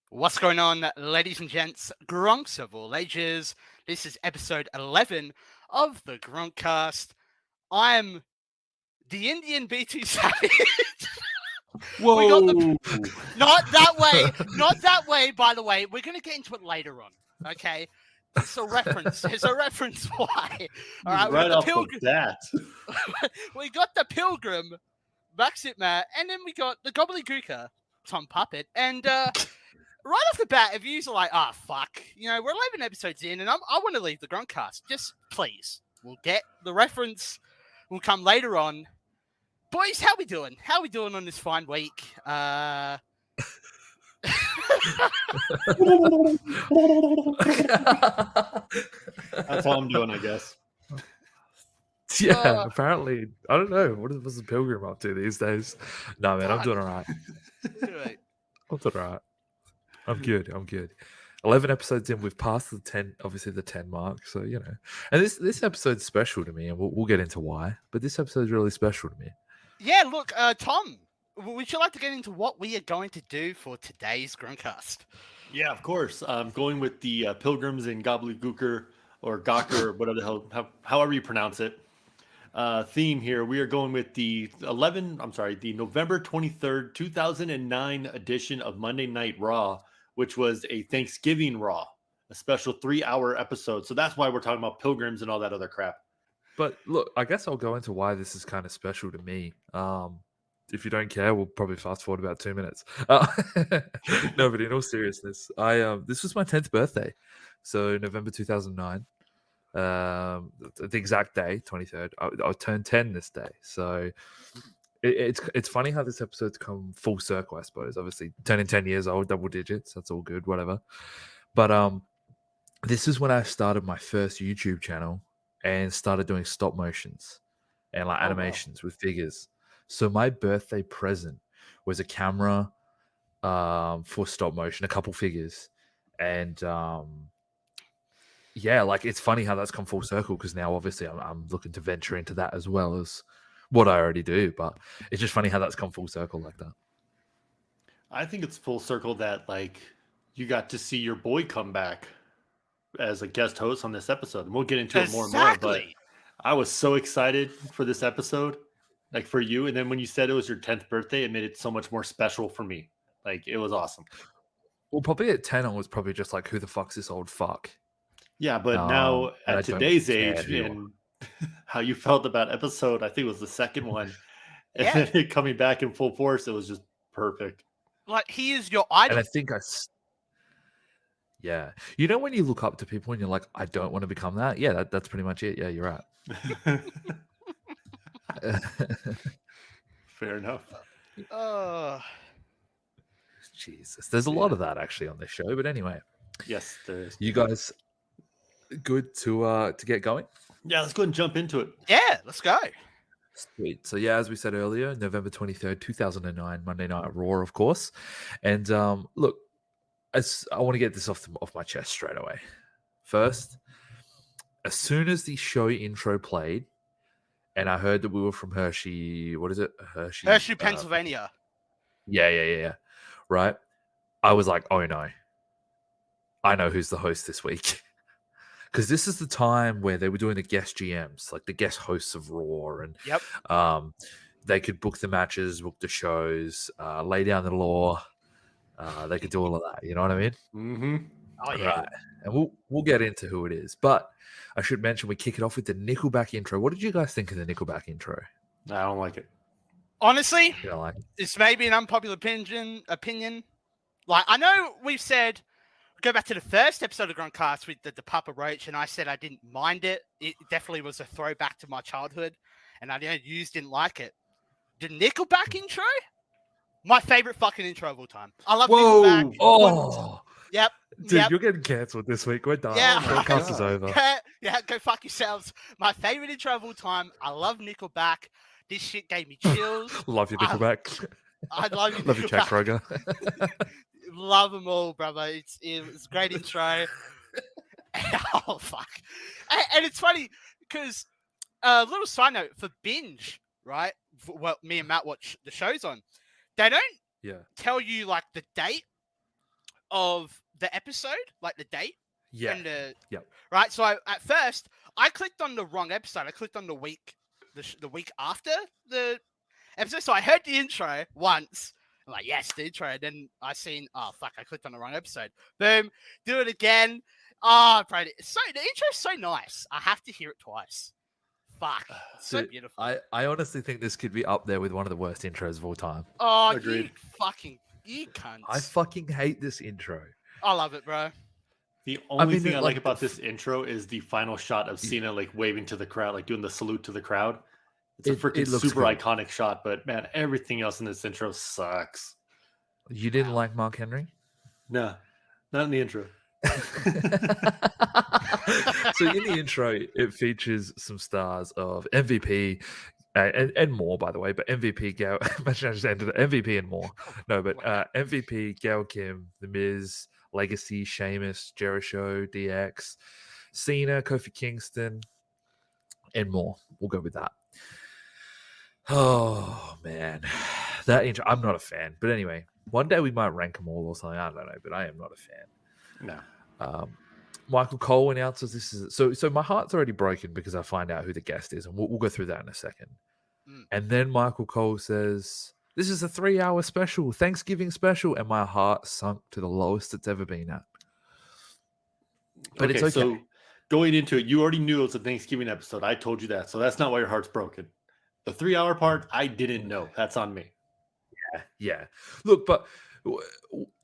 What's going on, ladies and gents? Gronks of all ages. This is episode 11 of the GRONKCAST. I'm the Indian BT Savage. Whoa! We got not that way, by the way. We're going to get into it later on, okay? It's a reference. It's a reference why. All right, right off the bat. We got the Pilgrim, MAXHITMATT, and then we got the Gobbledygooker, Tom Puppet, and right off the bat, if you're like, fuck, we're 11 episodes in and I want to leave the GRONKCAST, just please, we'll get the reference. We'll come later on. Boys, how we doing? How we doing on this fine week? That's how I'm doing, I guess. Yeah, apparently. I don't know. What's the Pilgrim up to these days? No, man, I'm doing all right. I'm doing all right. I'm good. 11 episodes in, we've passed the 10 mark. So, and this episode's special to me, and we'll get into why. But this episode's really special to me. Yeah, look, Tom, would you like to get into what we are going to do for today's GRONKCAST? Yeah, of course. I'm going with the Pilgrims and Gobbledygooker or Gawker, whatever the hell, however you pronounce it. Theme here. We are going with the November 23rd, 2009 edition of Monday Night Raw, which was a Thanksgiving Raw, a special 3-hour episode. So that's why we're talking about Pilgrims and all that other crap. But look, I guess I'll go into why this is kind of special to me. If you don't care, we'll probably fast forward about 2 minutes. No, but in all seriousness, this was my 10th birthday. So November 2009. The exact day, 23rd. I'll turn 10 this day. So it's funny how this episode's come full circle, I suppose. Obviously, turning 10 years old, double digits. That's all good, whatever. But this is when I started my first YouTube channel and started doing stop motions and animations with figures. So my birthday present was a camera for stop motion, a couple figures, and it's funny how that's come full circle because now obviously I'm looking to venture into that as well as what I already do. But it's just funny how that's come full circle like that. I think it's full circle that you got to see your boy come back as a guest host on this episode. And we'll get into it more and more. But I was so excited for this episode, for you. And then when you said it was your 10th birthday, it made it so much more special for me. It was awesome. Well, probably at 10, I was probably just like, who the fuck's this old fuck? Yeah, but now at today's age and how you felt about episode, I think it was the second one, and then it coming back in full force, it was just perfect. He is your idol. And I think when you look up to people and you're like, I don't want to become that. Yeah, that's pretty much it. Yeah, you're right. Fair enough. Jesus, there's a lot of that actually on this show. But anyway, yes, there is. You guys good to get going? Yeah, let's go ahead and jump into it. Yeah, let's go. Sweet. So as we said earlier, November 23rd, 2009, Monday Night Raw, of course. And look, I want to get this off my chest straight away. First, as soon as the show intro played, and I heard that we were from Hershey, what is it? Hershey, Pennsylvania. Yeah. Right? I was like, oh no. I know who's the host this week. Because this is the time where they were doing the guest GMs, like the guest hosts of Raw, and they could book the matches, book the shows, lay down the law. They could do all of that. You know what I mean? Mm-hmm. Oh yeah. Right. And we'll get into who it is, but I should mention we kick it off with the Nickelback intro. What did you guys think of the Nickelback intro? I don't like it. Honestly, you don't like it? It's maybe an unpopular opinion. I know we've said. Go back to the first episode of GRONKCAST with the Papa Roach, and I said I didn't mind it. It definitely was a throwback to my childhood, and I didn't like it. The Nickelback intro? My favorite fucking intro of all time. I love Nickelback. Oh! Yep. Dude, you're getting cancelled this week. We're done. Yeah. GRONKCAST is over. Yeah, go fuck yourselves. My favorite intro of all time. I love Nickelback. This shit gave me chills. Love you, Nickelback. I love you, Love you, Jack Kroger. Love them all, brother. It was a great intro. Oh, fuck. And it's funny because a little side note for Binge, right? Well, me and Matt watch the shows on. They don't tell you the date of the episode, like the date. Yeah. And Yep. right. So at first I clicked on the wrong episode. I clicked on the week after the episode. So I heard the intro once. I'm like, yes, the intro. And then I seen, oh fuck, I clicked on the wrong episode. Boom, do it again. Oh, bro, the intro's so nice. I have to hear it twice. Fuck, it's so Dude, beautiful. I honestly think this could be up there with one of the worst intros of all time. Oh, Agreed. you cunts. I fucking hate this intro. I love it, bro. The only mean, thing I like, like about this intro is the final shot of Cena like waving to the crowd, like doing the salute to the crowd. It's a freaking it looks super good. iconic shot, but man, everything else in this intro sucks. You didn't Wow. like Mark Henry? No, not in the intro. So in the intro, it features some stars of MVP and more, by the way. But MVP, Gail, imagine I just ended it. MVP and more. No, but MVP, Gail Kim, The Miz, Legacy, Sheamus, Jericho, DX, Cena, Kofi Kingston, and more. We'll go with that. Oh man, that intro. I'm not a fan, but anyway, one day we might rank them all or something. I don't know, but I am not a fan. No. Michael Cole announces this is so my heart's already broken because I find out who the guest is, and we'll go through that in a second. And then Michael Cole says, "This is a 3-hour special, Thanksgiving special," and my heart sunk to the lowest it's ever been at. But it's okay. So going into it, you already knew it was a Thanksgiving episode. I told you that, so that's not why your heart's broken. The 3-hour part, I didn't know. That's on me. Yeah. Look, but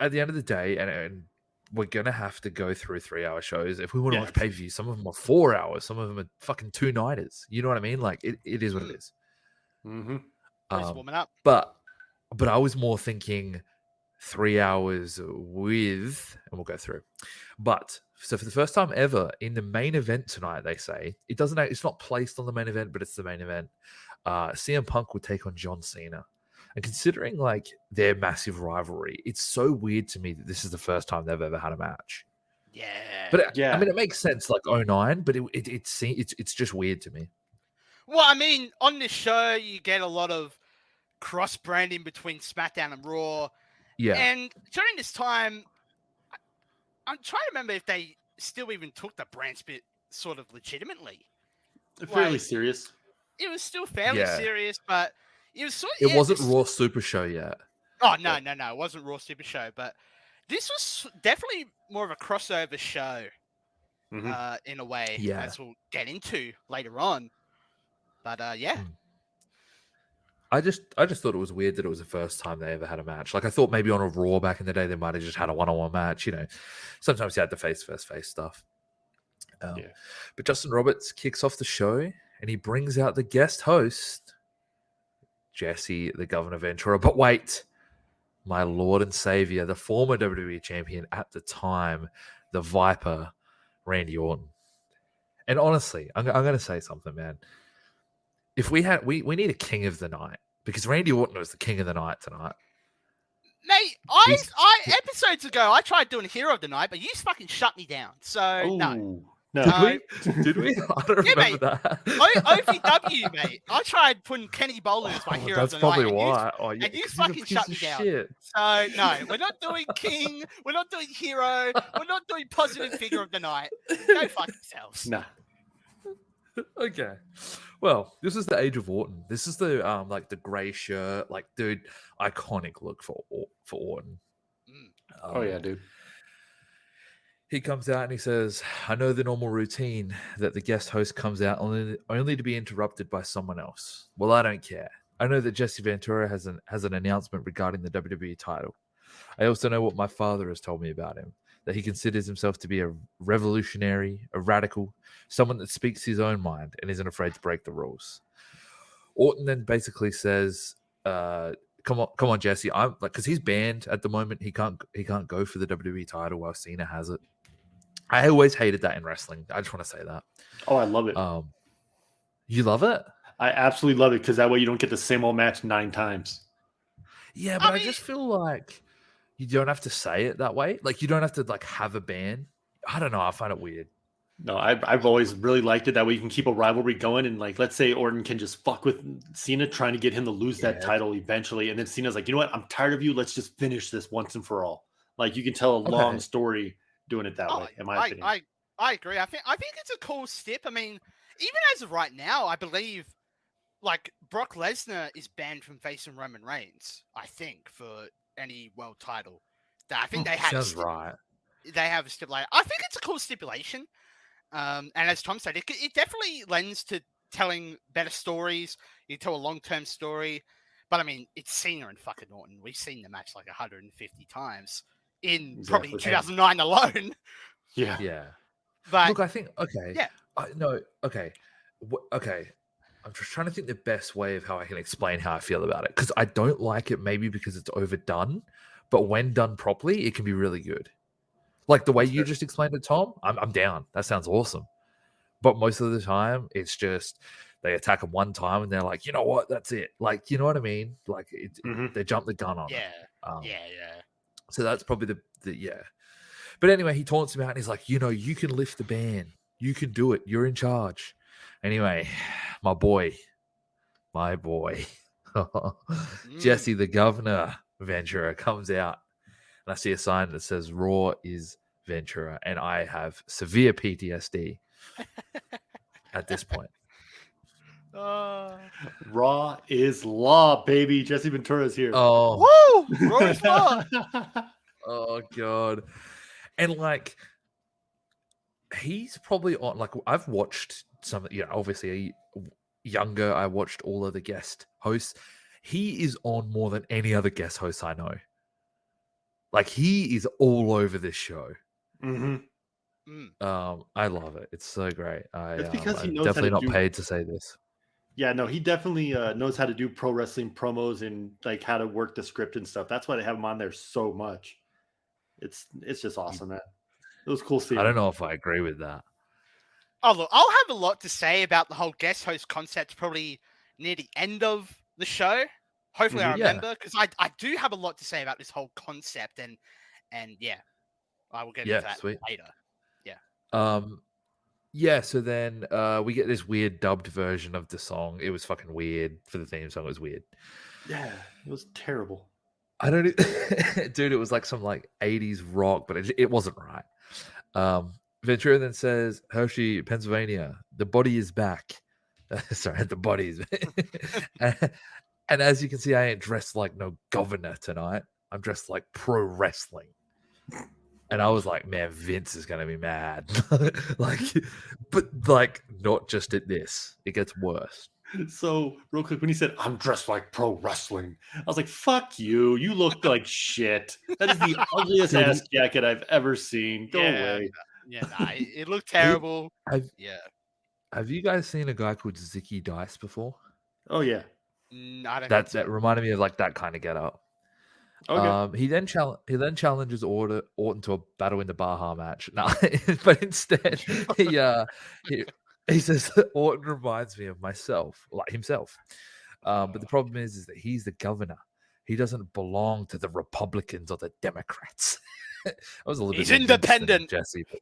at the end of the day, and we're going to have to go through 3-hour shows. If we want to watch pay-per-view, some of them are 4 hours. Some of them are fucking 2-nighters. You know what I mean? Like, it is what it is. Mm-hmm. Warming up. But I was more thinking 3 hours with, and we'll go through. But, so for the first time ever, in the main event tonight, they say, it's not placed on the main event, but it's the main event. CM Punk would take on John Cena. And considering like their massive rivalry, it's so weird to me that this is the first time they've ever had a match. Yeah. But I mean, it makes sense, like 09, but it's just weird to me. Well, I mean, on this show, you get a lot of cross branding between SmackDown and Raw. Yeah. And during this time, I'm trying to remember if they still even took the brand split sort of legitimately. Fairly serious. It was still fairly serious, but it was sort of, it wasn't Raw Super Show yet. Oh, no. It wasn't Raw Super Show, but this was definitely more of a crossover show in a way, as we'll get into later on. But, yeah. I just thought it was weird that it was the first time they ever had a match. Like, I thought maybe on a Raw back in the day, they might have just had a one-on-one match. You know, sometimes you had the face-versus-face stuff. But Justin Roberts kicks off the show, and he brings out the guest host, Jesse, the Governor Ventura. But wait, my Lord and Savior, the former WWE champion at the time, the Viper, Randy Orton. And honestly, I'm going to say something, man. If we need a king of the night, because Randy Orton was the king of the night tonight. Mate, episodes ago, I tried doing Hero of the Night, but you fucking shut me down. So, no. Did we? I don't remember that. OVW, mate. I tried putting Kenny Bolin as my Hero of the Night. That's probably why. And you fucking shut me down. Shit. So, no, we're not doing King. We're not doing Hero. We're not doing Positive Figure of the Night. Go fuck yourselves. Nah. Okay. Well, this is the age of Orton. This is the like the gray shirt, like dude, iconic look for Orton. Oh yeah, dude. He comes out and he says, "I know the normal routine that the guest host comes out only to be interrupted by someone else. Well, I don't care. I know that Jesse Ventura has an announcement regarding the WWE title. I also know what my father has told me about him, that he considers himself to be a revolutionary, a radical, someone that speaks his own mind and isn't afraid to break the rules." Orton then basically says, come on, Jesse. I'm like, because he's banned at the moment. He can't go for the WWE title while Cena has it. I always hated that in wrestling. I just want to say that. Oh, I love it. You love it? I absolutely love it because that way you don't get the same old match 9 times. Yeah, but I just feel like you don't have to say it that way. Like, you don't have to like have a ban. I don't know. I find it weird. No, I've always really liked it. That way you can keep a rivalry going. And like, let's say Orton can just fuck with Cena, trying to get him to lose that title eventually. And then Cena's like, you know what? I'm tired of you. Let's just finish this once and for all. Like you can tell a long Okay. story doing it that way, in my opinion. I agree. I think it's a cool step. I mean, even as of right now, I believe like Brock Lesnar is banned from facing Roman Reigns. I think for any world title. I think they had Sounds right. they have a stipulation. I think it's a cool stipulation. And as Tom said, it definitely lends to telling better stories. You tell a long-term story. But I mean, it's Cena and fucking Orton. We've seen the match like 150 times in probably Exactly. 2009 alone. Yeah. Yeah. But Look, I think okay. yeah. No, okay. Okay. I'm just trying to think the best way of how I can explain how I feel about it because I don't like it maybe because it's overdone, but when done properly, it can be really good. Like the way you just explained it, Tom, I'm down. That sounds awesome. But most of the time, it's just they attack them one time and they're like, you know what, that's it. Like, you know what I mean? Like they jump the gun on it. Yeah. So that's probably the yeah. But anyway, he taunts him out and he's like, you know, you can lift the ban. You can do it. You're in charge. Anyway, my boy, Jesse the Governor Ventura comes out. And I see a sign that says Raw is Ventura. And I have severe PTSD at this point. Raw is law, baby. Jesse Ventura's here. Oh, woo! Raw is law. Oh, God. And like, he's probably on, like, I've watched some, obviously younger, I watched all of the guest hosts. He is on more than any other guest host I know. Like, he is all over this show. I love it. It's so great. It's because he I'm knows definitely how to not paid to say this. Yeah, no, he definitely knows how to do pro wrestling promos and like how to work the script and stuff. That's why they have him on there so much. It's just awesome, man. It was cool seeing. I don't know if I agree with that. Oh, look, I'll have a lot to say about the whole guest host concept probably near the end of the show. Hopefully I remember, because I do have a lot to say about this whole concept, and yeah, I will get into that later. Yeah, so then we get this weird dubbed version of the song. It was fucking weird for the theme song. It was weird. Yeah, it was terrible. I don't dude, it was like some like 80s rock, but it wasn't right. Ventura then says, Hershey, Pennsylvania, the body is back. Sorry, the body is back. And as you can see, I ain't dressed like no governor tonight. I'm dressed like pro wrestling. And I was like, man, Vince is going to be mad. But not just at this. It gets worse. So, real quick, when he said, I'm dressed like pro wrestling, I was like, fuck you. You look like shit. That is the ugliest ass jacket I've ever seen. Go away. Yeah, it looked terrible. Have you guys seen a guy called Zicky Dice before? Oh, yeah. I don't think so. That reminded me of like that kind of get up. Okay. He then challenges Orton to a battle in the Baja match. No, but instead he says that Orton reminds me of myself, like himself. But the problem is that he's the governor. He doesn't belong to the Republicans or the Democrats. I was a little He's bit independent, Jesse. But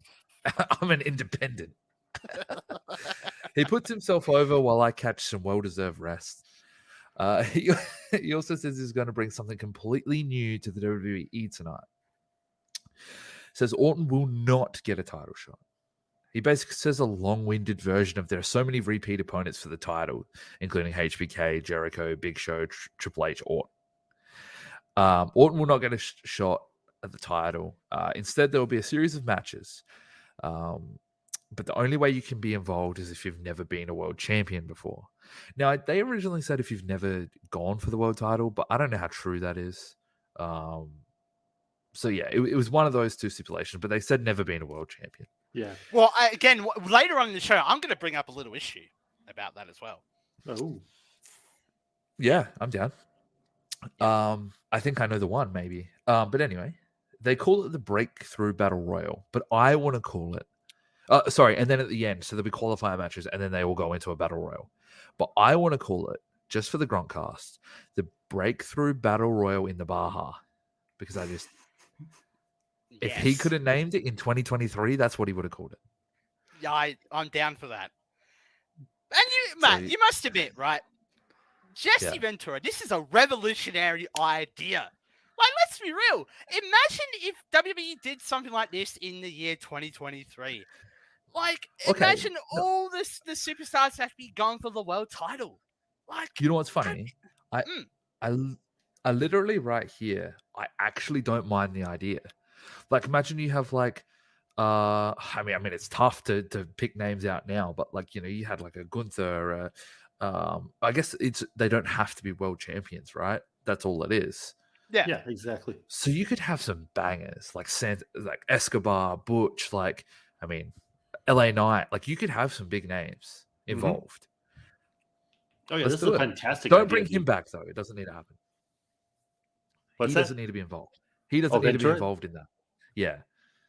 I'm an independent. He puts himself over while I catch some well-deserved rest. He also says he's going to bring something completely new to the WWE tonight. Says Orton will not get a title shot. He basically says a long-winded version of there are so many repeat opponents for the title, including HBK, Jericho, Big Show, Triple H, Orton. Orton will not get a shot at the title. Instead, there will be a series of matches. But the only way you can be involved is if you've never been a world champion before. Now, they originally said if you've never gone for the world title, but I don't know how true that is. So, yeah, it was one of those two stipulations, but they said never been a world champion. Yeah. Well, again, later on in the show, I'm going to bring up a little issue about that as well. Oh. Yeah, I'm down. I think I know the one, maybe. But anyway, they call it the Breakthrough Battle Royal, but I want to call it and then at the end, so there'll be qualifier matches, and then they will go into a battle royal. But I want to call it, just for the GRONKCAST, the Breakthrough Battle Royal in the Baja, because if he could have named it in 2023, that's what he would have called it. Yeah, I'm down for that. And Matt, you must admit, right? Jesse Ventura, this is a revolutionary idea. Like, let's let's be real. Imagine if WWE did something like this in the year 2023. Like, Okay, imagine no. all the superstars have to be going for the world title. Like, You know what's funny? I, Mm. I literally right here. I actually don't mind the idea. Like, imagine you have like, I mean, it's tough to pick names out now, but like, you had like a Gunther. I guess they don't have to be world champions, right? That's all it is. Yeah, exactly. So you could have some bangers like like Escobar, Butch, like I mean, LA Knight. Like you could have some big names involved. Oh yeah, Let's this is do a it. fantastic Don't idea, bring him dude. back though. It doesn't need to happen. What's He that? doesn't need to be involved. He doesn't need to be Ventura? involved in that. Yeah.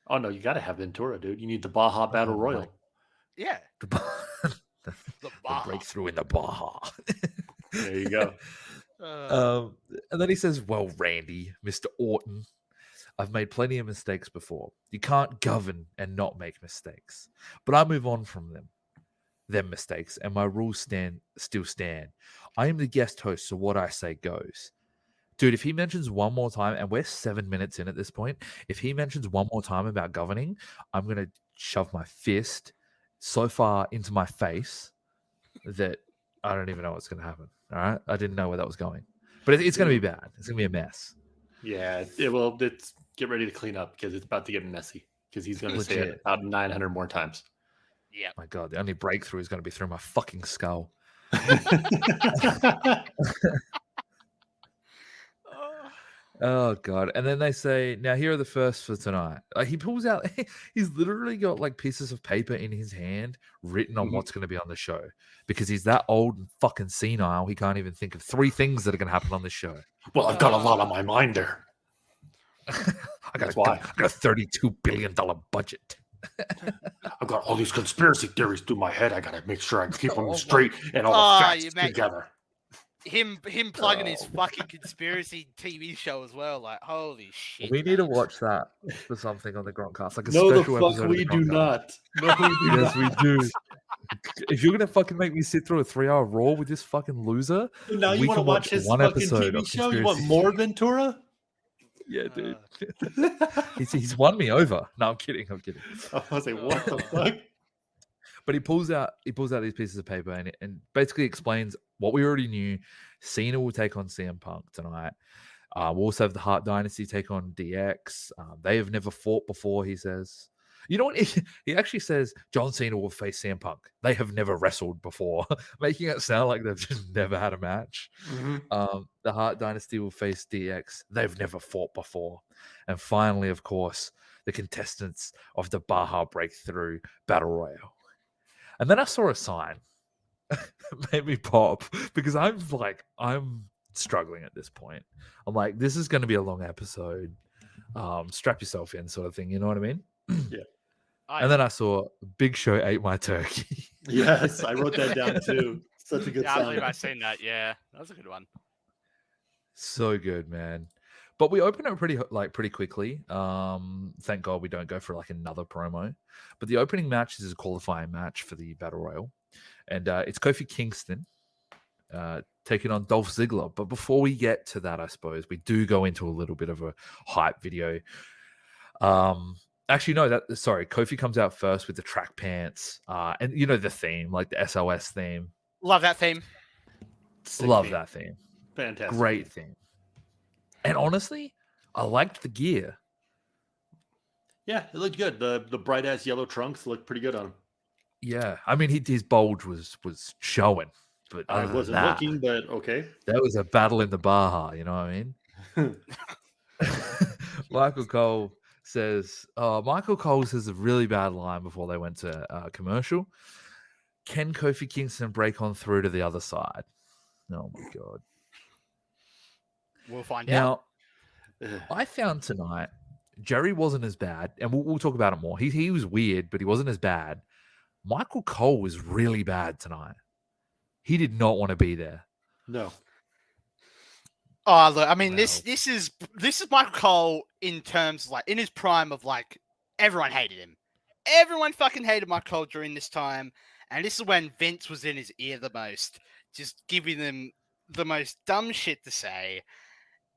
Oh no, you got to have Ventura, dude. You need the Baja Battle Oh, Royal. my- Yeah. the Baja. breakthrough in the Baja. There you go. And then he says, "Well, Randy, Mr. Orton, I've made plenty of mistakes before. You can't govern and not make mistakes, but I move on from them mistakes, and my rules still stand. I am the guest host, so what I say goes." Dude, if he mentions one more time, and we're 7 minutes in at this point, if he mentions one more time about governing, I'm going to shove my fist so far into my face that I don't even know what's going to happen. All right? I didn't know where that was going. But it's going to be bad. It's going to be a mess. Yeah, it will. It's get ready to clean up because it's about to get messy because he's going to say it Legit. about 900 more times. Yeah. My God, the only breakthrough is going to be through my fucking skull. Oh God! And then they say, "Now here are the first for tonight." Like he pulls out, he's literally got like pieces of paper in his hand written on what's going to be on the show because he's that old and fucking senile. He can't even think of 3 things that are going to happen on this show. Well, I've got a lot on my mind there. I got That's why. I got a $32 billion budget. I've got all these conspiracy theories through my head. I got to make sure I keep them Oh, straight and all Oh, the facts you mate. together. Him plugging his fucking conspiracy TV show as well. Like, holy shit. We need to mate. watch that for something on the Gronkcast, like a No, the special fuck episode. we of the do Gronkcast. not. No, we do Yes, not. we do. If you're gonna fucking make me sit through a 3-hour Raw with this fucking loser, Now you we want to can watch watch his one fucking episode TV of show? You want conspiracy. more Ventura? Yeah, dude. Uh, He's won me over. No, I'm kidding. I'm kidding. I was like, what the fuck? But he pulls out these pieces of paper and basically explains what we already knew. Cena will take on CM Punk tonight. We'll also have the Hart Dynasty take on DX. They have never fought before, he says. You know what? He actually says John Cena will face CM Punk. They have never wrestled before, making it sound like they've just never had a match. The Hart Dynasty will face DX. They've never fought before. And finally, of course, the contestants of the Baja Breakthrough Battle Royale. And then I saw a sign. Made me pop because I'm struggling at this point. I'm like, this is going to be a long episode. Strap yourself in, sort of thing. You know what I mean? Yeah. And then I saw Big Show ate my turkey. Yes, I wrote that down too. Such a good yeah, I believe sign. I've seen that. Yeah, that was a good one. So good, man. But we open it pretty quickly. Thank God we don't go for like another promo. But the opening match is a qualifying match for the Battle Royal. And it's Kofi Kingston taking on Dolph Ziggler. But before we get to that, I suppose, we do go into a little bit of a hype video. Actually, no, Kofi comes out first with the track pants. And you know the theme, like the SOS theme. Love that theme. Love that theme. Fantastic. Great theme. And honestly, I liked the gear. Yeah, it looked good. The bright ass yellow trunks looked pretty good on him. Yeah, I mean, his bulge was showing, but I other wasn't than that, looking, but okay. that was a battle in the Baja. You know what I mean? Michael Cole says a really bad line before they went to commercial. Can Kofi Kingston break on through to the other side? Oh my God. We'll find out. Now, I found tonight Jerry wasn't as bad, and we'll talk about it more. He was weird, but he wasn't as bad. Michael Cole was really bad tonight. He did not want to be there. No. Oh, look, I mean, Wow. this is Michael Cole in terms like in his prime of like everyone hated him. Everyone fucking hated Michael Cole during this time, and this is when Vince was in his ear the most, just giving them the most dumb shit to say.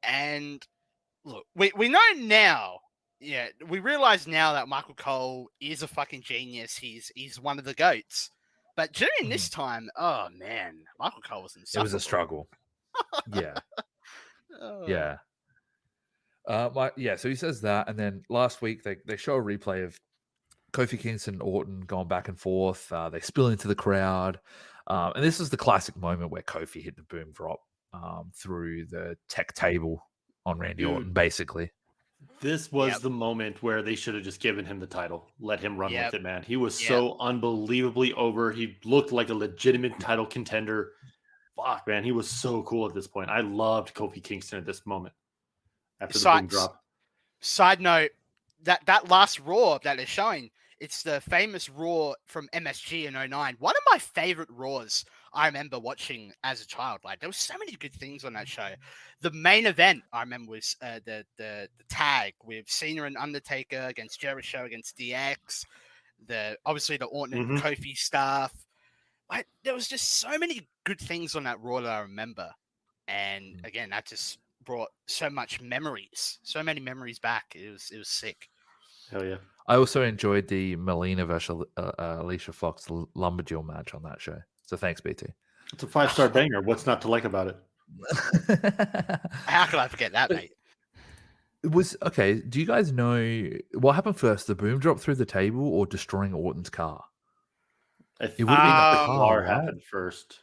And look, we know now. Yeah, we realize now that Michael Cole is a fucking genius. He's one of the goats. But during this time, oh man, Michael Cole was It insufferable. was a struggle. Yeah. Oh. Yeah. So he says that, and then last week they show a replay of Kofi Kingston and Orton going back and forth. They spill into the crowd. And this is the classic moment where Kofi hit the boom drop through the tech table on Randy Dude. Orton, basically. This was the moment where they should have just given him the title. Let him run with it, man. He was so unbelievably over. He looked like a legitimate title contender. Fuck, man. He was so cool at this point. I loved Kofi Kingston at this moment after the boom drop. Side note, that last Raw that they're showing, it's the famous Raw from MSG in 09. One of my favorite Raws I remember watching as a child. Like, there was so many good things on that show. The main event I remember was the tag with Cena and Undertaker against Jericho against DX. Obviously the Orton and Kofi stuff. Like, there was just so many good things on that Raw that I remember. And again, that just brought so many memories back. It was sick. Hell yeah. I also enjoyed the Melina versus Alicia Fox Lumberjill match on that show. So thanks, BT. It's a 5-star banger. What's not to like about it? How could I forget that, mate? It was okay. Do you guys know what happened first? The boom drop through the table or destroying Orton's car? It would have been the car happened first.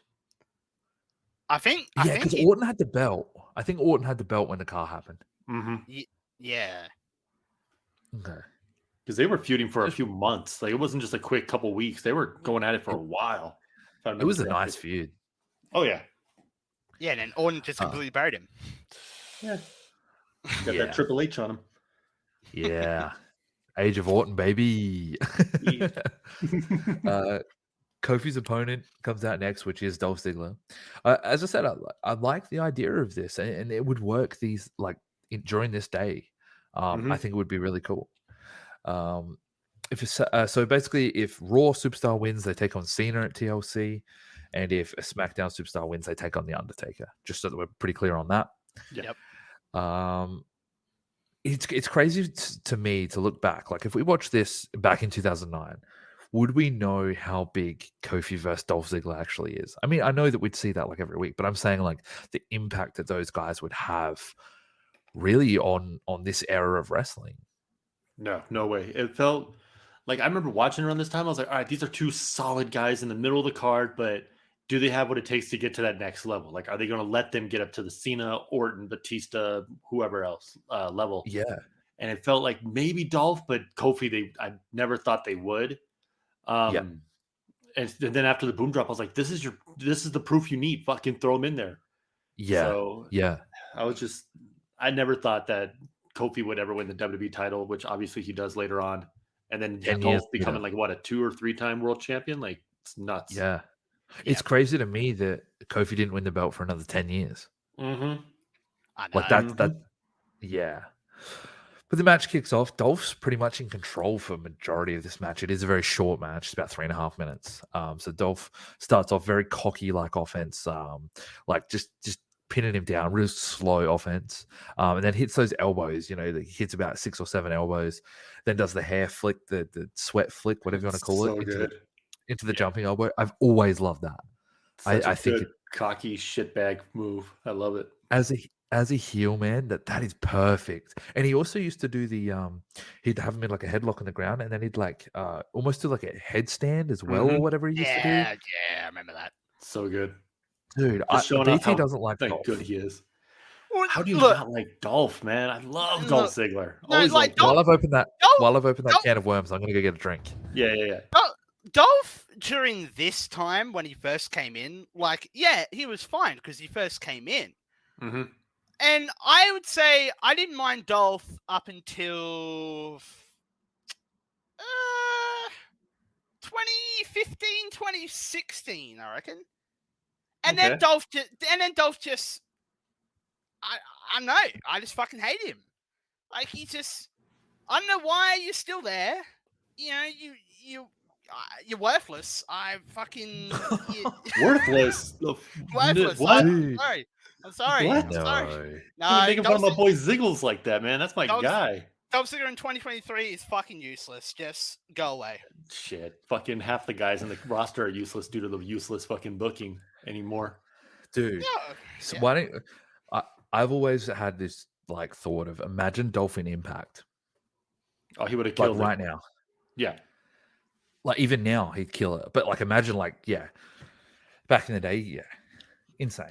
I think because Orton had the belt. I think Orton had the belt when the car happened. Yeah. Okay. Because they were feuding for a few months. Like, it wasn't just a quick couple weeks. They were going at it for a while. It was a nice feud. Oh, yeah. Yeah, and then Orton just completely buried him. Yeah. Got that Triple H on him. Yeah. Age of Orton, baby. Kofi's opponent comes out next, which is Dolph Ziggler. As I said, I like the idea of this, and it would work during this day. I think it would be really cool. So basically, if Raw Superstar wins, they take on Cena at TLC, and if a SmackDown Superstar wins, they take on The Undertaker. Just so that we're pretty clear on that. Yep. It's crazy to me to look back. Like, if we watched this back in 2009, would we know how big Kofi versus Dolph Ziggler actually is? I mean, I know that we'd see that like every week, but I'm saying like the impact that those guys would have really on this era of wrestling. No way. It felt like, I remember watching around this time. I was like, all right, these are two solid guys in the middle of the card, but do they have what it takes to get to that next level? Like, are they going to let them get up to the Cena, Orton, Batista, whoever else level? Yeah. And it felt like maybe Dolph, but Kofi, I never thought they would. And then after the boom drop, I was like, this is the proof you need. Fucking throw him in there. Yeah. So yeah. I never thought that Kofi would ever win the WWE title, which obviously he does later on. And then Dolph becoming like what, a 2 or 3 time world champion? Like, it's nuts. Yeah. It's crazy to me that Kofi didn't win the belt for another 10 years. I know. Like that. Yeah. But the match kicks off. Dolph's pretty much in control for majority of this match. It is a very short match. It's about 3.5 minutes. So Dolph starts off very cocky like offense, like just pinning him down, real slow offense, and then hits those elbows. He hits about 6 or 7 elbows. Then does the hair flick, the sweat flick, whatever you want to call it, into the jumping elbow. I've always loved that. I think cocky shitbag move. I love it. As a heel, man, that is perfect. And he also used to do he'd have him in like a headlock on the ground, and then he'd like almost do like a headstand as well, or whatever he used to do. Yeah, I remember that. So good. Dude, BT doesn't like Dolph. Good he is. How do you not like Dolph, man? I love Dolph Ziggler. Always like While I've opened that can of worms, I'm gonna go get a drink. Yeah. Dolph, during this time when he first came in, he was fine because he first came in. And I would say I didn't mind Dolph up until 2015, 2016, I reckon. And then Dolph just, I don't know, I just fucking hate him. Like, I don't know why you're still there. You're worthless. I fucking worthless. Worthless. What? Sorry. I'm sorry. What? I'm sorry. No. No, You're making fun of my boy Ziggles like that, man. That's my Dolph- guy. Dolph Ziggler in 2023 is fucking useless. Just go away. Shit. Fucking half the guys in the roster are useless due to the useless fucking booking anymore. Dude. Yeah. So Yeah. why don't I've always had this like thought of imagine Dolphin Impact. Oh, he would have Like killed it. right now. Yeah. Like even now he'd kill it. But like imagine back in the day, insane.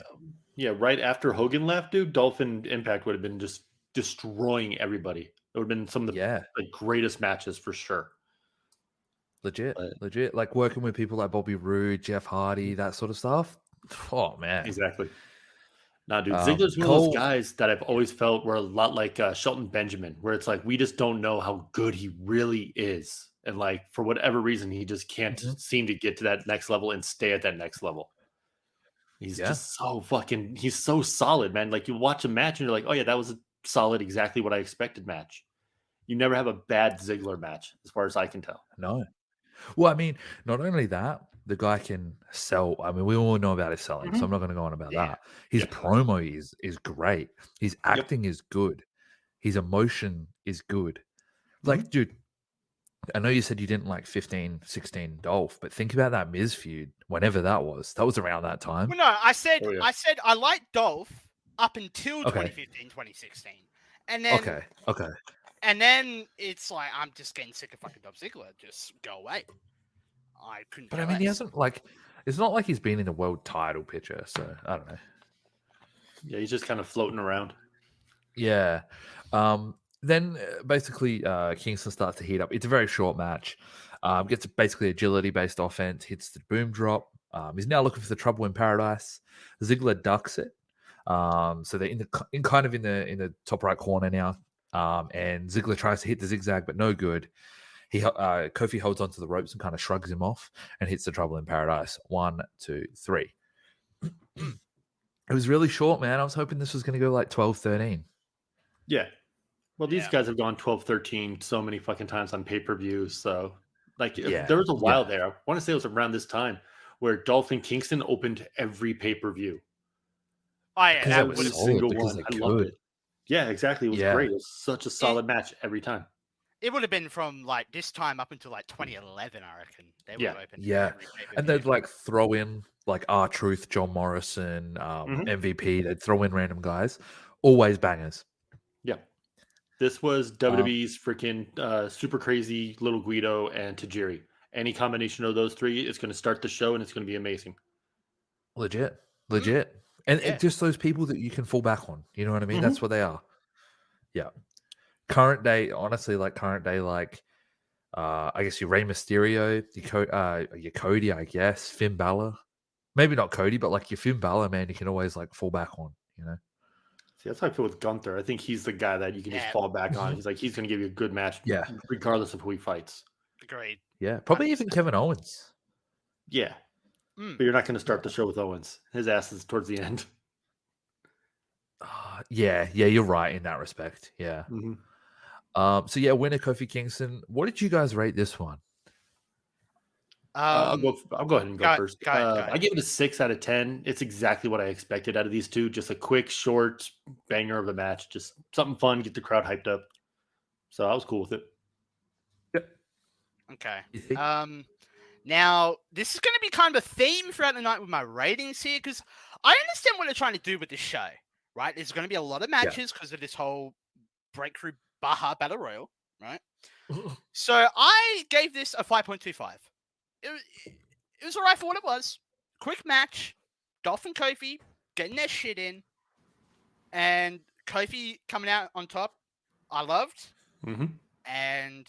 Yeah, right after Hogan left, dude, Dolphin Impact would have been just destroying everybody. It would have been some of the greatest matches for sure. Legit. Like working with people like Bobby Roode, Jeff Hardy, that sort of stuff. Oh man. Exactly. Nah, dude, Ziggler's one of those guys that I've always felt were a lot like Shelton Benjamin, where it's like we just don't know how good he really is. And like for whatever reason, he just can't seem to get to that next level and stay at that next level. He's just he's so solid, man. Like you watch a match and you're like, oh yeah, that was a solid, exactly what I expected match. You never have a bad Ziggler match, as far as I can tell. No. Well, I mean, not only that, the guy can sell. I mean, we all know about his selling, so I'm not going to go on about that. His promo is great. His acting is good. His emotion is good. Like, dude, I know you said you didn't like 15, 16 Dolph, but think about that Miz feud, whenever that was. That was around that time. Well, no, I said I liked Dolph up until 2015, 2016. And then Okay. And then it's like I'm just getting sick of fucking Dolph Ziggler. Just go away. I couldn't. But I mean, he hasn't it's not like he's been in a world title picture, so I don't know. Yeah, he's just kind of floating around. Yeah. Then basically Kingston starts to heat up. It's a very short match. Gets basically agility-based offense, hits the boom drop. He's now looking for the trouble in paradise. Ziggler ducks it. So they're in the top right corner now. And Ziggler tries to hit the zigzag, but no good. Kofi holds onto the ropes and kind of shrugs him off and hits the trouble in paradise. 1, 2, 3. It was really short, man. I was hoping this was going to go like 12, 13. Yeah. Well, these guys have gone 12, 13 so many fucking times on pay-per-view. So, like, there was a while there. I want to say it was around this time where Dolph and Kingston opened every pay-per-view. Oh, yeah. That was solid single because one. they I loved it. Yeah, exactly. It was great. It was such a solid match every time. It would have been from like this time up until like 2011, I reckon. They would have opened. Every and they'd like throw in like R-Truth, John Morrison, MVP. They'd throw in random guys. Always bangers. Yeah. This was WWE's freaking super crazy Little Guido and Tajiri. Any combination of those three is going to start the show and it's going to be amazing. Legit. And just those people that you can fall back on. You know what I mean? That's what they are. Yeah. Current day, like I guess your Rey Mysterio, your Cody, I guess, Finn Balor. Maybe not Cody, but like your Finn Balor, man, you can always like fall back on, you know? See, that's how I feel with Gunther. I think he's the guy that you can just fall back on. He's going to give you a good match, regardless of who he fights. Agreed. Yeah, probably 100%. Even Kevin Owens. Yeah. But you're not going to start the show with Owens. His ass is towards the end. Yeah, you're right in that respect. Yeah. Winner Kofi Kingston. What did you guys rate this one? I'll go ahead and go first. I give it a 6 out of 10. It's exactly what I expected out of these two. Just a quick, short banger of a match. Just something fun, get the crowd hyped up. So I was cool with it. Yep. Okay. Now, this is going to be kind of a theme throughout the night with my ratings here, because I understand what they're trying to do with this show, right? There's going to be a lot of matches because of this whole Breakthrough Baja Battle Royal, right? So I gave this a 5.25. It was all right for what it was. Quick match, Dolph and Kofi getting their shit in, and Kofi coming out on top. I loved. And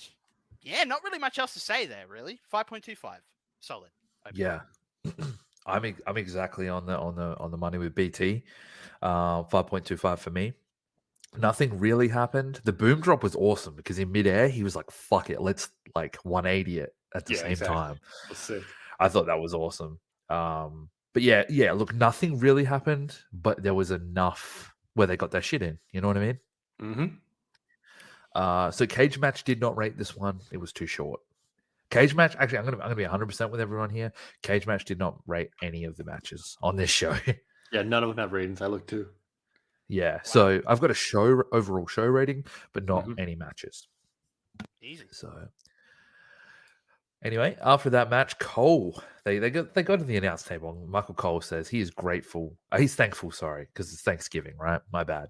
yeah, not really much else to say there, really. 5.25, solid. Okay. Yeah, I'm exactly on the money with BT. 5.25 for me. Nothing really happened. The boom drop was awesome because in midair he was like, "Fuck it, let's like 180 it at the same time." That's sick. I thought that was awesome. But yeah. Look, nothing really happened, but there was enough where they got their shit in. You know what I mean? So cage match did not rate this one. It was too short. Cage match. Actually, I'm gonna be 100% with everyone here. Cage match did not rate any of the matches on this show. Yeah, none of them have ratings. I looked too. Yeah, Wow. so I've got a overall show rating, but not Mhm. any matches. Easy. So anyway, after that match, Cole they go to the announce table. And Michael Cole says he is grateful. He's thankful. Sorry, because it's Thanksgiving, right? My bad.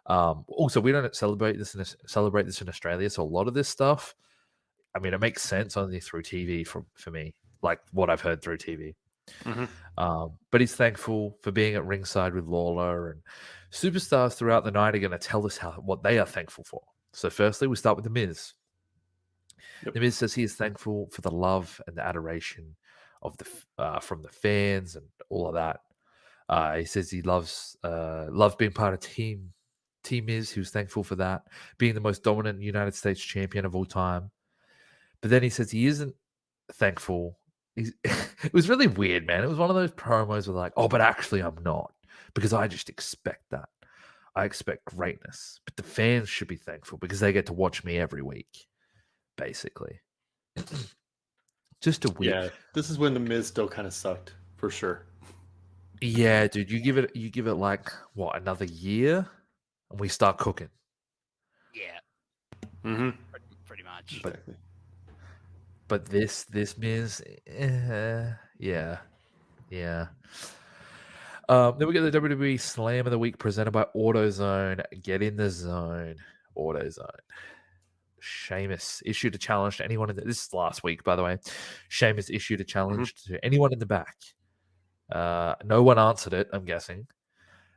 Also, we don't celebrate this in Australia, so a lot of this stuff, I mean, it makes sense only through TV for me, like what I've heard through TV. Mhm. But he's thankful for being at ringside with Lawler, and superstars throughout the night are going to tell us what they are thankful for. So, firstly, we start with The Miz. Yep. The Miz says he is thankful for the love and the adoration of from the fans and all of that. He says he loves being part of Team Miz. He was thankful for that, being the most dominant United States champion of all time. But then he says he isn't thankful. It was really weird, man. It was one of those promos where like, oh, but actually I'm not, because I just expect that. I expect greatness, but the fans should be thankful because they get to watch me every week, basically. Just a weird. Yeah, this is when the Miz still kind of sucked for sure. Yeah, dude, you give it like what, another year, and we start cooking. Yeah, Mm-hmm. pretty much. Exactly. But this Miz, yeah. Then we get the WWE Slam of the Week presented by AutoZone. Get in the zone, AutoZone. Sheamus issued a challenge to anyone in this is last week, by the way. Sheamus issued a challenge to anyone in the back. No one answered it, I'm guessing.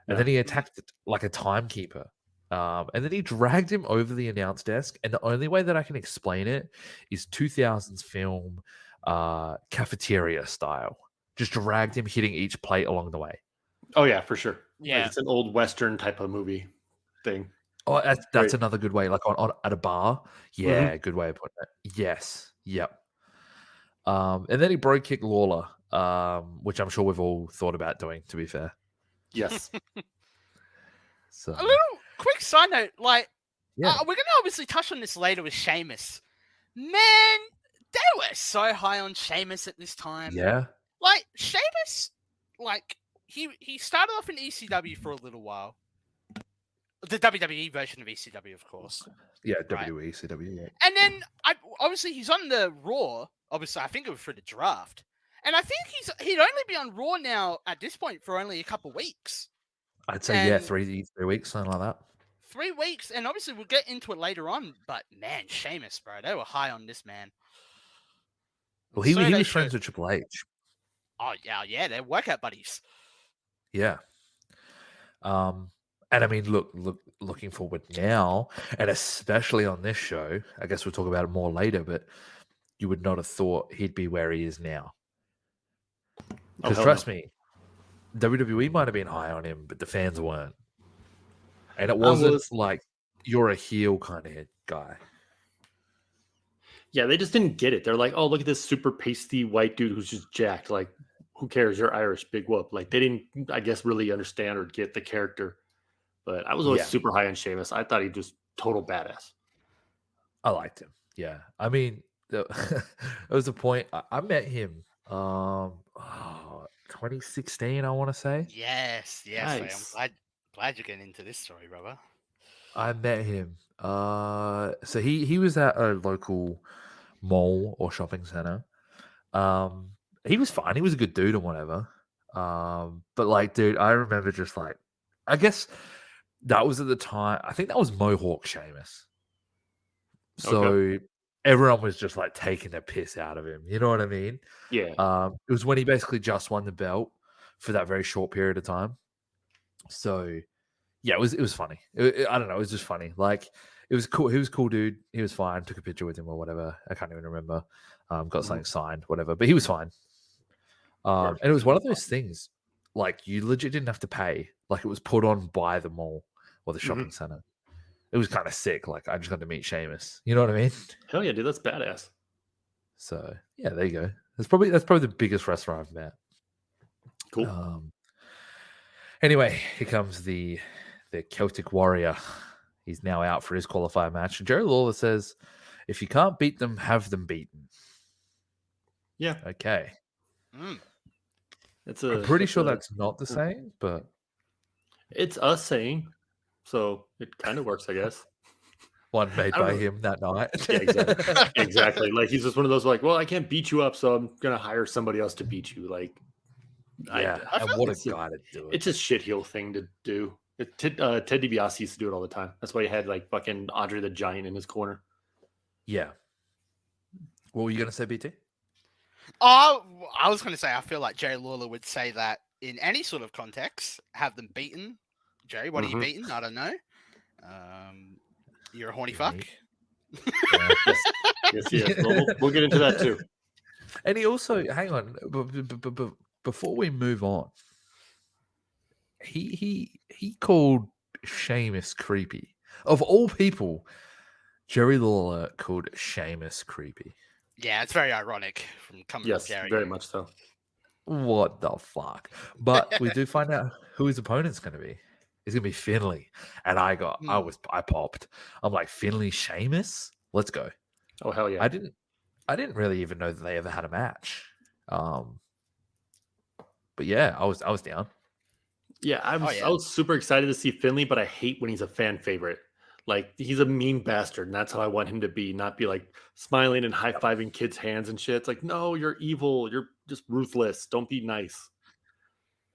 And then he attacked it like a timekeeper. And then he dragged him over the announce desk. And the only way that I can explain it is 2000s film cafeteria style. Just dragged him hitting each plate along the way. Oh yeah, for sure. Yeah. Like it's an old Western type of movie thing. Oh, that's Right. another good way. Like on at a bar. Yeah, good way of putting it. Yes. Yep. And then he broke kick Lawler, which I'm sure we've all thought about doing, to be fair. Yes. So A little quick side note, like, yeah. we're gonna obviously touch on this later with Sheamus. Man, they were so high on Sheamus at this time. Yeah. Like Sheamus, like he started off in ECW for a little while. The WWE version of ECW, of course. Yeah, Right. WWE, CW, yeah. And then obviously he's on the Raw. Obviously, I think it was for the draft. And I think he'd only be on Raw now at this point for only a couple weeks. I'd say, yeah, And 3 weeks, something like that. 3 weeks, and obviously we'll get into it later on. But man, Sheamus, bro, they were high on this man. Well, he So was they friends should. with Triple H. Oh yeah, they're workout buddies. Yeah. And I mean, looking forward now, and especially on this show, I guess we'll talk about it more later, but you would not have thought he'd be where he is now. Because hell trust no. me, WWE might have been high on him, but the fans weren't. And it wasn't like you're a heel kind of guy. Yeah, they just didn't get it. They're like, oh, look at this super pasty white dude who's just jacked. Like, who cares? You're Irish, big whoop. Like, they didn't, I guess, really understand or get the character. But I was always Yeah. super high on Sheamus. I thought he just total badass. I liked him. Yeah. I mean, there was a point I met him 2016, I want to say. Yes. Nice. I'm glad you're getting into this story, brother. I met him. So he was at a local mall or shopping center. He was fine. He was a good dude or whatever. But like, dude, I remember just like, I guess that was at the time. I think that was Mohawk Sheamus. So everyone was just like taking the piss out of him. You know what I mean? Yeah. It was when he basically just won the belt for that very short period of time. So yeah, it was funny. I don't know. It was just funny. Like, it was cool. He was a cool dude. He was fine. Took a picture with him or whatever. I can't even remember. Got something signed, whatever. But he was fine. And it was one of those things. Like, you legit didn't have to pay. Like, it was put on by the mall or the shopping center. It was kind of sick. Like, I just got to meet Sheamus. You know what I mean? Hell yeah, dude. That's badass. So yeah, there you go. That's probably the biggest wrestler I've met. Cool. Anyway, here comes the Celtic Warrior. He's now out for his qualifier match. Jerry Lawler says, if you can't beat them, have them beaten. Yeah. Okay. I'm pretty that's sure a that's not the same, but it's a saying, so it kind of works, I guess. one made I don't by know. him that night. Yeah, exactly. Like he's just one of those like, well, I can't beat you up, so I'm gonna hire somebody else to beat you. Like, Yeah, I and feel what a it's a, guy to do it. it's a shit heel thing to do. Ted DiBiase used to do it all the time. That's why he had like fucking Andre the Giant in his corner. Yeah. What were you gonna say, BT? Oh, I was going to say, I feel like Jerry Lawler would say that in any sort of context, have them beaten. Jerry, what are you Mhm. beaten? I don't know. You're a horny fuck. Mate. Yeah. Yes. We'll get into that too. And he also, hang on, before we move on, he called Sheamus creepy. Of all people, Jerry Lawler called Sheamus creepy. Yeah, it's very ironic from coming from Yes, Jerry. very much so. What the fuck? But we do find out who his opponent's going to be. It's going to be Finley, and I popped. I'm like, Finley, Sheamus, let's go. Oh hell yeah! I didn't really even know that they ever had a match. But yeah, I was down. Yeah, I was super excited to see Finley, but I hate when he's a fan favorite. Like he's a mean bastard, and that's how I want him to be. Not be like smiling and high fiving kids' hands and shit. It's like, no, you're evil. You're just ruthless. Don't be nice.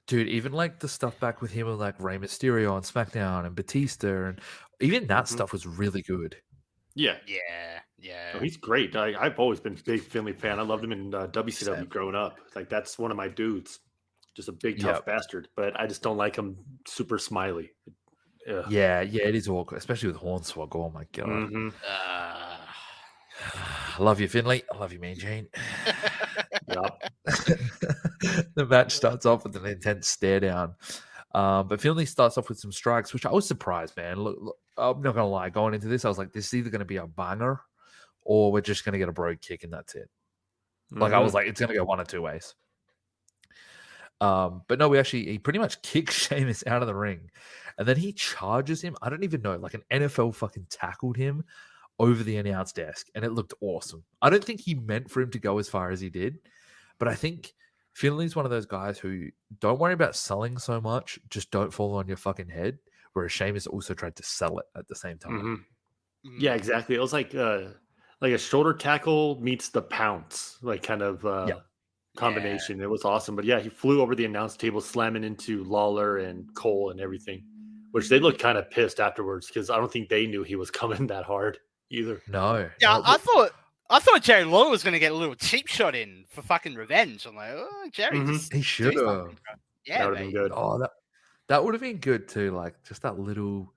Dude, even like the stuff back with him with like Rey Mysterio on SmackDown and Batista, and even that stuff was really good. Yeah, Yeah. no, he's great. I've always been a big Finley fan. I loved him in WCW Same. growing up. Like that's one of my dudes. Just a big tough bastard, but I just don't like him super smiley. Ugh. Yeah, it is awkward, especially with Hornswoggle. Oh my god. Mhm. I love you, Finley. I love you, Mean Gene. Yep. The match starts off with an intense stare down. But Finley starts off with some strikes, which I was surprised, man. Look, I'm not gonna lie, going into this, I was like, this is either gonna be a banger or we're just gonna get a brogue kick and that's it. Like I was like, it's gonna go one or two ways. But no, he pretty much kicks Sheamus out of the ring, and then he charges him. I don't even know, like an NFL fucking tackled him over the announce desk, and it looked awesome. I don't think he meant for him to go as far as he did, but I think Finley's one of those guys who don't worry about selling so much, just don't fall on your fucking head. Whereas Sheamus also tried to sell it at the same time. Yeah, exactly. It was like a shoulder tackle meets the pounce, like kind of combination. It was awesome. But yeah, he flew over the announce table, slamming into Lawler and Cole and everything, which they looked kind of pissed afterwards because I don't think they knew he was coming that hard either. No. Yeah, no. I thought Jerry Lawler was going to get a little cheap shot in for fucking revenge. I'm like, oh, Jerry, just he should have. Yeah, that would have been good. Oh, that would have been good too. Like just that little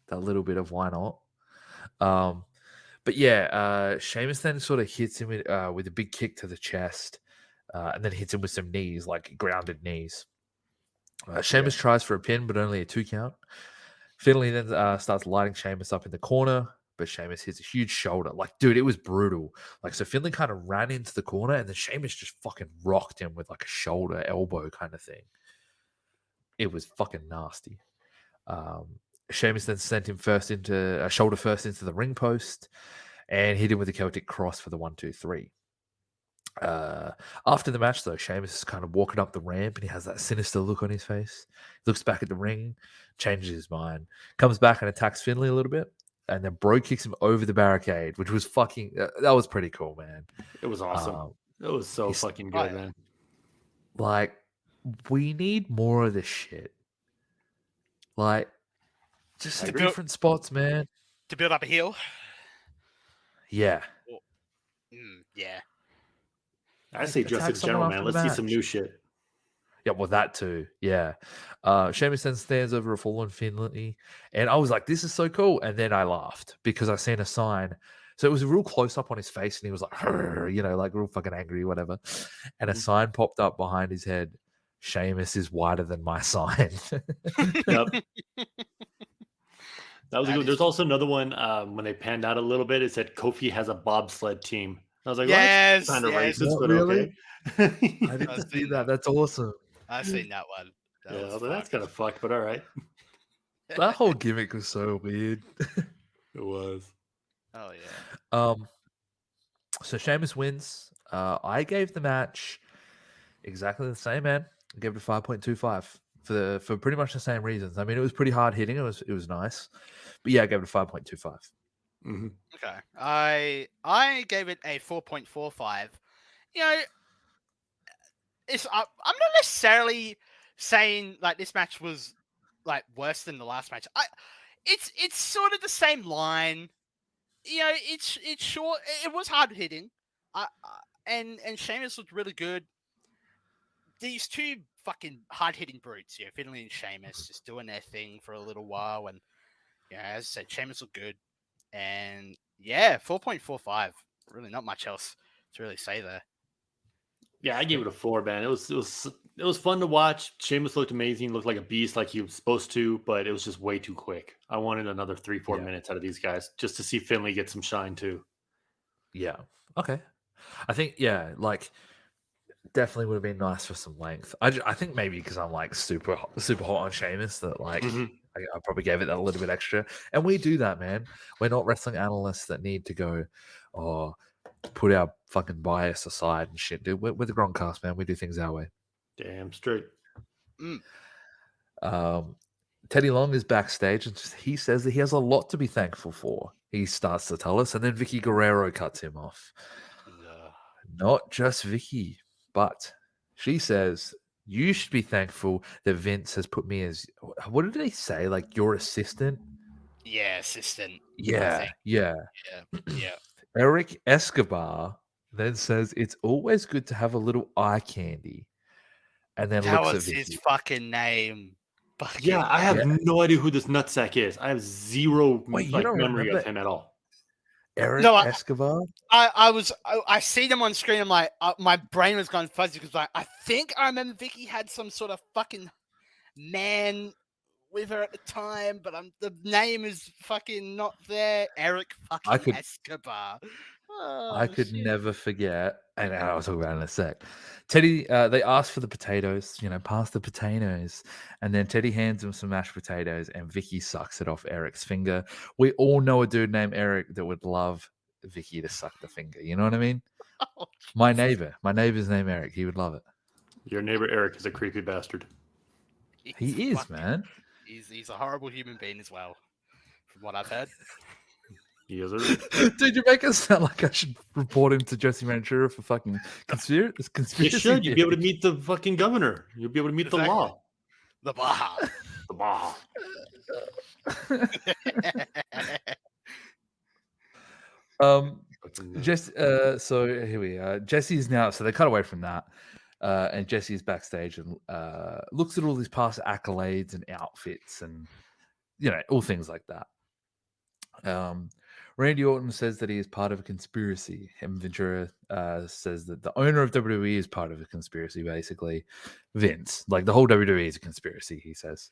bit of why not. But yeah, Sheamus then sort of hits him with a big kick to the chest, and then hits him with some knees, like grounded knees. Sheamus tries for a pin, but only a 2 count. Finley then starts lighting Sheamus up in the corner, but Sheamus hits a huge shoulder. Like, dude, it was brutal. Like, so Finley kind of ran into the corner, and then Sheamus just fucking rocked him with like a shoulder, elbow kind of thing. It was fucking nasty. Sheamus then sent him shoulder first into the ring post and hit him with a Celtic cross for the 1-2-3. After the match, though, Sheamus is kind of walking up the ramp and he has that sinister look on his face. He looks back at the ring, changes his mind, comes back and attacks Finley a little bit, and then Bro kicks him over the barricade, which was fucking. That was pretty cool, man. It was awesome. It was so fucking good, man. Like, we need more of this shit. Like, just in different spots, man. To build up a heel? Yeah. Yeah. I say just in general, man. Let's see some new shit. Yeah, well, that too. Yeah. Sheamus then stands over a fallen Finley, and I was like, this is so cool. And then I laughed because I seen a sign. So it was a real close up on his face, and he was like, like real fucking angry, whatever. And a sign popped up behind his head. Sheamus is wider than my sign. Yep. That was good. There's also another one when they panned out a little bit. It said Kofi has a bobsled team. I was like, yes, well, kind of racist, but really? okay. I didn't see that. That's awesome. I've seen that one. That's kind of fucked, but all right. That whole gimmick was so weird. It was. Oh yeah. So Sheamus wins. I gave the match exactly the same, man. I gave it a 5.25 for pretty much the same reasons. I mean, it was pretty hard hitting. It was nice, but yeah, I gave it a 5.25. Mm-hmm. Okay. I gave it a 4.45. You know, I'm not necessarily saying like this match was like worse than the last match. It's sort of the same line. You know, it's short. It was hard hitting. And Sheamus looked really good. These two fucking hard hitting brutes, Finley and Sheamus, just doing their thing for a little while, and as I said, Sheamus looked good, and 4.45. Really, not much else to really say there. Yeah, I gave it a 4, man. It was fun to watch. Sheamus looked amazing, looked like a beast, like he was supposed to, but it was just way too quick. I wanted another 3-4 minutes out of these guys just to see Finley get some shine too. Yeah. Okay. I think like definitely would have been nice for some length. I think maybe because I'm like super hot on Sheamus that like I probably gave it a little bit extra. And we do that, man. We're not wrestling analysts that need to go, put our fucking bias aside and shit, dude. We're the GRONKCAST, man. We do things our way. Damn straight. Teddy Long is backstage and he says that he has a lot to be thankful for. He starts to tell us, and then Vicky Guerrero cuts him off. Not just Vicky, but she says, you should be thankful that Vince has put me as, what did they say? Like your assistant? Yeah, assistant. Yeah. Yeah. Eric Escobar then says it's always good to have a little eye candy. And then that looks was at Vicky. his fucking name. Yeah, I have no idea who this nutsack is. I have zero memory of him at all. Eric Escobar? I see them on screen. I'm like, my brain was going fuzzy because I think I remember Vicky had some sort of fucking man with her at the time, but the name is fucking not there. Eric fucking Escobar. I could never forget, and I'll talk about it in a sec. Teddy, they asked for the potatoes, pass the potatoes. And then Teddy hands him some mashed potatoes, and Vicky sucks it off Eric's finger. We all know a dude named Eric that would love Vicky to suck the finger. You know what I mean? Oh, my neighbor's name Eric. He would love it. Your neighbor Eric is a creepy bastard. He is, man. He's a horrible human being as well, from what I've heard. Yes, Dude, you make it sound like I should report him to Jesse Ventura for fucking conspiracy. You should. You'd be able to meet the fucking governor. You'll be able to meet the law. The Baja. The Baja. So here we are. Jesse's now, so they cut away from that. And Jesse's backstage and looks at all these past accolades and outfits and, all things like that. Randy Orton says that he is part of a conspiracy. And Ventura says that the owner of WWE is part of a conspiracy, basically. Vince. Like, the whole WWE is a conspiracy, he says.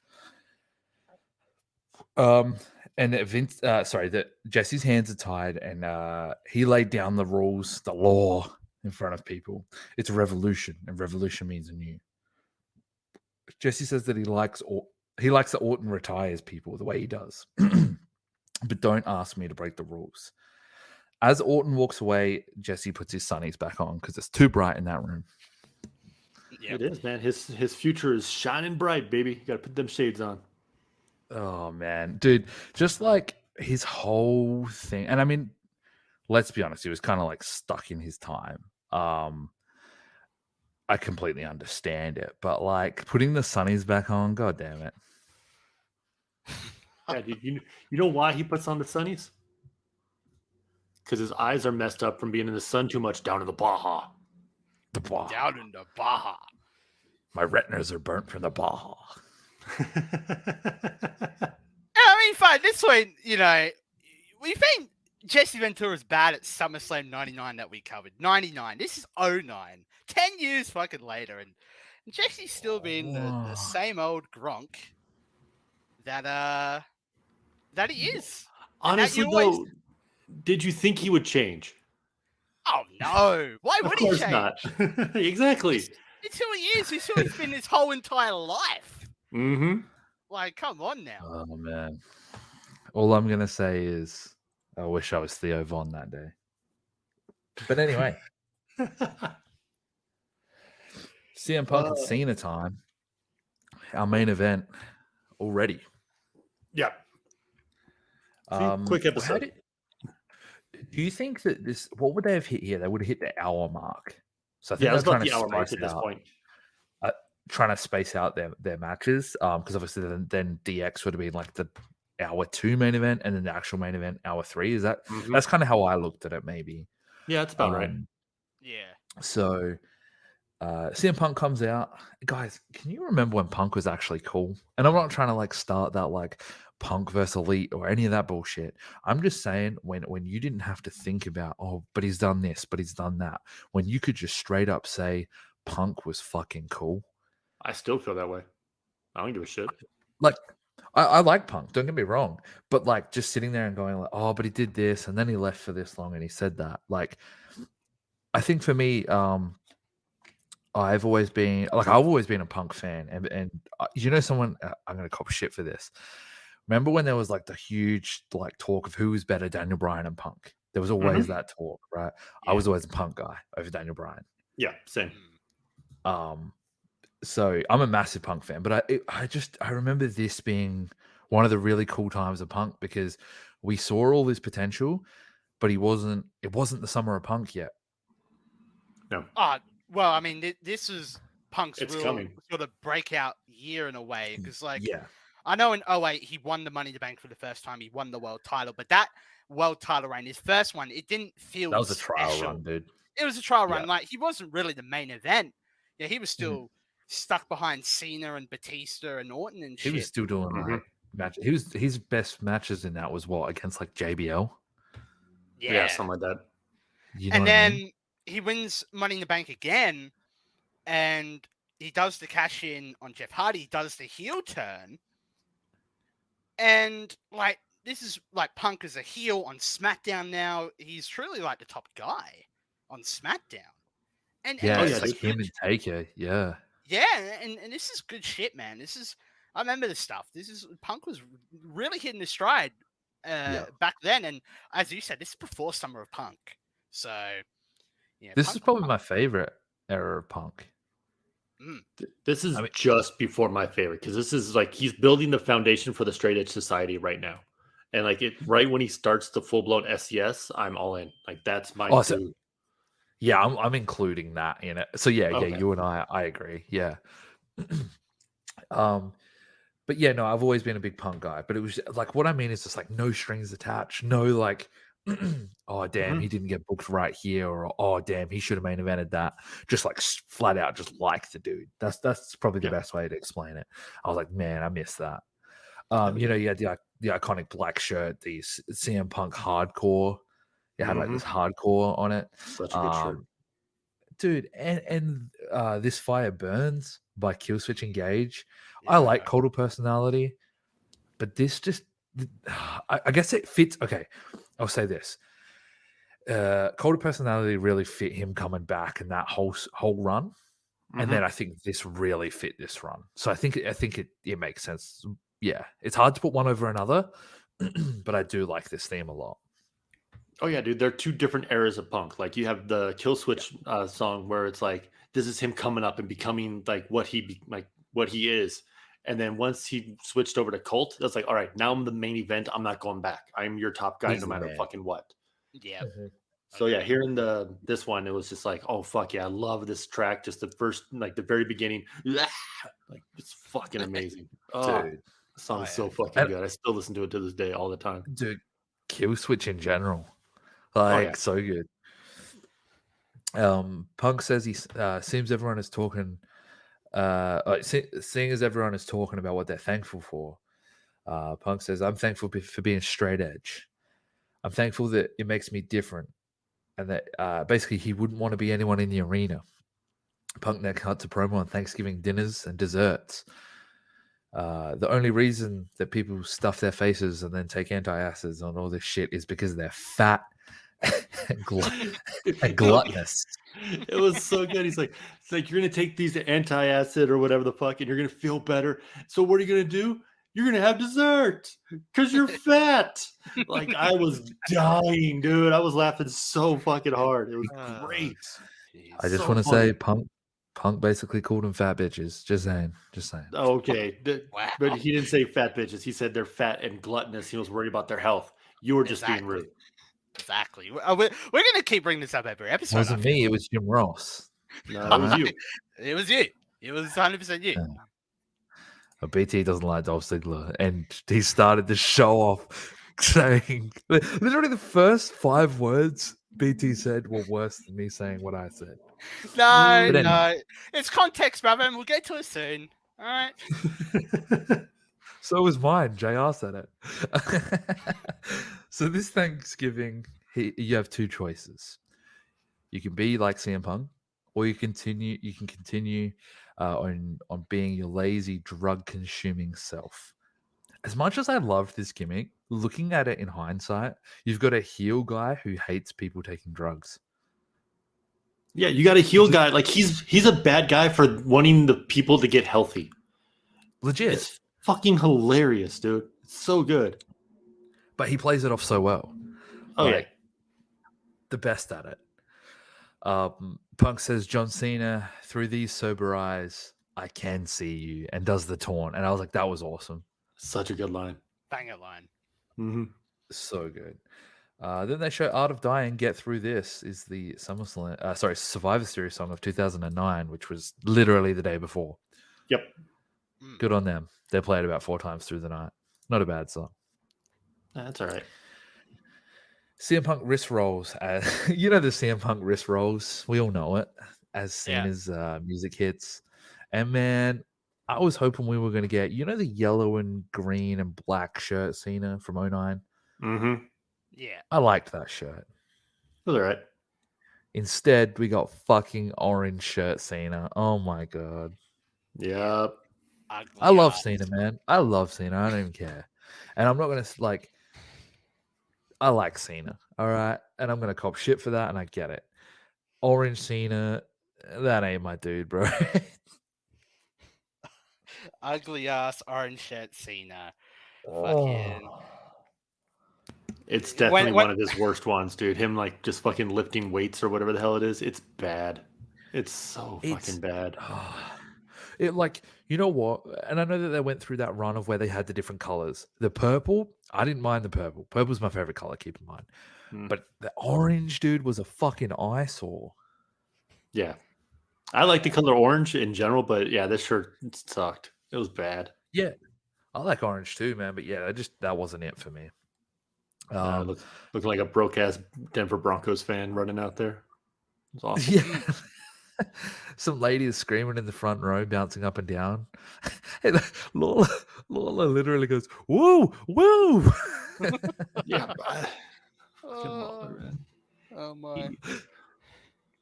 And that Jesse's hands are tied and he laid down the rules, the law in front of people. It's a revolution, and revolution means anew. Jesse says that he likes that Orton retires people the way he does. But don't ask me to break the rules. As Orton walks away, Jesse puts his sunnies back on because it's too bright in that room. Yep. It is, man. His future is shining bright, baby. You got to put them shades on. Oh, man. Dude, just like his whole thing. And I mean, let's be honest, he was kind of like stuck in his time. I completely understand it. But like putting the sunnies back on, God damn it. Yeah, dude, you know why he puts on the sunnies? Because his eyes are messed up from being in the sun too much down in the Baja. The Baja. Down in the Baja. My retinas are burnt from the Baja. I mean, fine. This one, we think Jesse Ventura's bad at SummerSlam 99 that we covered. 99. This is 09. 10 years fucking later. And Jesse's still being the same old Gronk that he is. Honestly, though, did you think he would change? Oh, no. Why would he change? Of course not. Exactly. It's who he is. It's who he's been his whole entire life. Mm-hmm. Like, come on now. Oh, man. All I'm going to say is I wish I was Theo Von that day. But anyway. CM Punk and Cena time. Our main event already. Yeah. Quick episode. Do you think that this? What would they have hit here? They would have hit the hour mark. So I think Yeah, it was they're about trying the to hour mark space at this out, point. trying to space out their matches. Because obviously then DX would have been like the hour 2 main event, and then the actual main event hour 3. Is that that's kind of how I looked at it? Maybe. Yeah, that's about right. Yeah. So CM Punk comes out. Guys, can you remember when Punk was actually cool? And I'm not trying to like start that like Punk versus Elite or any of that bullshit. I'm just saying when you didn't have to think about, oh, but he's done this, but he's done that. When you could just straight up say Punk was fucking cool. I still feel that way. I don't give a shit. Like, I like Punk, don't get me wrong. But like just sitting there and going like, oh, but he did this and then he left for this long and he said that. Like, I think for me, I've always been a Punk fan, and you know, someone I'm gonna cop shit for this. Remember when there was like the huge like talk of who was better, Daniel Bryan and Punk? There was always that talk, right? Yeah. I was always a Punk guy over Daniel Bryan. Yeah, same. So I'm a massive Punk fan, but I remember this being one of the really cool times of Punk because we saw all this potential, but it wasn't the summer of Punk yet. No. Well, I mean, this is Punk's real coming. sort of breakout year in a way. Because, like, Yeah. I know in 2008 he won the Money in the Bank for the first time. He won the world title. But that world title reign, his first one, it didn't feel That was a trial special. run, dude. It was a trial run. Yeah. Like, he wasn't really the main event. Yeah, he was still stuck behind Cena and Batista and Orton and shit. He was still doing like matches. His best matches in that was what, against like JBL? Yeah, something like that. You know and what I then mean? he wins Money in the Bank again, and he does the cash in on Jeff Hardy. He does the heel turn, and like this is like Punk as a heel on SmackDown now. He's truly like the top guy on SmackDown. And Yeah, this it's is like him good- and Taker. Yeah. Yeah, and this is good shit, man. I remember this stuff. Punk was really hitting his stride back then, and as you said, this is before Summer of Punk. So, yeah, This is probably my favorite era of Punk. This is just before my favorite because this is like he's building the foundation for the straight edge society right now, and like right when he starts the full blown SES, I'm all in. Like that's my dude. Yeah, I'm including that in it. So yeah, Okay. you and I agree. Yeah. But yeah, no, I've always been a big Punk guy. But it was like what I mean is just like no strings attached, no like, oh damn, he didn't get booked right here, or oh damn, he should have main evented that. Just like flat out, just like the dude. That's probably the best way to explain it. I was like, man, I miss that. You know, you had the iconic black shirt, the CM Punk hardcore. It had like this hardcore on it. Such a good shirt. Dude, and This Fire Burns by Killswitch Engage. Yeah. I like Cult of Personality, but this just, I guess it fits. Okay, I'll say this. Cult of Personality really fit him coming back and that whole run. And then I think this really fit this run. So I think it makes sense. Yeah, it's hard to put one over another, but I do like this theme a lot. Oh yeah, dude. There are two different eras of Punk. Like you have the Killswitch song where it's like this is him coming up and becoming like what he is. And then once he switched over to Cult, that's like, all right, now I'm the main event. I'm not going back. I'm your top guy no matter fucking what. Yeah. So yeah, hearing this one, it was just like, oh fuck yeah, I love this track. Just the first, like the very beginning, like it's fucking amazing. Dude, the song is so fucking good. I still listen to it to this day all the time. Dude, Killswitch in general. Like so good. Punk says he seems everyone is talking. Seeing as everyone is talking about what they're thankful for, Punk says, "I'm thankful for being straight edge. I'm thankful that it makes me different, and that basically he wouldn't want to be anyone in the arena." Punk then cuts a promo on Thanksgiving dinners and desserts. The only reason that people stuff their faces and then take antacids on all this shit is because they're fat and gluttonous. It was so good. It's like you're gonna take these antacid or whatever the fuck, and you're gonna feel better. So what are you gonna do? You're gonna have dessert because you're fat. Like I was dying, dude. I was laughing so fucking hard. It was great. I just want to say, Punk Punk basically called them fat bitches. Just saying. Just saying. Okay, Wow. but he didn't say fat bitches. He said they're fat and gluttonous. He was worried about their health. You were just being rude. Exactly. We're going to keep bringing this up every It episode. wasn't me. It was Jim Ross. No, it was you. It was you. It was 100% you. But BT doesn't like Dolph Ziggler, and he started the show off saying literally the first 5 words BT said were worse than me saying what I said. No, But anyway. no. It's context, brother, and we'll get to it soon. All right. So was mine. JR said it. So this Thanksgiving, you have 2 choices. You can be like CM Punk, or you can continue on being your lazy, drug-consuming self. As much as I loved this gimmick, looking at it in hindsight, you've got a heel guy who hates people taking drugs. Yeah, you got a heel guy. Like he's a bad guy for wanting the people to get healthy. Legit. It's fucking hilarious, dude. It's so good. But he plays it off so well. Oh yeah. The best at it. Punk says, John Cena, through these sober eyes, I can see you, and does the taunt. And I was like, that was awesome. Such a good line. Banger line. Mm-hmm. So good. Then they show Art of Dying, Get Through This is the Survivor Series song of 2009, which was literally the day before. Yep. Good on them. They played about 4 times through the night. Not a bad song. That's all right. CM Punk wrist rolls. You know the CM Punk wrist rolls. We all know it as Cena's music hits. And man, I was hoping we were going to get, the yellow and green and black shirt Cena from 09. Mm-hmm. Yeah. I liked that shirt. That's all right. Instead, we got fucking orange shirt Cena. Oh my God. Yep. I love Cena, man. I love Cena. I don't even care. And I'm not going to, I like Cena, all right? And I'm going to cop shit for that, and I get it. Orange Cena, that ain't my dude, bro. Ugly ass orange shirt Cena. Fucking. It's definitely one of his worst ones, dude. Him just fucking lifting weights or whatever the hell it is. It's bad. It's so fucking bad. You know what? And I know that they went through that run of where they had the different colors. The purple, I didn't mind the purple. Purple's my favorite color, keep in mind. But the orange, dude, was a fucking eyesore. Yeah. I like the color orange in general, but yeah, this shirt sucked. It was bad. Yeah. I like orange too, man. But yeah, that wasn't it for me. Looking like a broke-ass Denver Broncos fan running out there. It was awesome. Yeah. Some lady is screaming in the front row, bouncing up and down. And Lola literally goes, "Woo, woo!" Yeah. Oh my!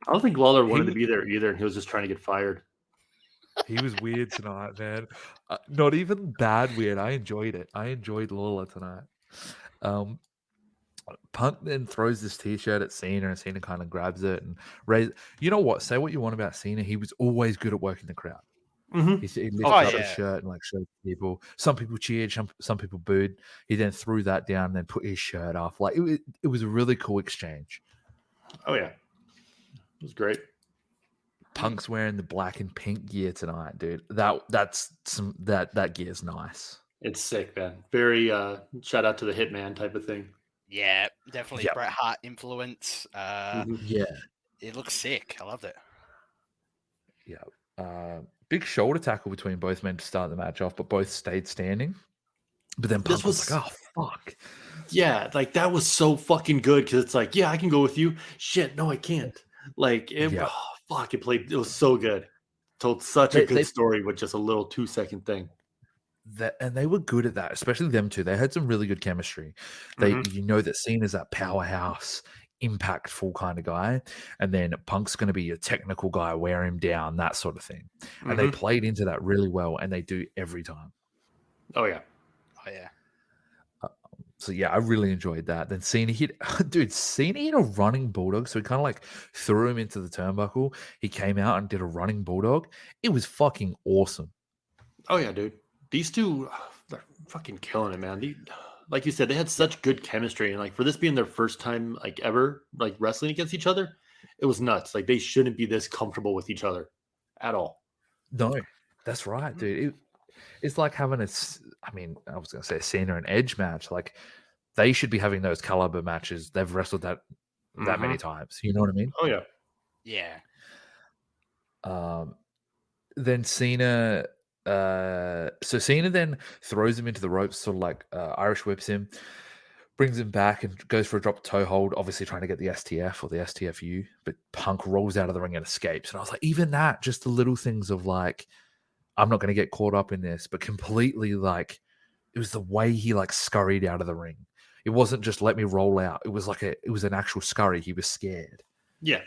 I don't think Lawler wanted to be there either, and he was just trying to get fired. He was weird tonight, man. Not even bad weird. I enjoyed it. I enjoyed Lola tonight. Punk then throws this t-shirt at Cena, and Cena kind of grabs it and raises. You know what? Say what you want about Cena. He was always good at working the crowd. Mm-hmm. He lifted up his shirt and showed people. Some people cheered, some people booed. He then threw that down and then put his shirt off. It was a really cool exchange. Oh yeah, it was great. Punk's wearing the black and pink gear tonight, dude. That gear's nice. It's sick, man. Very shout out to the Hitman type of thing. Yeah, definitely Bret Hart influence. Yeah. It looks sick. I loved it. Yeah. Big shoulder tackle between both men to start the match off, but both stayed standing. But then Punk was like, oh, fuck. Yeah, that was so fucking good because it's like, yeah, I can go with you. Shit, no, I can't. It was so good. Told such a good story with just a little 2-second thing. And they were good at that, especially them two. They had some really good chemistry. You know that Cena's that powerhouse, impactful kind of guy, and then Punk's going to be a technical guy, wear him down, that sort of thing. And they played into that really well, and they do every time. Oh yeah. So yeah, I really enjoyed that. Then Cena hit a running bulldog. So he kind of threw him into the turnbuckle. He came out and did a running bulldog. It was fucking awesome. Oh yeah, dude. These two, they're fucking killing it, man. Like you said, they had such good chemistry, and for this being their first time ever wrestling against each other, it was nuts. They shouldn't be this comfortable with each other. at all. No, that's right, dude. It's like having I mean, I was going to say a Cena and Edge match. Like, they should be having those caliber matches. They've wrestled that many times. You know what I mean? Oh yeah. Yeah. Then Cena, so Cena then throws him into the ropes, sort of like Irish whips him, brings him back, and goes for a drop toe hold, obviously trying to get the STF or the STFU. But Punk rolls out of the ring and escapes. And I was like, even that, just the little things of like, I'm not going to get caught up in this, but completely like, it was the way he like scurried out of the ring. It wasn't just let me roll out. It was like it was an actual scurry. He was scared. Yeah.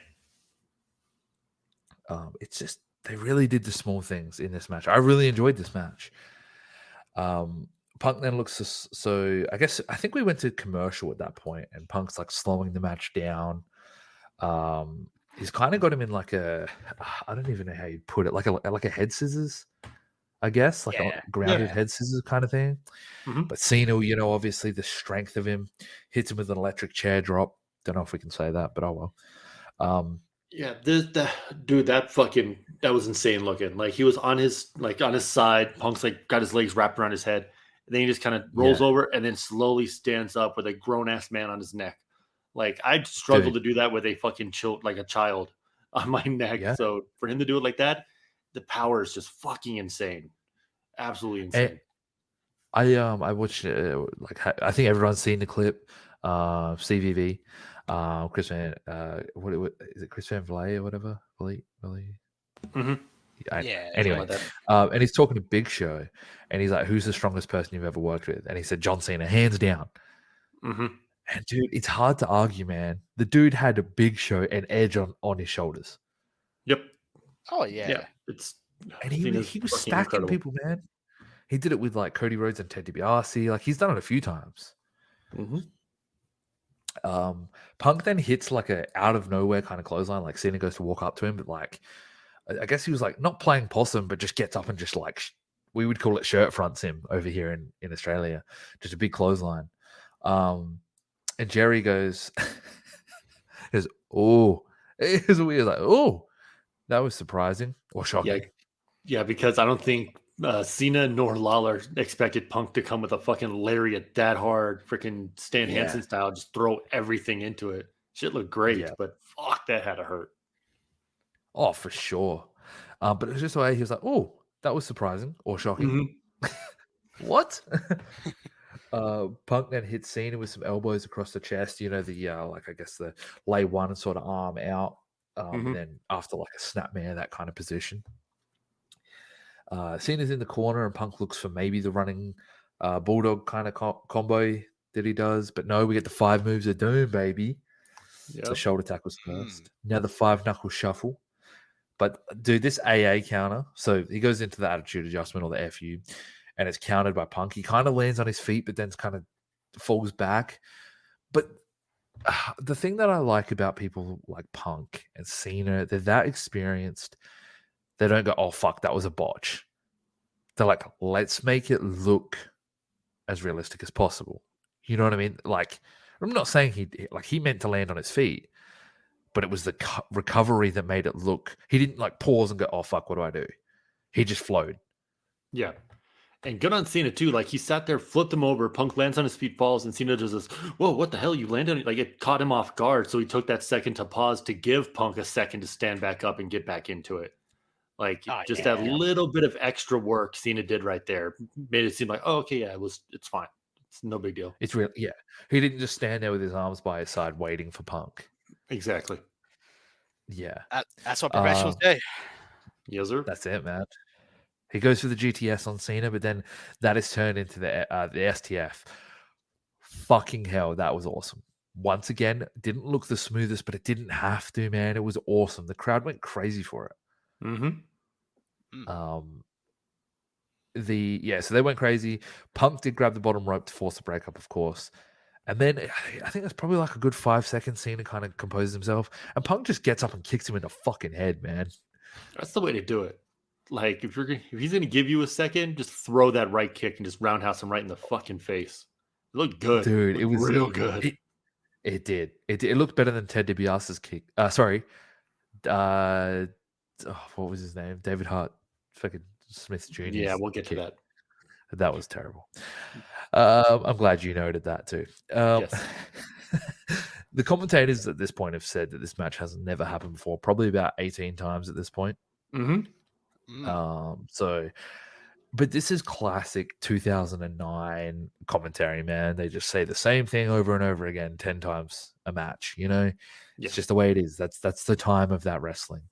It's just, they really did the small things in this match. I really enjoyed this match. Punk then looks so I think we went to commercial at that point, and Punk's like slowing the match down. He's kind of got him in like I don't even know how you put it, like a head scissors, I guess, like a grounded head scissors kind of thing. Mm-hmm. But Cena, you know, obviously the strength of him, hits him with an electric chair drop. Don't know if we can say that, but oh well. Yeah, that was insane looking. Like he was on his side. Punk's like got his legs wrapped around his head. And then he just kind of rolls over and then slowly stands up with a grown ass man on his neck. Like I'd struggle to do that with a fucking child on my neck. Yeah. So for him to do it like that, the power is just fucking insane. Absolutely insane. I watched I think everyone's seen the clip. CVV. Chris Van, what is it? Chris Van Vliet or whatever? Vliet. Mm-hmm. Anyway, and he's talking to Big Show, and he's like, "Who's the strongest person you've ever worked with?" And he said, "John Cena, hands down." Mm-hmm. And dude, it's hard to argue, man. The dude had a Big Show and Edge on his shoulders. Yep. Oh yeah. He was stacking people, man. He did it with like Cody Rhodes and Ted DiBiase. Like he's done it a few times. Mm-hmm. Punk then hits like a out of nowhere kind of clothesline. Like Cena goes to walk up to him, but like I guess he was like not playing possum, but just gets up and just like we would call it shirt fronts him over here in Australia. Just a big clothesline. And Jerry goes, "Oh," it was weird. Like, "Oh, that was surprising or shocking." Yeah, because I don't think Cena nor Lawler expected Punk to come with a fucking lariat that hard, freaking Stan Hansen style, just throw everything into it. Shit looked great, but fuck, that had to hurt. Oh, for sure. But it was just the way he was like, "Oh, that was surprising or shocking." Mm-hmm. What? Punk then hits Cena with some elbows across the chest. You know, the I guess the lay one sort of arm out. And then after like a snapmare, that kind of position. Cena's in the corner, and Punk looks for maybe the running bulldog kind of combo that he does. But no, we get the 5 moves of doom, baby. Yep. So shoulder tackles first. Now the 5 knuckle shuffle. But dude, this AA counter, so he goes into the attitude adjustment or the FU, and it's countered by Punk. He kind of lands on his feet, but then kind of falls back. But the thing that I like about people like Punk and Cena, they're that experienced. They don't go, "Oh, fuck, that was a botch." They're like, "Let's make it look as realistic as possible." You know what I mean? Like, I'm not saying he meant to land on his feet, but it was the recovery that made it look. He didn't like pause and go, "Oh, fuck, what do I do?" He just flowed. Yeah. And good on Cena too. Like he sat there, flipped him over. Punk lands on his feet, falls, and Cena does this. Whoa, what the hell? You landed on it. Like it caught him off guard. So he took that second to pause to give Punk a second to stand back up and get back into it. Like that little bit of extra work Cena did right there made it seem like, oh, okay, yeah, it's fine. It's no big deal. It's real. Yeah. He didn't just stand there with his arms by his side waiting for Punk. Exactly. Yeah. That's what professionals do. Yes, sir. That's it, man. He goes for the GTS on Cena, but then that is turned into the STF. Fucking hell, that was awesome. Once again, didn't look the smoothest, but it didn't have to, man. It was awesome. The crowd went crazy for it. Mm-hmm. So they went crazy. Punk did grab the bottom rope to force the breakup, of course. And then I think it's probably like a good 5 seconds. Cena kind of composes himself, and Punk just gets up and kicks him in the fucking head, man. That's the way to do it. Like if he's gonna give you a second, just throw that right kick and just roundhouse him right in the fucking face. It looked good, dude. It was real good. It did. It looked better than Ted DiBiase's kick. what was his name? David Hart, fucking Smith Jr.'s Yeah, we'll get to kick. that. That was terrible. I'm glad you noted that too. Yes. The commentators at this point have said that this match has never happened before, probably about 18 times at this point. Mm-hmm. But this is classic 2009 commentary, man. They just say the same thing over and over again 10 times a match, you know? Yeah. It's just the way it is. That's the time of that wrestling.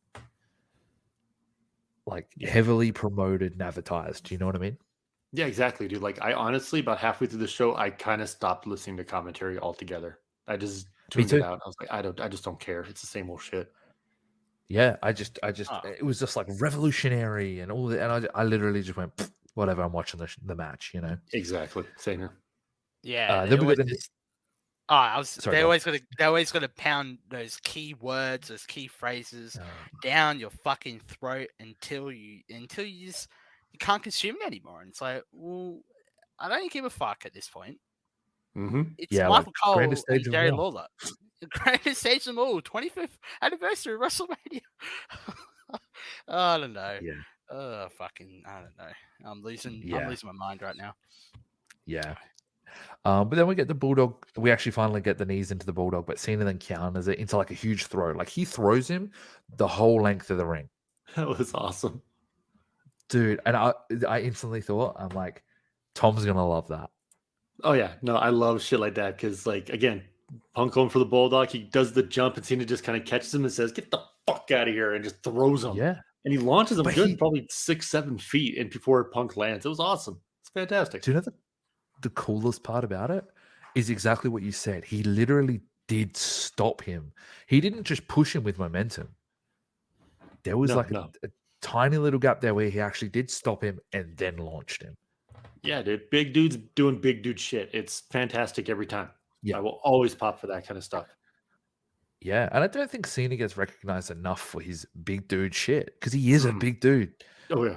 Like heavily promoted and advertised. You know what I mean? Yeah, exactly, dude. Like I honestly, about halfway through the show, I kind of stopped listening to commentary altogether. I just tuned it out. I was like, I just don't care. It's the same old shit. Yeah, it was just like revolutionary and all that. And I literally just went, whatever, I'm watching the match, you know? Exactly. Same here. Yeah. Then we got they always got to pound those key words, those key phrases down your fucking throat until you just you can't consume it anymore. And it's like, well, I don't give a fuck at this point. Mm-hmm. It's Michael Cole and Jerry Lawler. The greatest stage of them all, 25th anniversary of WrestleMania. I don't know. Yeah. I don't know. I'm losing my mind right now. Yeah. But then we get the Bulldog. We actually finally get the knees into the Bulldog, but Cena then counters it into like a huge throw. Like he throws him the whole length of the ring. That was awesome. Dude, and I instantly thought, I'm like, Tom's going to love that. Oh, yeah. No, I love shit like that because, like, again, Punk going for the Bulldog, he does the jump and Cena just kind of catches him and says, get the fuck out of here, and just throws him. Yeah. And he launches him probably 6-7 feet and before Punk lands. It was awesome. It's fantastic. Do you know the coolest part about it is exactly what you said. He literally did stop him. He didn't just push him with momentum. There was a tiny little gap there where he actually did stop him and then launched him. Yeah, dude. Big dudes doing big dude shit. It's fantastic every time. Yeah. I will always pop for that kind of stuff. Yeah, and I don't think Cena gets recognized enough for his big dude shit because he is a big dude. Oh, yeah.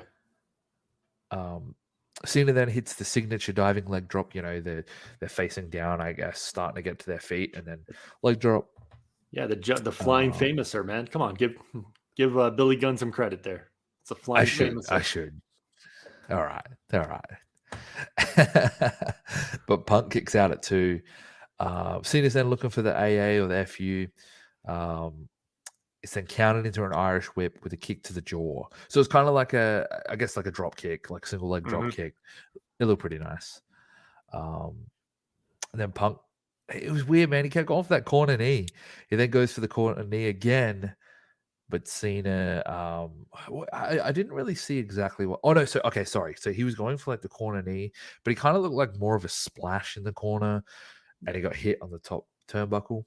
Cena then hits the signature diving leg drop. You know, they're facing down, I guess, starting to get to their feet, and then leg drop. Yeah, the flying famouser, man. Come on, give Billy Gunn some credit there. It's a flying famouser. I should. All right. But Punk kicks out at 2. Cena's then looking for the AA or the FU. It's then counted into an Irish whip with a kick to the jaw. So it's kind of like a drop kick, like single leg drop kick. It looked pretty nice. And then Punk, it was weird, man. He kept going for that corner knee. He then goes for the corner knee again. But Cena, I didn't really see exactly what. Oh no, sorry. So he was going for like the corner knee, but he kind of looked like more of a splash in the corner, and he got hit on the top turnbuckle.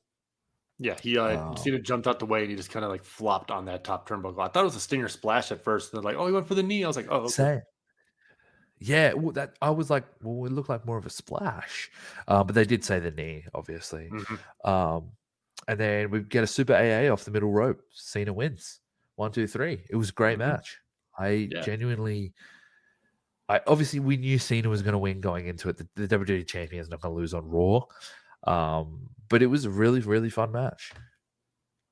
Yeah, Cena jumped out the way and he just kind of like flopped on that top turnbuckle. I thought it was a stinger splash at first. And they're like, oh, he went for the knee. I was like, oh, okay. Same. Yeah, I was like, well, it looked like more of a splash, but they did say the knee, obviously. And then we get a super AA off the middle rope. Cena wins. 1, 2, 3. It was a great match. Obviously we knew Cena was going to win going into it. The WWE champion is not going to lose on Raw. But it was a really, really fun match.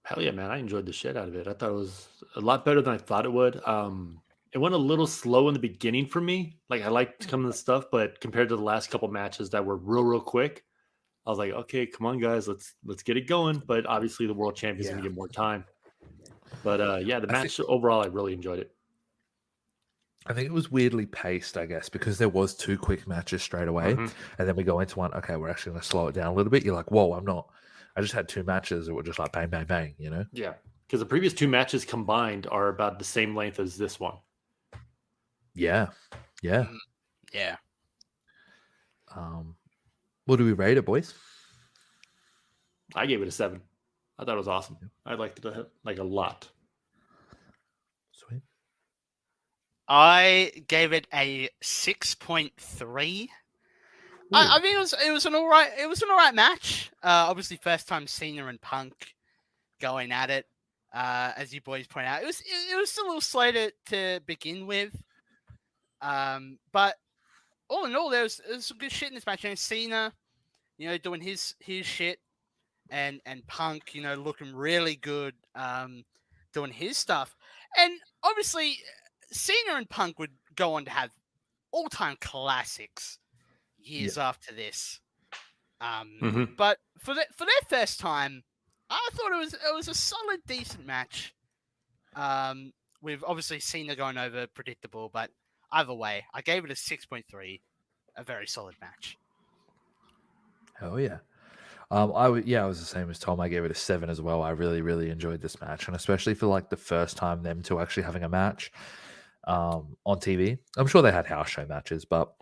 Hell yeah, man. I enjoyed the shit out of it. I thought it was a lot better than I thought it would. It went a little slow in the beginning for me. Like I liked some of the stuff, but compared to the last couple matches that were real quick, I was like, okay, come on, guys, let's get it going. But obviously, the world champion's gonna get more time. But the match overall, I really enjoyed it. I think it was weirdly paced, I guess, because there was 2 quick matches straight away, and then we go into one. Okay, we're actually gonna slow it down a little bit. You're like, whoa, I just had 2 matches that were just like bang, bang, bang. You know? Yeah, because the previous 2 matches combined are about the same length as this one. Yeah. What do we rate it, boys? I gave it a 7. I thought it was awesome. I liked it like a lot. Sweet. I gave it a 6.3. I mean, it was an all right match. Obviously, first time Cena and Punk going at it. As you boys point out, it was a little slow to begin with. But all in all, there was some good shit in this match. Cena, doing his shit, and Punk, looking really good. doing his stuff. And obviously, Cena and Punk would go on to have all-time classics years after this. But for their first time, I thought it was a solid, decent match. With obviously Cena going over predictable, but either way, I gave it a 6.3, a very solid match. Oh yeah. I was the same as Tom. I gave it a 7 as well. I really, really enjoyed this match, and especially for like the first time them two actually having a match on TV. I'm sure they had house show matches, but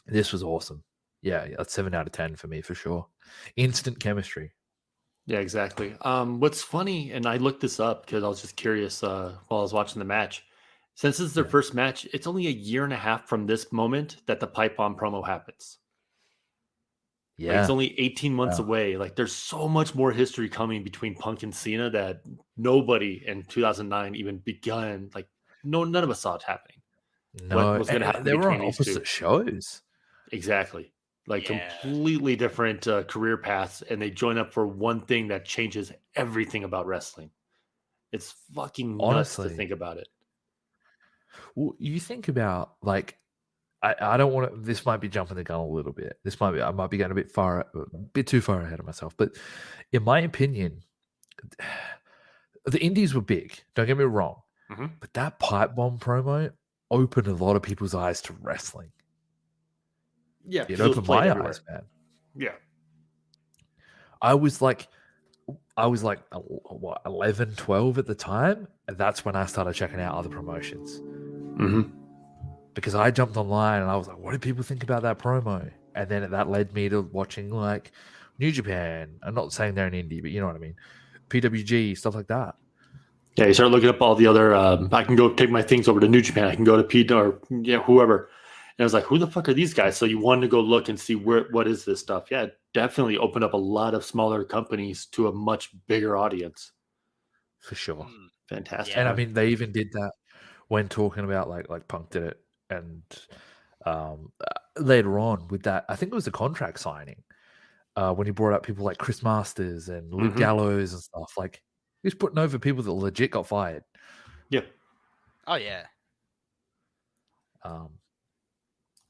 this was awesome. Yeah, that's 7 out of 10 for me for sure. Instant chemistry. Yeah, exactly. What's funny, and I looked this up because I was just curious while I was watching the match. Since this is their first match, it's only a year and a half from this moment that the pipe bomb promo happens. Yeah, like, it's only 18 months away. Like, there's so much more history coming between Punk and Cena that nobody in 2009 even begun. Like, none of us saw it happening. No, what was going to happen they were on between these two? opposite shows. Exactly. Like completely different career paths, and they join up for one thing that changes everything about wrestling. It's fucking nuts Honestly. to think about it. Well, you think about like, I don't want to. This might be jumping the gun a little bit. I might be going a bit too far ahead of myself. But in my opinion, the indies were big. Don't get me wrong, but that pipe bomb promo opened a lot of people's eyes to wrestling. Yeah, it opened my eyes, man. Yeah, I was like what, 11, 12 at the time, and that's when I started checking out other promotions. Because I jumped online and I was like, what do people think about that promo? And then that led me to watching like New Japan. I'm not saying they're an indie, but you know what I mean. PWG, stuff like that. Yeah, you start looking up all the other. I can go take my things over to New Japan. I can go to Pete or whoever. And I was like, who the fuck are these guys? So you wanted to go look and see what is this stuff. Yeah, it definitely opened up a lot of smaller companies to a much bigger audience. For sure. Fantastic. And I mean, they even did that when talking about like Punk did it. And later on with that, I think it was a contract signing when he brought up people like Chris Masters and Luke Gallows and stuff. Like, he was putting over people that legit got fired. Yep. Oh yeah.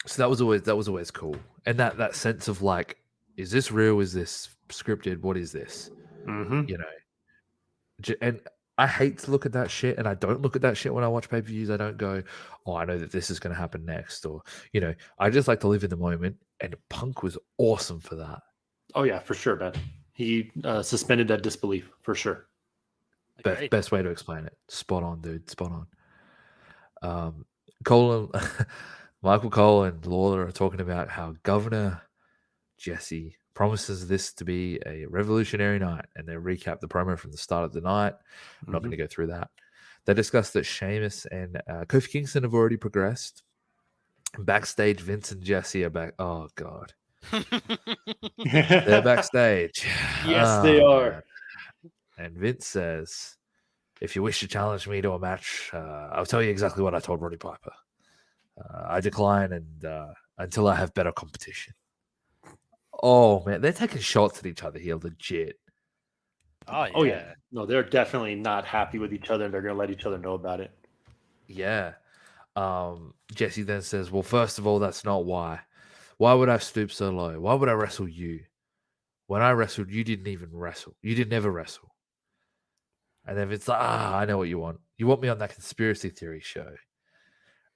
So that was always cool, and that sense of like, is this real? Is this scripted? What is this? You know, and I hate to look at that shit, and I don't look at that shit when I watch pay-per-views. I don't go, oh, I know that this is going to happen next, or you know, I just like to live in the moment. And Punk was awesome for that. Oh yeah, for sure, man. He suspended that disbelief for sure. Best way to explain it. Spot on, dude. Spot on. Michael Cole and Lawler are talking about how Governor Jesse promises this to be a revolutionary night, and they recap the promo from the start of the night. I'm not going to go through that. They discussed that Sheamus and Kofi Kingston have already progressed. Backstage, Vince and Jesse are back. Oh, God. They're backstage. Yes, they are. Man. And Vince says, if you wish to challenge me to a match, I'll tell you exactly what I told Roddy Piper. I decline and until I have better competition. Oh, man. They're taking shots at each other here, legit. Oh, yeah. No, they're definitely not happy with each other, and they're going to let each other know about it. Yeah. Jesse then says, well, first of all, that's not why. Why would I stoop so low? Why would I wrestle you? When I wrestled, you didn't even wrestle. You didn't ever wrestle. And then Vince's like, I know what you want. You want me on that conspiracy theory show.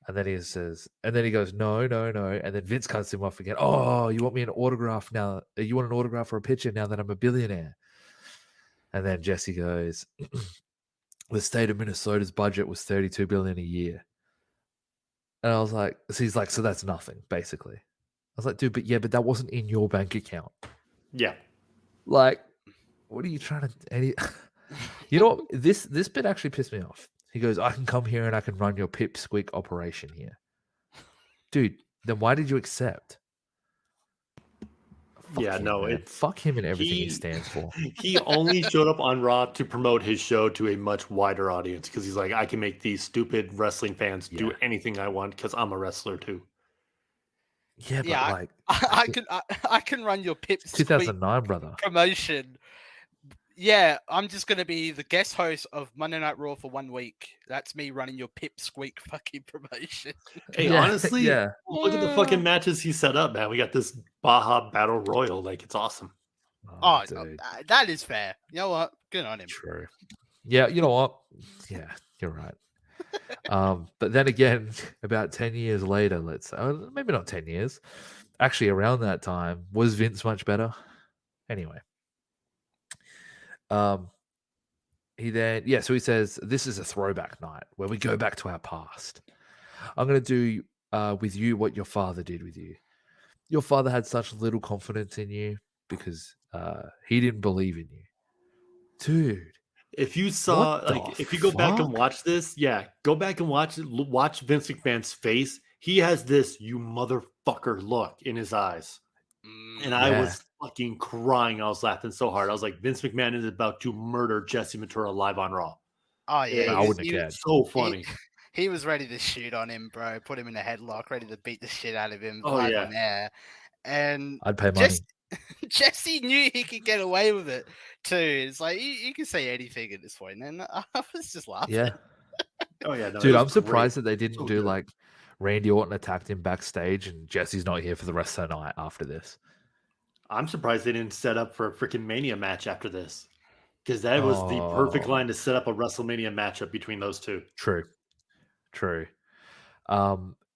And then he says, and then he goes, no. And then Vince cuts him off again. Oh, you want me an autograph now? You want an autograph or a picture now that I'm a billionaire? And then Jesse goes, the state of Minnesota's budget was $32 billion a year. And I was like, so he's like, so that's nothing, basically. I was like, dude, but that wasn't in your bank account. Yeah. Like, what are you trying to? You know, this bit actually pissed me off. He goes, I can come here and I can run your pipsqueak operation here. Dude, then why did you accept? Fuck him and everything he stands for. He only showed up on Raw to promote his show to a much wider audience because he's like, I can make these stupid wrestling fans do anything I want because I'm a wrestler too. Yeah, but like I can run your pipsqueak 2009, brother. promotion. Yeah, I'm just gonna be the guest host of Monday Night Raw for 1 week. That's me running your pipsqueak fucking promotion. Hey, Yeah, honestly, yeah. look at the fucking matches he set up, man. We got this Baja Battle Royal. Like, it's awesome. Oh, dude, that is fair. You know what? Good on him. true. Yeah, you know what? Yeah, you're right. But then again, about 10 years later, let's say, maybe not 10 years, actually around that time, was Vince much better? Anyway. So he says, this is a throwback night where we go back to our past. I'm going to do with you what your father did with you. Your father had such little confidence in you because he didn't believe in you. Dude. If you saw, What the if you go back and fuck? watch this, go back and watch Vince McMahon's face. He has this "you motherfucker" look in his eyes, and I was fucking crying. I was laughing so hard. I was like, Vince McMahon is about to murder Jesse Ventura live on Raw. Oh yeah, I wouldn't have cared. So funny. He was ready to shoot on him, bro. Put him in a headlock, ready to beat the shit out of him Oh, live yeah. on air. And I'd pay money. Jesse knew he could get away with it too. It's like you can say anything at this point, and I was just laughing. Yeah. Oh yeah, no, Dude, it was I'm surprised great. that they didn't So do good. like Randy Orton attacked him backstage and Jesse's not here for the rest of the night after this. I'm surprised they didn't set up for a freaking Mania match after this, because that was the perfect line to set up a WrestleMania matchup between those two. True.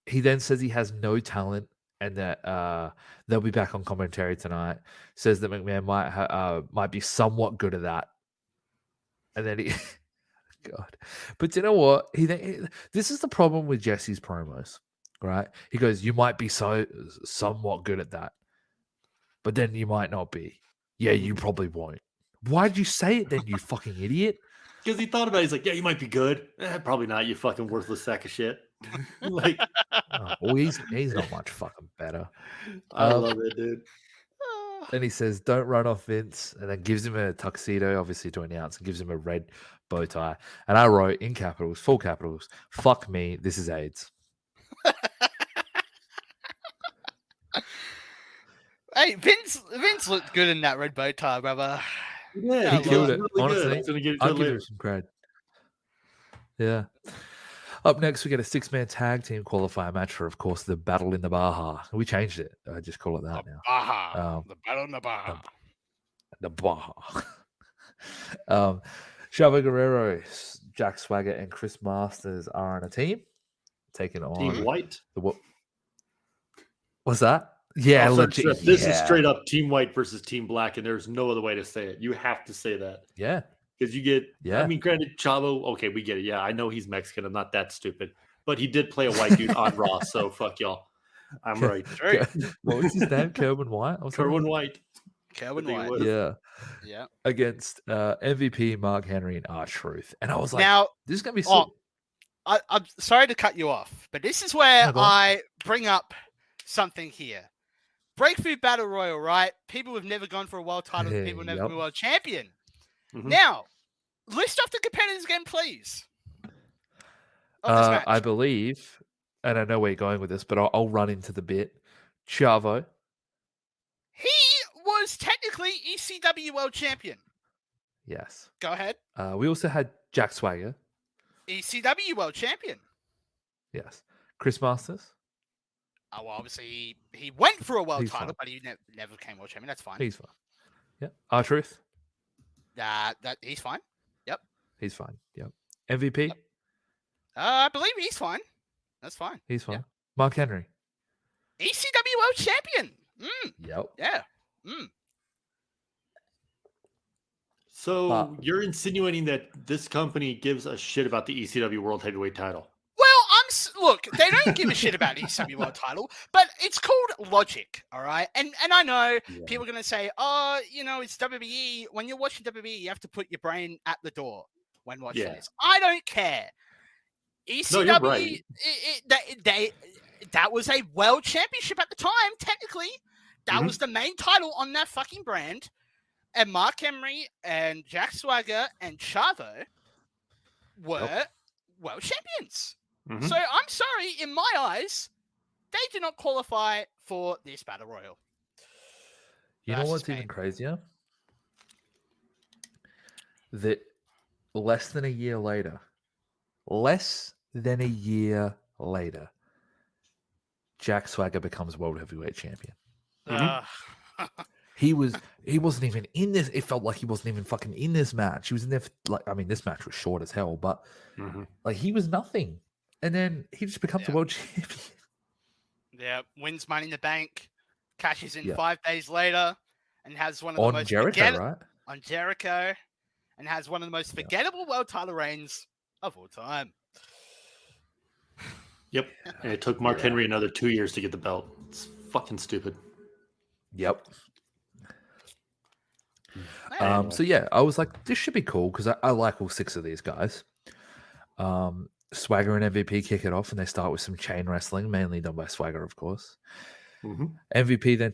He then says he has no talent and that they'll be back on commentary tonight. Says that McMahon might be somewhat good at that. And then he, God, but you know what? This is the problem with Jesse's promos, right? He goes, "You might be somewhat good at that, but then you might not be. Yeah, you probably won't. Why'd you say it then, you fucking idiot?" Because he thought about it. He's like, yeah, you might be good. Probably not, you fucking worthless sack of shit. Like, well, he's not much fucking better. I love it, dude. Then he says, "Don't run off Vince," and then gives him a tuxedo, obviously to announce, and gives him a red bow tie. And I wrote in capitals, full capitals, "Fuck me, this is AIDS." Hey, Vince looked good in that red bow tie, brother. Yeah, He killed it. really Honestly, good. I'll give him some cred. Yeah. Up next, we get a 6-man tag team qualifier match for, of course, the Battle in the Baja. We changed it. I just call it that now. Baja. The Battle in the Baja. The Baja. Chavo Guerrero, Jack Swagger, and Chris Masters are on a team taking on Team White. What's that? Yeah, legit. This is straight up Team White versus Team Black, and there's no other way to say it. You have to say that. Yeah. Because you get, Yeah. I mean, granted, Chavo, okay, we get it. Yeah, I know he's Mexican. I'm not that stupid. But he did play a white dude on Raw, so fuck y'all. I'm right. What was his name? Kerwin White? Kerwin White. Kerwin White. Yeah. Against MVP Mark Henry and R-Truth. And I was like, now, this is going to be sick. I'm sorry to cut you off, but this is where I bring up something here. Breakthrough Battle Royal, right? People have never gone for a world title. People have never been a world champion. Mm-hmm. Now, list off the competitors again, please. I believe, and I know where you're going with this, but I'll run into the bit. Chavo. He was technically ECW world champion. Yes. Go ahead. We also had Jack Swagger. ECW world champion. Yes. Chris Masters. Oh, well, obviously he went for a world title, but he never became world champion. That's fine. He's fine. Yeah. R-Truth. He's fine. Yep. He's fine. Yep. MVP. Yep. I believe he's fine. That's fine. He's fine. Yep. Mark Henry. ECW world champion. Yep. Yeah. So you're insinuating that this company gives a shit about the ECW World Heavyweight title? Well, look, they don't give a shit about the ECW World title, but it's called logic, all right? And I know people are going to say, oh, it's WWE. When you're watching WWE, you have to put your brain at the door when watching this. I don't care. ECW, no, you're right. that was a world championship at the time, technically. That was the main title on that fucking brand. And Mark Henry and Jack Swagger and Chavo were world champions. Mm-hmm. So I'm sorry, in my eyes, they do not qualify for this Battle Royal. You know what's even crazier? that less than a year later, Jack Swagger becomes World Heavyweight Champion. Uh, He wasn't even in this. It felt like he wasn't even fucking in this match. He was in there for, this match was short as hell, but he was nothing. And then he just becomes a world champion. yeah, wins Money in the Bank, cashes in Yeah. 5 days later, and has one of the On most Jericho, right? on Jericho, and has one of the most forgettable world title reigns of all time. Yep. And it took Mark Henry another 2 years to get the belt. It's fucking stupid. Yep. So yeah, I was like, this should be cool because I like all 6 of these guys. Swagger and MVP kick it off, and they start with some chain wrestling, mainly done by Swagger, of course. MVP then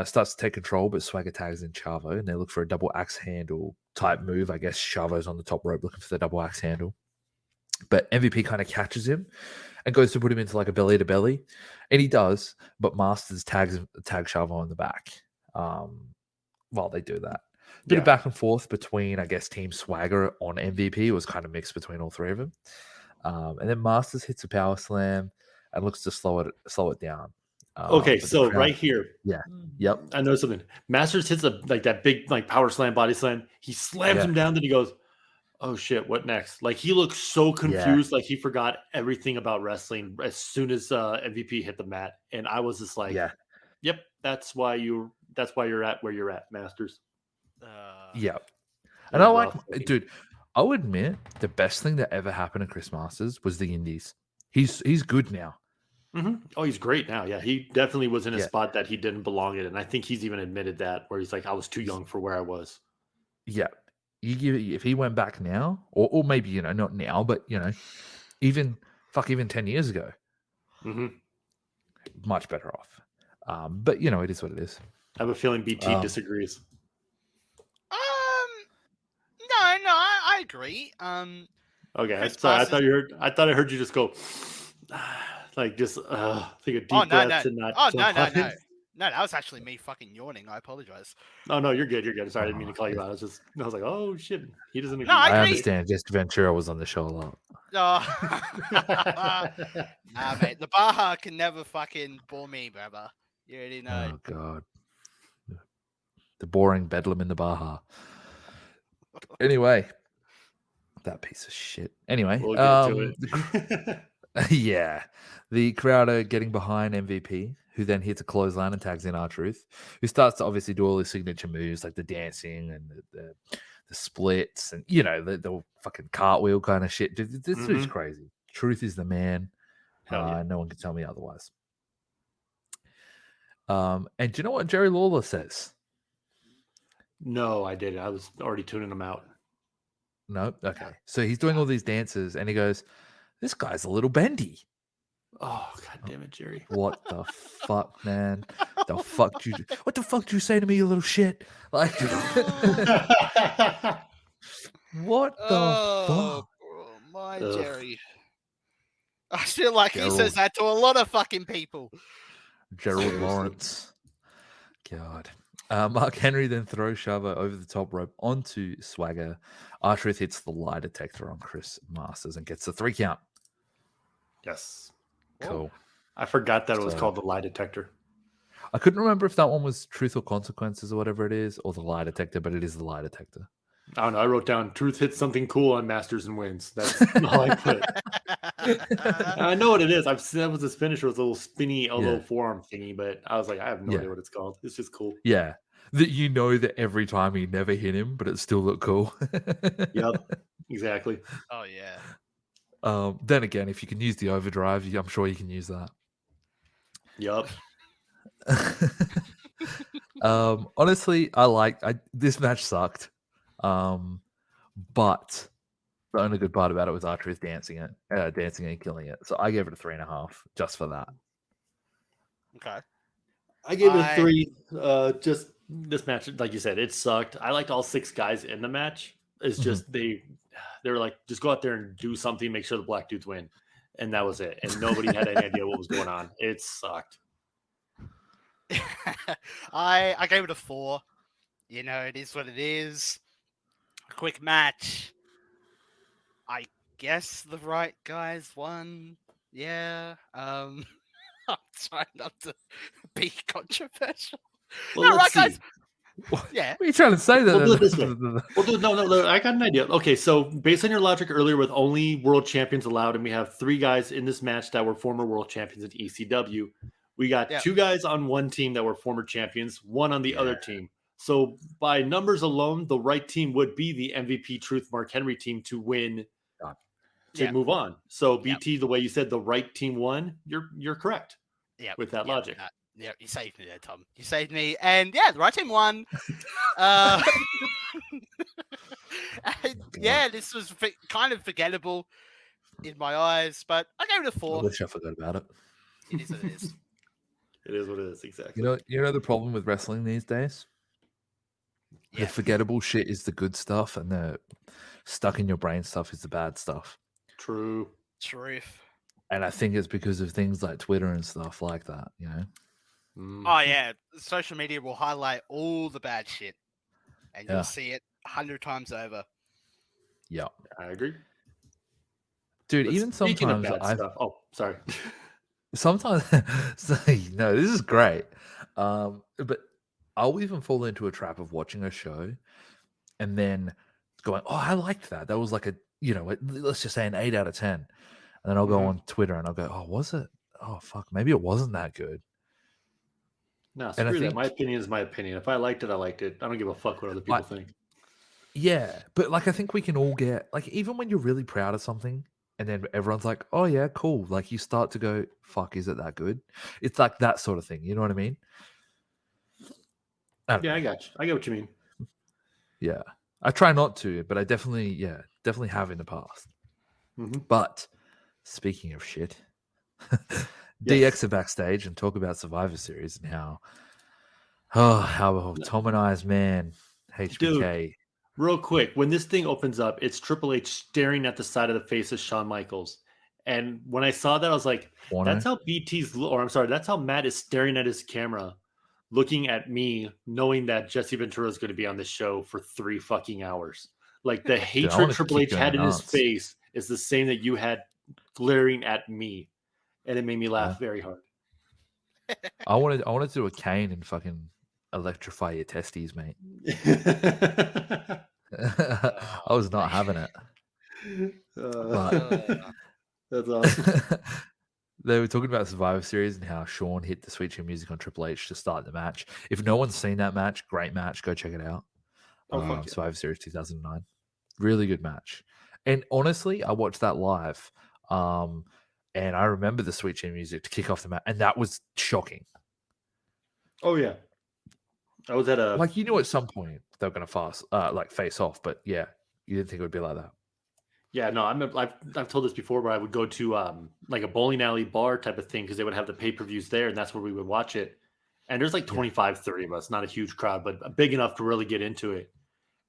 starts to take control, but Swagger tags in Chavo, and they look for a double axe handle type move. I guess Chavo's on the top rope looking for the double axe handle, but MVP kind of catches him and goes to put him into like a belly to belly, and he does, but Masters tag Chavo in the back while they do that. Bit of back and forth between, I guess, Team Swagger on MVP. It was kind of mixed between all 3 of them. And then Masters hits a power slam and looks to slow it down. Okay, so right here. Yeah. Yep. I know something. Masters hits that big power slam, body slam. He slams him down, then he goes, oh shit, what next? Like he looks so confused, like he forgot everything about wrestling as soon as MVP hit the mat. And I was just like, yep, that's why you're at where you're at, Masters. Yeah. And I like, dude, I'll admit the best thing that ever happened to Chris Masters was the Indies. He's good now. Oh, he's great now. Yeah, he definitely was in a spot that he didn't belong in. And I think he's even admitted that, where he's like, I was too young for where I was. Yeah. If he went back now, or maybe, not now, but, even 10 years ago, much better off. But, it is what it is. I have a feeling BT disagrees. No, I agree. Okay, I thought I heard you just go, take a deep breath and not. No, that was actually me fucking yawning. I apologize. Oh no, you're good. Sorry, I didn't mean to call you out. I was like, oh shit, he doesn't agree. No, I understand. Just Ventura was on the show a lot. Mate, the Baja can never fucking bore me, brother. You already know. Oh god, the boring bedlam in the Baja. Anyway, that piece of shit. Anyway, we'll get to it. Yeah, the crowd are getting behind MVP, who then hits a clothesline and tags in R-Truth, who starts to obviously do all his signature moves like the dancing and the splits and the fucking cartwheel kind of shit. This is crazy. Truth is the man. No one can tell me otherwise. And do you know what Jerry Lawler says? No, I didn't. I was already tuning him out. No? Okay. So he's doing all these dances and he goes, this guy's a little bendy. Oh, god damn it, Jerry. What the fuck, man? What the fuck did you say to me, you little shit? Like what the fuck? My Jerry. I feel like he says that to a lot of fucking people. Gerald Lawrence. God. Mark Henry then throws Chavo over the top rope onto Swagger. R-Truth hits the lie detector on Chris Masters and gets the 3 count. Yes. Cool. I forgot that it was called the lie detector. I couldn't remember if that one was Truth or Consequences or whatever it is, or the lie detector, but it is the lie detector. I don't know. I wrote down Truth hits something cool on Masters and wins. That's all I put. I know what it is. I've seen that was his finisher, was a little spinny elbow forearm thingy, but I was like, I have no idea what it's called. It's just cool. Yeah. That every time he never hit him, but it still looked cool. Yep. Exactly. Oh yeah. Then again, if you can use the overdrive, I'm sure you can use that. Yep. Honestly, this match sucked. But the only good part about it was R-Truth dancing and killing it. So I gave it a 3.5 just for that. Okay. I gave it a 3. Just this match, like you said, it sucked. I liked all 6 guys in the match. It's just they were like, just go out there and do something, make sure the black dudes win. And that was it. And nobody had any idea what was going on. It sucked. I gave it a 4. It is what it is. quick match. I guess the right guys won. Yeah. I'm trying not to be controversial. Well, No, let's right, guys. see. Yeah. What are you trying to say? We'll do it this way. We'll do no. I got an idea. Okay, so based on your logic earlier, with only world champions allowed, and we have 3 guys in this match that were former world champions at ECW. We got 2 guys on one team that were former champions, 1 on the other team. So by numbers alone, the right team would be the MVP Truth Mark Henry team to win, to move on. So BT, the way you said the right team won, you're correct. Yeah. With that logic. Yeah, you saved me there, Tom. You saved me, and the right team won. This was kind of forgettable in my eyes, but I gave it a 4. I wish I forgot about it. It is what it is. It is what it is, exactly. You know the problem with wrestling these days? The forgettable shit is the good stuff, and the stuck in your brain stuff is the bad stuff. True. Truth. And I think it's because of things like Twitter and stuff like that, you know? Oh, yeah. Social media will highlight all the bad shit, and you'll see it 100 times over. Yeah. I agree. Dude, But even speaking of sometimes bad stuff. Oh, sorry. Sometimes, no, this is great. But I'll even fall into a trap of watching a show and then going, oh, I liked that. That was like a, let's just say an 8 out of 10. And then I'll go on Twitter and I'll go, oh, was it? Oh, fuck. Maybe it wasn't that good. No, screw that. My opinion is my opinion. If I liked it, I liked it. I don't give a fuck what other people think. Yeah. But I think we can all get, even when you're really proud of something, and then everyone's like, oh, yeah, cool. You start to go, fuck, is it that good? It's like that sort of thing. You know what I mean? I got you. I get what you mean. Yeah. I try not to, but I definitely have in the past. But speaking of shit, DX are backstage and talk about Survivor Series and how Tom and I's man, HBK. Dude, real quick, when this thing opens up, it's Triple H staring at the side of the face of Shawn Michaels. And when I saw that, I was like, that's how Matt is staring at his camera, looking at me, knowing that Jesse Ventura is going to be on this show for 3 fucking hours. Like the hatred Triple H had in his face is the same that you had glaring at me. And it made me laugh very hard. I wanted to do a cane and fucking electrify your testes, mate. I was not having it. That's awesome. They were talking about Survivor Series and how Sean hit the Sweet Chin music on Triple H to start the match. If no one's seen that match, great match. Go check it out. Survivor Series 2009. Really good match. And honestly, I watched that live. And I remember the Sweet Chin music to kick off the match. And that was shocking. Oh, yeah. I was at a... you knew at some point they were going to face off. But yeah, you didn't think it would be like that. Yeah, no, I've told this before, where I would go to a bowling alley bar type of thing because they would have the pay-per-views there, and that's where we would watch it. And there's 25, 30 of us, not a huge crowd, but big enough to really get into it.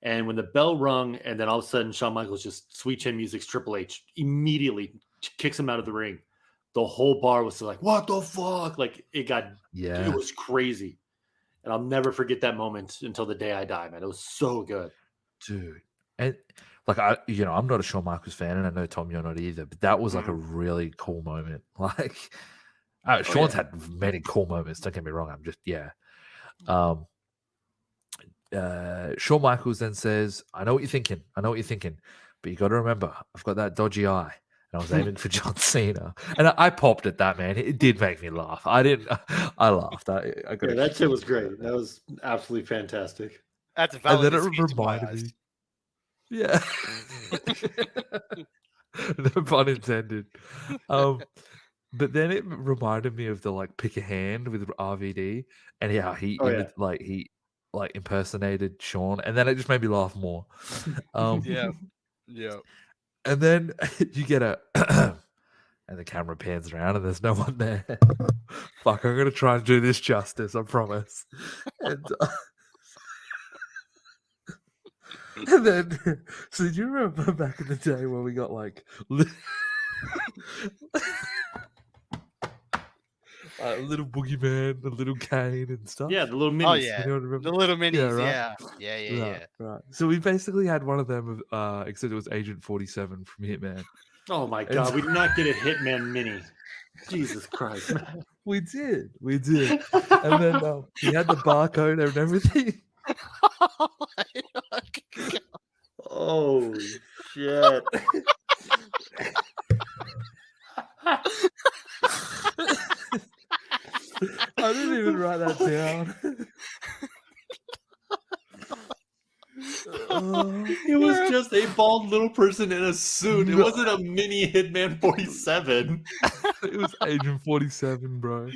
And when the bell rung, and then all of a sudden Shawn Michaels just Sweet Chin music's Triple H immediately kicks him out of the ring. The whole bar was like, "What the fuck?" It was crazy, and I'll never forget that moment until the day I die, man. It was so good, dude. And I'm not a Shawn Michaels fan, and I know Tom, you're not either. But that was a really cool moment. Shawn's had many cool moments. Don't get me wrong. I'm just Shawn Michaels then says, I know what you're thinking, but you got to remember, I've got that dodgy eye, and I was aiming for John Cena, and I popped at that, man. It did make me laugh. I laughed. That shit was great. That was absolutely fantastic. That's a valid. And then it reminded me. Yeah. No pun intended. But then it reminded me of the pick a hand with RVD, and he impersonated Sean, and then it just made me laugh more. Yeah. And then you get and the camera pans around, and there's no one there. Fuck, I'm gonna try and do this justice, I promise. And then, so do you remember back in the day when we got little boogeyman, the little cane and stuff. Yeah, the little minis. Oh yeah, Anyone remember? the little minis. right. Yeah. Right. So we basically had one of them, except it was Agent 47 from Hitman. Oh my god, we did not get a Hitman mini. Jesus Christ, man. We did. And then he had the barcode and everything. Oh shit. I didn't even write that down. It was just a bald little person in a suit. It wasn't a mini Hitman 47. It was Agent 47, bro.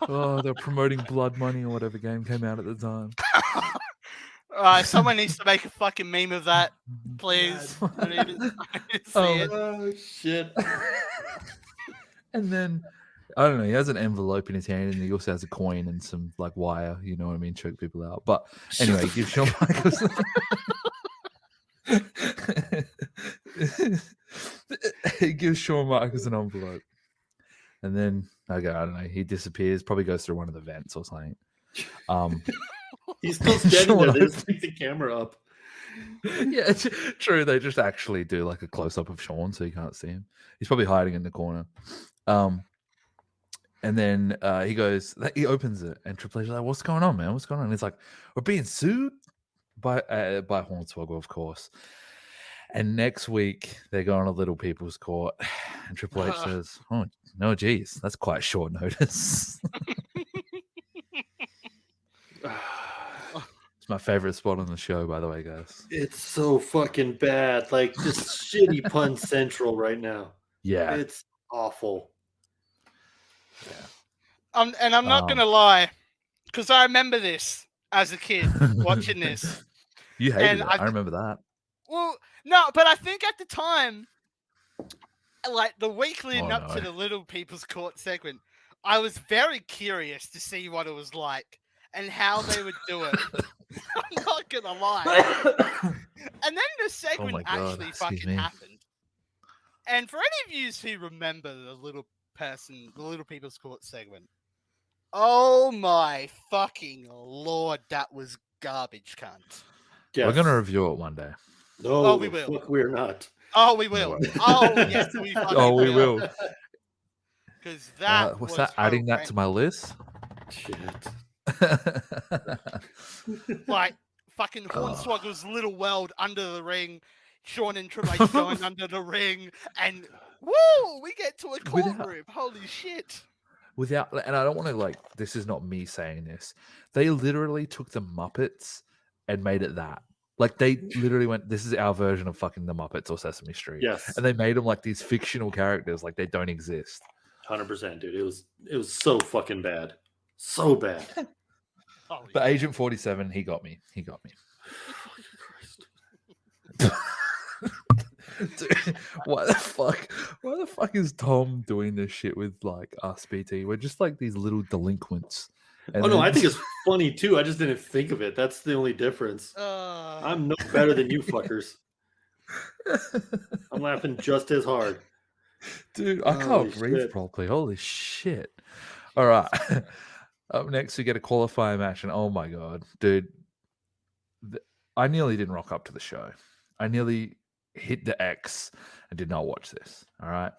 Oh, they're promoting Blood Money or whatever game came out at the time. Someone needs to make a fucking meme of that, please. I need to see it. Oh shit. And then I don't know, he has an envelope in his hand and he also has a coin and some like wire, you know what I mean, choke people out. But anyway, he gives Shawn Michaels he gives Shawn Michaels an envelope. And then I don't know, he disappears, probably goes through one of the vents or something. He's still standing there. They just pick the camera up. Yeah, true. They just actually do like a close up of Shawn so you can't see him. He's probably hiding in the corner. And then he opens it, and Triple H is like, "What's going on, man? What's going on?" And he's like, "We're being sued by Hornswoggle, of course." And next week they go on a Little People's Court, and Triple H says, "Oh no, geez, that's quite short notice." It's my favorite spot on the show, by the way, guys. It's so fucking bad. Like just shitty pun central right now. Yeah, it's awful. Yeah. And I'm not gonna lie, because I remember this as a kid watching this. You hated it. I remember that. Well, no, but I think at the time, like the week leading up to the Little People's Court segment, I was very curious to see what it was like and how they would do it. I'm not gonna lie. And then the segment actually fucking happened. And for any of you who remember the Little People's Court segment, oh my fucking lord, that was garbage, cunt. Yes. We're gonna review it one day. No, we will. Fuck, we're not. Oh, we will. Oh, yes, we fucking we will. Because that what's that? Adding that to my list. Shit. Like fucking Hornswoggle's little world under the ring, Shawn and Triple H going under the ring, and woo, we get to a courtroom. Holy shit. And I don't want to this is not me saying this. They literally took the Muppets and made it that. Like they literally went, this is our version of fucking the Muppets or Sesame Street. Yes. And they made them like these fictional characters, like they don't exist. 100%, dude. It was so fucking bad. So bad. But Agent 47, he got me. Dude, why the fuck is Tom doing this shit with like us, BT? We're just like these little delinquents. And no, I think it's funny too. I just didn't think of it. That's the only difference. I'm no better than you fuckers. I'm laughing just as hard. Dude, I can't breathe properly. Holy shit. All right. Up next, we get a qualifier match, and oh my god, dude. I nearly didn't rock up to the show. I nearly hit the X and did not watch this. All right.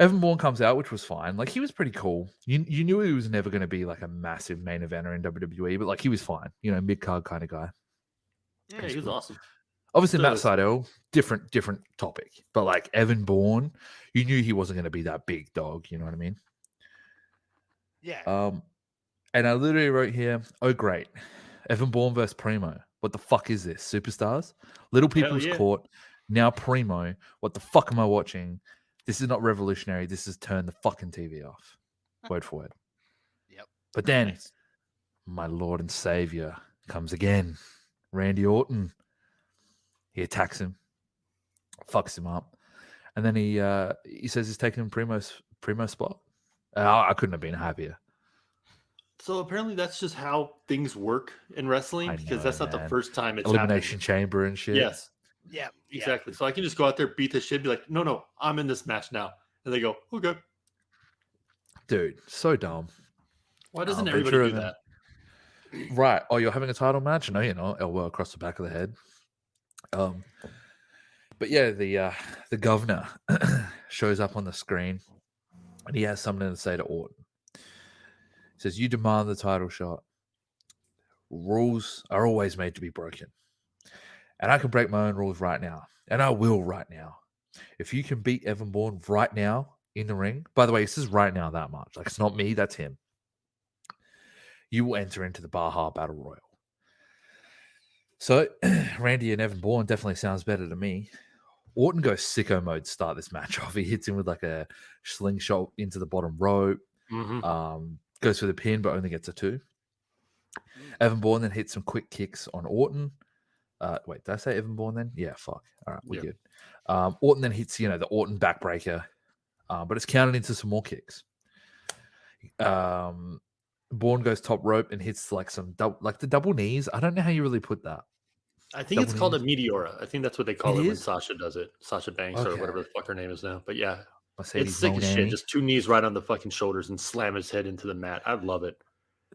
Evan Bourne comes out, which was fine. Like, he was pretty cool. You knew he was never going to be like a massive main eventer in WWE, but like he was fine. You know, mid-card kind of guy. Yeah, he was awesome. Obviously, Matt Sydal, different topic. But like Evan Bourne, you knew he wasn't going to be that big dog. You know what I mean? Yeah. And I literally wrote here, oh great, Evan Bourne versus Primo. What the fuck is this? Superstars? Little People's Court. Now Primo. What the fuck am I watching? This is not revolutionary. This is turn the fucking TV off. Word for word. Yep. But then, my Lord and Savior comes again. Randy Orton. He attacks him. Fucks him up. And then he says he's taking Primo's spot. I couldn't have been happier. So apparently that's just how things work in wrestling, because that's not the first time it's Elimination Chamber and shit. Yes. Yeah. Exactly. So I can just go out there, beat the shit, be like, no, I'm in this match now. And they go, okay. Dude, so dumb. Why doesn't everybody Ventura do then- that? Right. Oh, you're having a title match? No, you're not. Elbow across the back of the head. But yeah, the governor shows up on the screen, and he has something to say to Orton. He says, "You demand the title shot. Rules are always made to be broken, and I can break my own rules right now, and I will right now. If you can beat Evan Bourne right now in the ring, by the way, this is right now that much. Like it's not me, that's him. You will enter into the Baja Battle Royal." So Randy and Evan Bourne definitely sounds better to me. Orton goes sicko mode to start this match off. He hits him with like a slingshot into the bottom rope. Goes for the pin, but only gets a 2. Evan Bourne then hits some quick kicks on Orton. Wait, did I say Evan Bourne then? Yeah, fuck. All right, we're good. Orton then hits, the Orton backbreaker, but it's counted into some more kicks. Bourne goes top rope and hits like the double knees. I don't know how you really put that. I think it's called a Meteora. I think that's what they call it when is? Sasha does it. Sasha Banks or whatever the fuck her name is now. But yeah, Mercedes it's sick as shit. Monet. Just 2 knees right on the fucking shoulders and slam his head into the mat. I love it.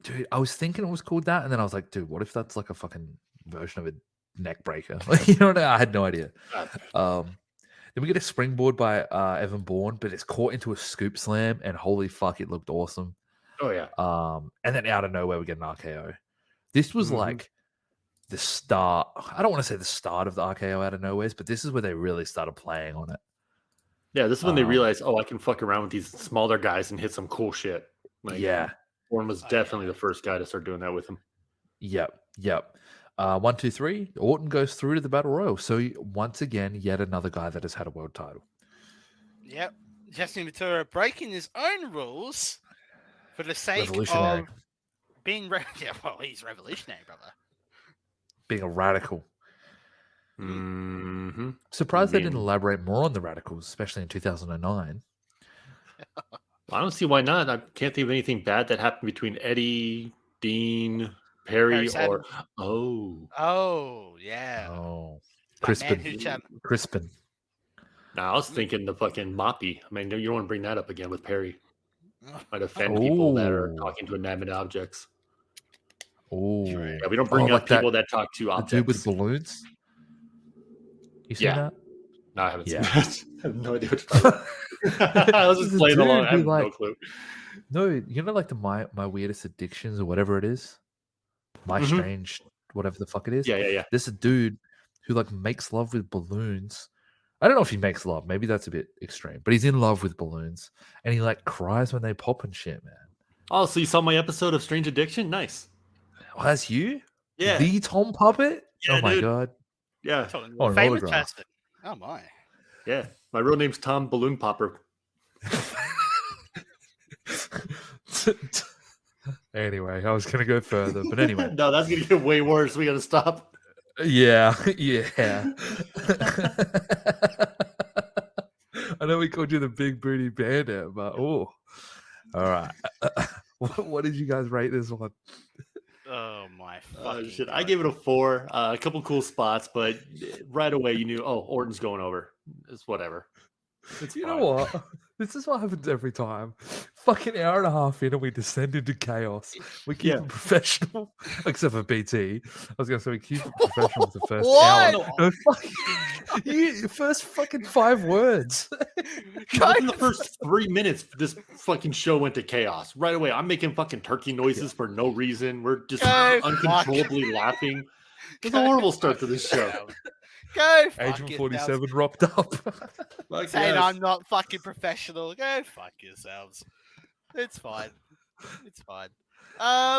Dude, I was thinking it was called that, and then I was like, dude, what if that's like a fucking version of a neck breaker? I had no idea. Then we get a springboard by Evan Bourne, but it's caught into a scoop slam, and holy fuck, it looked awesome. Oh yeah. And then out of nowhere we get an RKO. This was like the start. I don't want to say the start of the RKO out of nowhere, but this is where they really started playing on it. Yeah, this is when they realized, I can fuck around with these smaller guys and hit some cool shit. Like, yeah. Bourne was definitely the first guy to start doing that with him. Yep. 1, 2, 3. Orton goes through to the Battle Royal. So once again, yet another guy that has had a world title. Yep. Justin Ventura breaking his own rules for the sake Revolutionary. of being he's revolutionary, brother. Being a radical. Surprised they didn't elaborate more on the radicals, especially in 2009. I don't see why not. I can't think of anything bad that happened between Eddie, Dean, Perry, or Crispin. No, I was thinking the fucking Moppy. I mean, you don't want to bring that up again with Perry. Might offend people that are talking to inanimate objects. Oh, yeah, we don't bring up people that talk to objects. The dude with balloons. You seen that? No, I haven't seen that. I have no idea what you're talking about. I was just playing along. I have no clue. No, like the my weirdest addictions or whatever it is. My strange, whatever the fuck it is. Yeah. There's a dude who like makes love with balloons. I don't know if he makes love. Maybe that's a bit extreme. But he's in love with balloons. And he like cries when they pop and shit, man. Oh, so you saw my episode of Strange Addiction? Nice. Oh, that's you? Yeah. The Tom Puppet? Yeah, oh my dude. God. Yeah. Famous person. Oh my. Yeah. My real name's Tom Balloon Popper. Anyway, I was going to go further. But anyway. No, that's going to get way worse. We got to stop. Yeah. I know we called you the Big Booty Bandit, but all right. What did you guys rate this one? Oh my shit! God. I gave it a 4. A couple cool spots, but right away you knew, Orton's going over. It's whatever. You know what? This is what happens every time. Fucking hour and a half in, and we descend into chaos. We keep it professional, except for BT. I was going to say we keep it professional for the first hour. No, first fucking 5 words. In the first 3 minutes, this fucking show went to chaos. Right away, I'm making fucking turkey noises for no reason. We're just uncontrollably laughing. It's a horrible start to this show. Go Agent 47 rocked up. Saying I'm not fucking professional. Go fuck yourselves. It's fine. It's fine.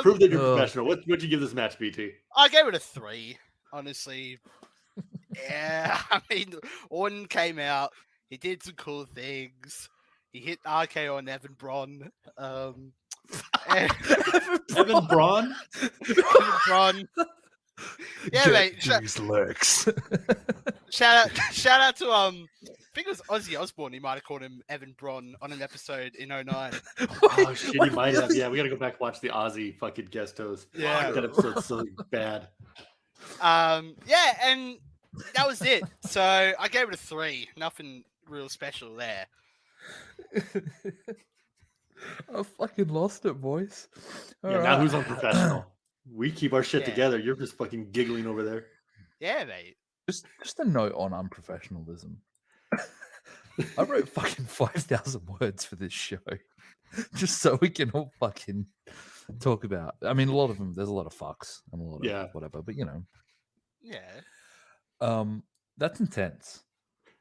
Prove that you're professional. What'd you give this match, BT? I gave it a 3, honestly. Yeah, I mean, Orton came out. He did some cool things. He hit RKO on Evan Braun. Evan Braun? Evan Braun. Yeah, mate. Lurks. Shout out to I think it was Ozzy Osbourne. He might have called him Evan Braun on an episode in 09. Oh shit, he might have. Yeah, we gotta go back and watch the Ozzy fucking guest host. Yeah, that episode's so bad. Yeah, and that was it. So I gave it a 3. Nothing real special there. I fucking lost it, boys. Yeah, now who's unprofessional? We keep our shit Yeah. together. You're just fucking giggling over there. Yeah, mate. Just a note on unprofessionalism. I wrote fucking 5,000 words for this show, just so we can all fucking talk about. I mean, a lot of them. There's a lot of fucks and a lot Yeah. of whatever, but you know, Yeah. that's intense.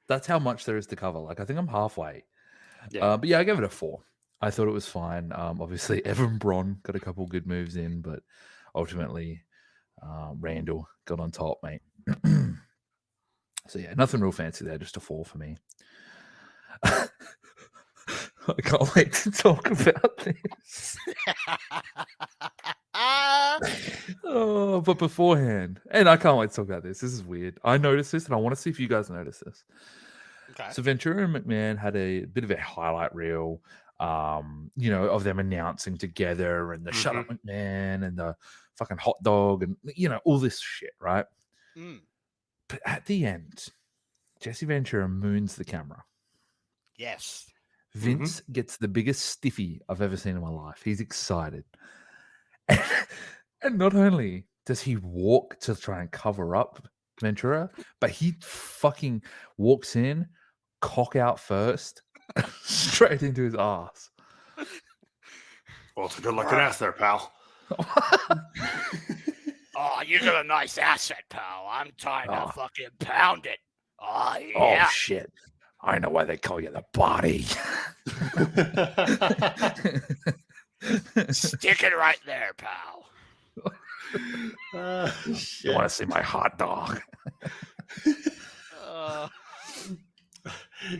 That's how much there is to cover. Like, I think I'm halfway. Yeah. But yeah, I gave it a 4. I thought it was fine. Obviously, Evan Braun got a couple good moves in, but ultimately, Randall got on top, mate. So yeah, nothing real fancy there. Just a 4 for me. I can't wait to talk about this. Oh, but beforehand, and I can't wait to talk about this. This is weird. I noticed this, and I want to see if you guys notice this. Okay. So Ventura and McMahon had a bit of a highlight reel, of them announcing together and the shut up McMahon and the fucking hot dog and all this shit, right? Mm. But at the end, Jesse Ventura moons the camera. Yes. Vince gets the biggest stiffy I've ever seen in my life. He's excited. And not only does he walk to try and cover up Ventura, but he fucking walks in, cock out first, straight into his ass. Well, it's a good looking ass there, pal. Oh, you got a nice asset, pal. I'm trying to fucking pound it. Oh, yeah. Oh, shit. I know why they call you the body. Stick it right there, pal. You want to see my hot dog?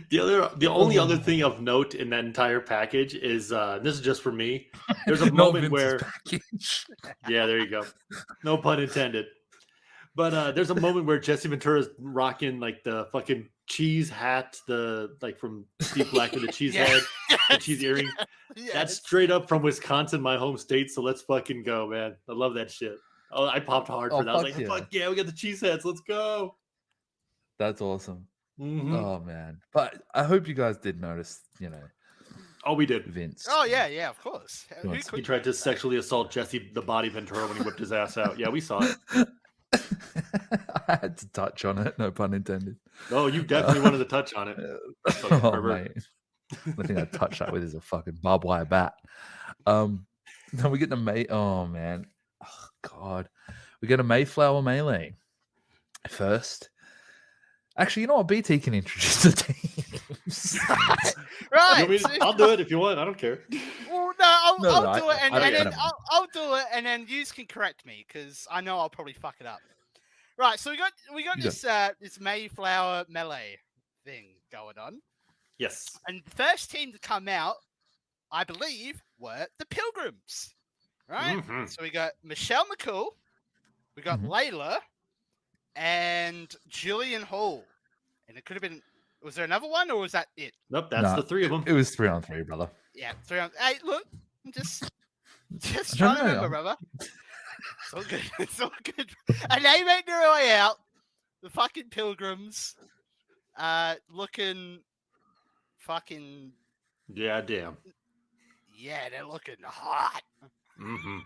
The only other thing of note in that entire package is this is just for me. There's a moment where yeah, there you go. No pun intended. But there's a moment where Jesse Ventura is rocking like the fucking cheese hat, from Steve Black with the cheese head, the cheese earring. Yes. That's straight up from Wisconsin, my home state. So let's fucking go, man. I love that shit. Oh, I popped hard for that. I was like, fuck yeah, we got the cheese heads. Let's go. That's awesome. Mm-hmm. Oh man. But I hope you guys did notice, Oh, we did. Vince. Oh yeah, of course. He tried to sexually assault Jesse the Body Ventura when he whipped his ass out. Yeah, we saw it. I had to touch on it, no pun intended. Oh, you definitely wanted to touch on it. Oh, mate. The thing I touched that with is a fucking barbed wire bat. Then we get the oh man. Oh god. We get a Mayflower melee. First. Actually, you know what? BT can introduce the teams. Right. I'll do it if you want. I don't care. Well, I'll do it, and I'll do it, and then you can correct me because I know I'll probably fuck it up. Right. So we got this Mayflower melee thing going on. Yes. And the first team to come out, I believe, were the Pilgrims. Right. Mm-hmm. So we got Michelle McCool, we got Layla, and Jillian Hall. And it could have been. Was there another one, or was that it? Nope, that's the 3 of them. It was 3-on-3, brother. Yeah, 3-on. Hey, look, I'm just trying to remember, brother. It's all good. It's all good. And they make their way out. The fucking Pilgrims, looking fucking. Yeah, damn. Yeah, they're looking hot. Mm-hmm.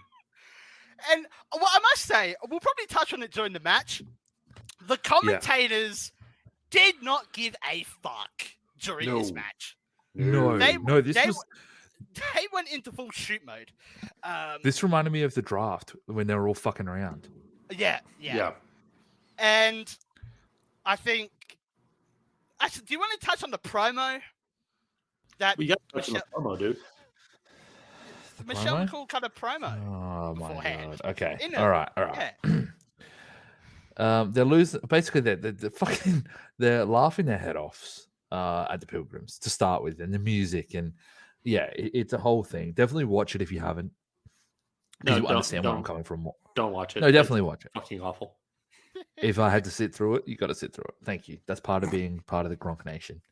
And what I must say, we'll probably touch on it during the match. The commentators did not give a fuck during this match. They went into full shoot mode. This reminded me of the draft when they were all fucking around. Yeah. And I think, actually, do you want to touch on the promo? We got to touch on the promo, dude. Michelle McCool cut a promo. Oh my beforehand. god. Okay. All right. Yeah. They're losing. Basically, they're fucking. They're laughing their head offs at the Pilgrims to start with, and the music, and it's a whole thing. Definitely watch it if you haven't. No, you understand where I'm coming from. Don't watch it. No, definitely watch it. Fucking awful. If I had to sit through it, you got to sit through it. Thank you. That's part of being part of the Gronk Nation.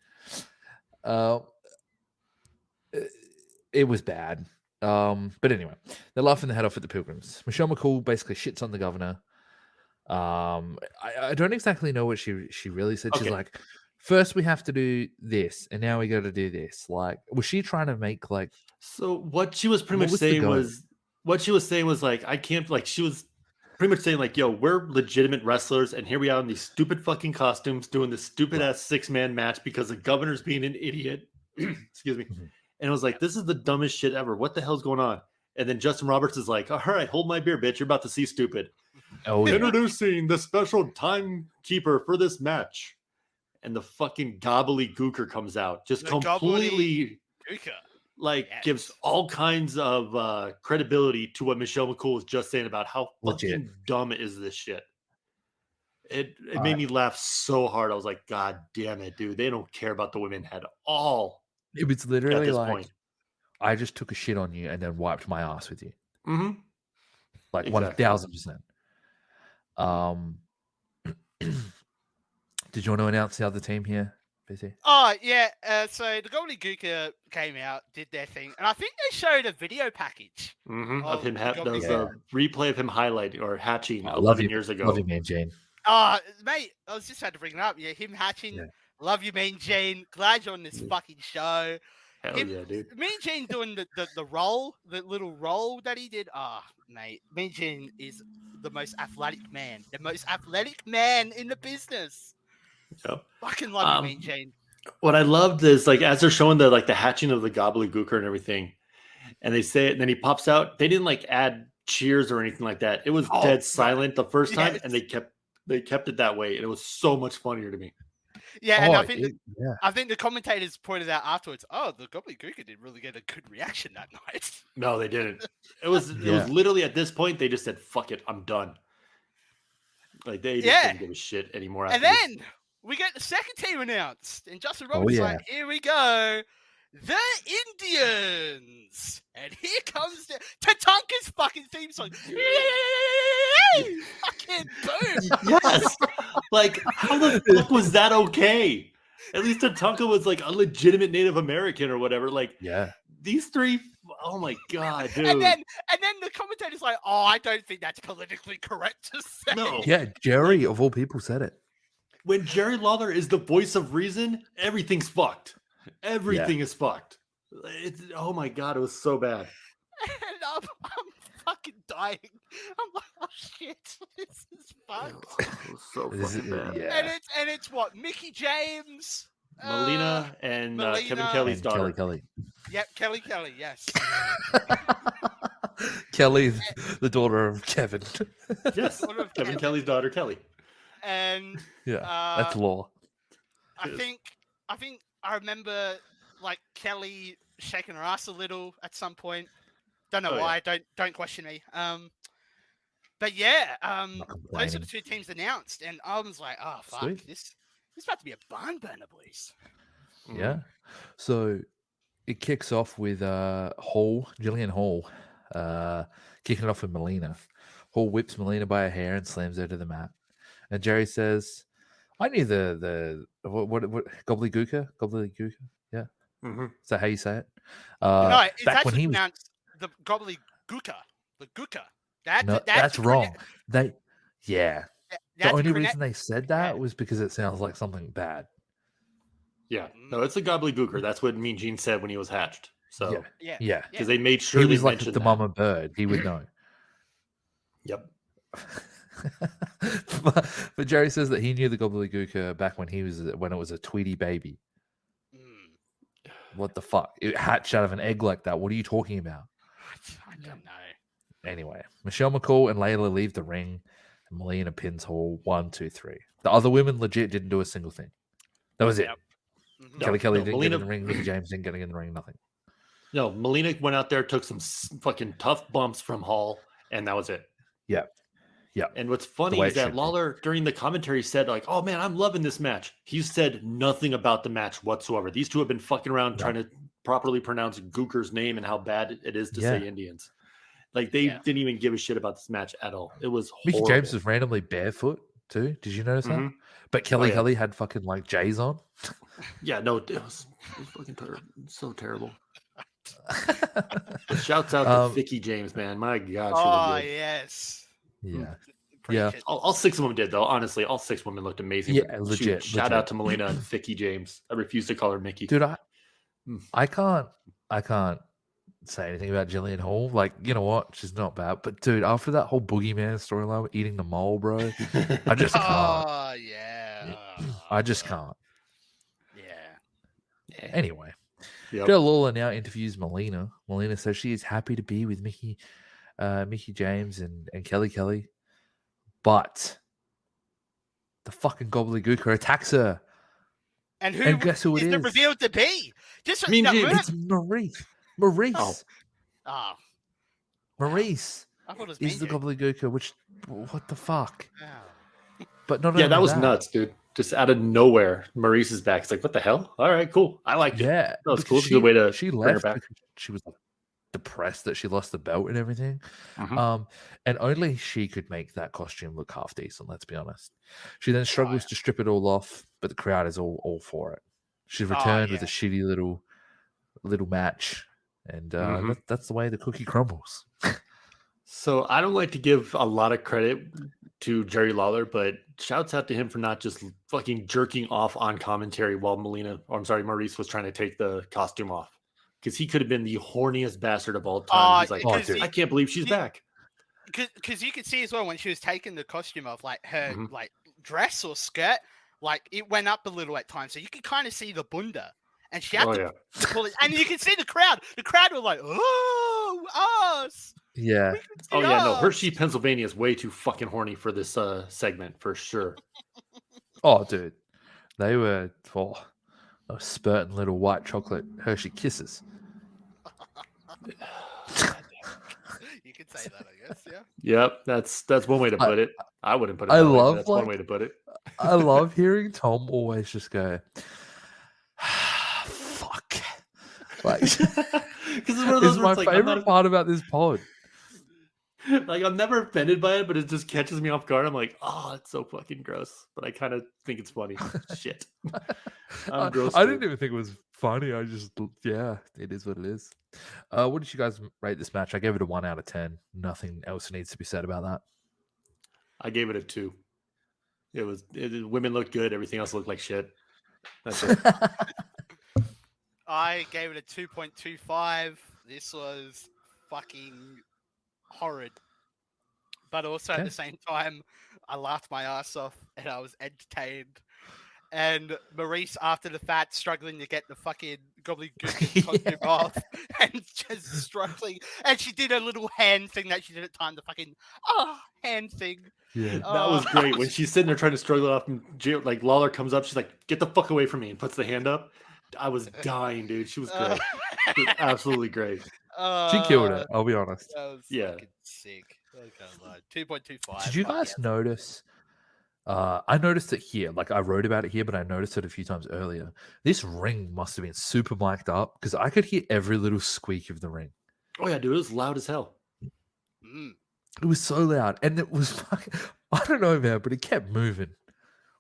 It was bad. But anyway, they're laughing their head off at the Pilgrims. Michelle McCool basically shits on the governor. I don't exactly know what she really said. Okay. She's like, first we have to do this, and now we got to do this. Like, was she trying to make like? So what she was pretty What much was the saying goal? was like, I can't, like, she was pretty much saying like, yo, we're legitimate wrestlers, and here we are in these stupid fucking costumes doing this stupid ass 6-man match because the governor's being an idiot. Excuse me. Mhm. And it was like, this is the dumbest shit ever. What the hell's going on? And then Justin Roberts is like, all right, hold my beer, bitch. You're about to see stupid. Oh yeah. Introducing the special timekeeper for this match. And the fucking gobbledygooker comes out, just The completely Gooker. like Yes. gives all kinds of credibility to what Michelle McCool was just saying about how Legit. fucking dumb is this shit. It made me laugh so hard. I was like, God damn it, dude. They don't care about the women at all It was at literally this like, point. I just took a shit on you and then wiped my ass with you. Mm-hmm. Like Exactly. 1000%. Did you want to announce the other team here, BC? Oh, yeah. So the Gobbledygooker came out, did their thing, and I think they showed a video package. Mm-hmm. Oh, Of him, the there was Yeah. a replay of him highlight or hatching I 11 years ago. Love you, man, Jane. Mate, I was just had to bring it up. Yeah, him hatching. Yeah. Love you, Mean Gene. Glad you're on this fucking show. Hell him- yeah, dude. Mean Gene doing the role, the little role that he did. Mate, Mean Gene is the most athletic man in the business. Yep. Fucking love you, Mean Gene. What I loved is like as they're showing the hatching of the gobbledygooker and everything, and they say it, and then he pops out. They didn't like add cheers or anything like that. It was dead silent the first time, and they kept it that way, and it was so much funnier to me. Yeah, and I think the commentators pointed out afterwards. Oh, the Gobbledygooker didn't really get a good reaction that night. No, they didn't. It was literally at this point they just said, "Fuck it, I'm done." Like they just didn't give a shit anymore. And then we get the second team announced, and Justin Roberts is like, "Here we go, the Indians," and here comes the Tatanka's fucking theme song. Fucking boom! Yes, like how the fuck was that okay? At least Tatanka was like a legitimate Native American or whatever. Like, these three. Oh my god, dude! And then the commentator's like, "Oh, I don't think that's politically correct to say." No. Yeah, Jerry of all people said it. When Jerry Lawler is the voice of reason, everything's fucked. Everything is fucked. Oh my god, it was so bad. And I'm fucking dying. I'm like, oh shit, this is fucked. It was so fucking bad. Yeah. And it's what, Mickey James, Melina and Kevin Kelly's and daughter. Kelly. Yep, Kelly, yes. Kelly, the daughter of Kevin. Yes, Daughter of Kevin Kelly's daughter, Kelly. And that's law. I think I remember like Kelly shaking her ass a little at some point. Don't know why. Don't question me. But yeah, those are the two teams announced, and I was like, oh fuck, Sweet. this is about to be a barn burner, boys. Yeah. So it kicks off with Jillian Hall, kicking it off with Melina. Hall whips Melina by her hair and slams her to the mat. And Jerry says, I knew the what gobbledygooker? Gobbledygooker? Yeah. Mm-hmm. Is that how you say it? No, it's back when actually he was... pronounced the gobbledygooker. The gooker. That's wrong. The only reason they said that Yeah. was because it sounds like something bad. Yeah. No, it's a gobbledygooker. That's what Mean Gene said when he was hatched. So Yeah. because they made sure He they was like mentioned the that. mama bird. He would know. Yep. but Jerry says that he knew the gobbledygooker back when it was a Tweety baby. What the fuck? It hatched out of an egg like that. What are you talking about? I don't know. Anyway, Michelle McCool and Layla leave the ring, and Melina pins Hall 1, 2, 3. The other women legit didn't do a single thing. That was it. Yep. Kelly no, didn't Melina- get in the ring. Mickey James didn't get in the ring. Nothing. No, Melina went out there, took some fucking tough bumps from Hall, and that was it. Yeah. And what's funny way is it that should be. Lawler during the commentary said like, "Oh man, I'm loving this match." He said nothing about the match whatsoever. These two have been fucking around trying to properly pronounce Gooker's name and how bad it is to say Indians. Like they didn't even give a shit about this match at all. It was Mickey horrible. James was randomly barefoot too. Did you notice that? But Kelly had fucking like J's on. Yeah, no, it was fucking so terrible. But shouts out to Vicky James, man. My God. Oh yes. Yeah. Yeah. Preach it. All 6 of them did, though. Honestly, all 6 women looked amazing. Yeah, But legit, shout legit. out to Melina and Vicky James. I refuse to call her Mickey. Dude, Hmm. I can't say anything about Jillian Hall. Like, you know what? She's not bad. But dude, after that whole boogeyman storyline with eating the mole, bro, I just can't. Oh yeah. I just can't. Yeah. Anyway, Yep. Joe Lawler now interviews Melina. Melina says she is happy to be with Mickey James and Kelly, but the fucking gobbledygooker attacks her. And guess who it is it is? revealed to be? Just Mean no, Jim. we're not- It's Maurice. Maurice. Oh, Maurice I thought it was is the Mean Jim. gobbledygooker. Which, what the fuck? Oh. But not Yeah, only that was nuts, dude. Just out of nowhere, Maurice is back. It's like, what the hell? All right, cool. I liked it. Yeah, That was because cool. It's a good way to she bring her left back. because she was like, depressed that she lost the belt and everything. Mhm. And only she could make that costume look half decent. Let's be honest. She then struggles to strip it all off, but the crowd is all for it. She's returned with a shitty little match, and that's the way the cookie crumbles. So I don't like to give a lot of credit to Jerry Lawler, but shouts out to him for not just fucking jerking off on commentary while Maurice was trying to take the costume off. Because he could have been the horniest bastard of all time. He's like, I can't believe she's back. Because you could see as well when she was taking the costume off, like her Mhm. like dress or skirt, like it went up a little at times, so you could kind of see the bunda, and she had to pull it, and you can see the crowd. The crowd were like, "Oh, us!" Yeah. Oh yeah, no, Hershey, Pennsylvania is way too fucking horny for this segment for sure. Oh, dude, they were those spurting little white chocolate Hershey kisses. You could say that, I guess. Yeah. Yep, that's one way to put it. I wouldn't put it. I that way, but love, that's one like- way to put it. I love hearing Tom always just go, "Fuck." Like, Because it's one of it's those my where it's like, I'm favorite not, part about this pod. like I'm never offended by it, but it just catches me off guard. I'm like, oh, it's so fucking gross. But I kind of think it's funny. Shit. I'm gross. I too. didn't even think it was funny. I just, yeah, it is what it is. What did you guys rate this match? I gave it a 1 out of 10. Nothing else needs to be said about that. I gave it a 2. Women looked good. Everything else looked like shit. That's it. I gave it a 2.25. This was fucking horrid. But also at the same time, I laughed my ass off and I was entertained. And Maurice, after the fact, struggling to get the fucking gobbledygook costume off and just struggling. And she did a little hand thing that she did at time, the fucking hand thing. Yeah. That was great. When she's sitting there trying to struggle it off, and like Lawler comes up, she's like, "Get the fuck away from me!" and puts the hand up. I was dying, dude. She was great. She was absolutely great. She killed it. I'll be honest. That was fucking sick. I can't lie. 2.25. Did you guys notice? I noticed it here. Like I wrote about it here, but I noticed it a few times earlier. This ring must have been super mic'd up because I could hear every little squeak of the ring. Oh yeah, dude, it was loud as hell. It was so loud, and it was fucking, I don't know, man, but it kept moving.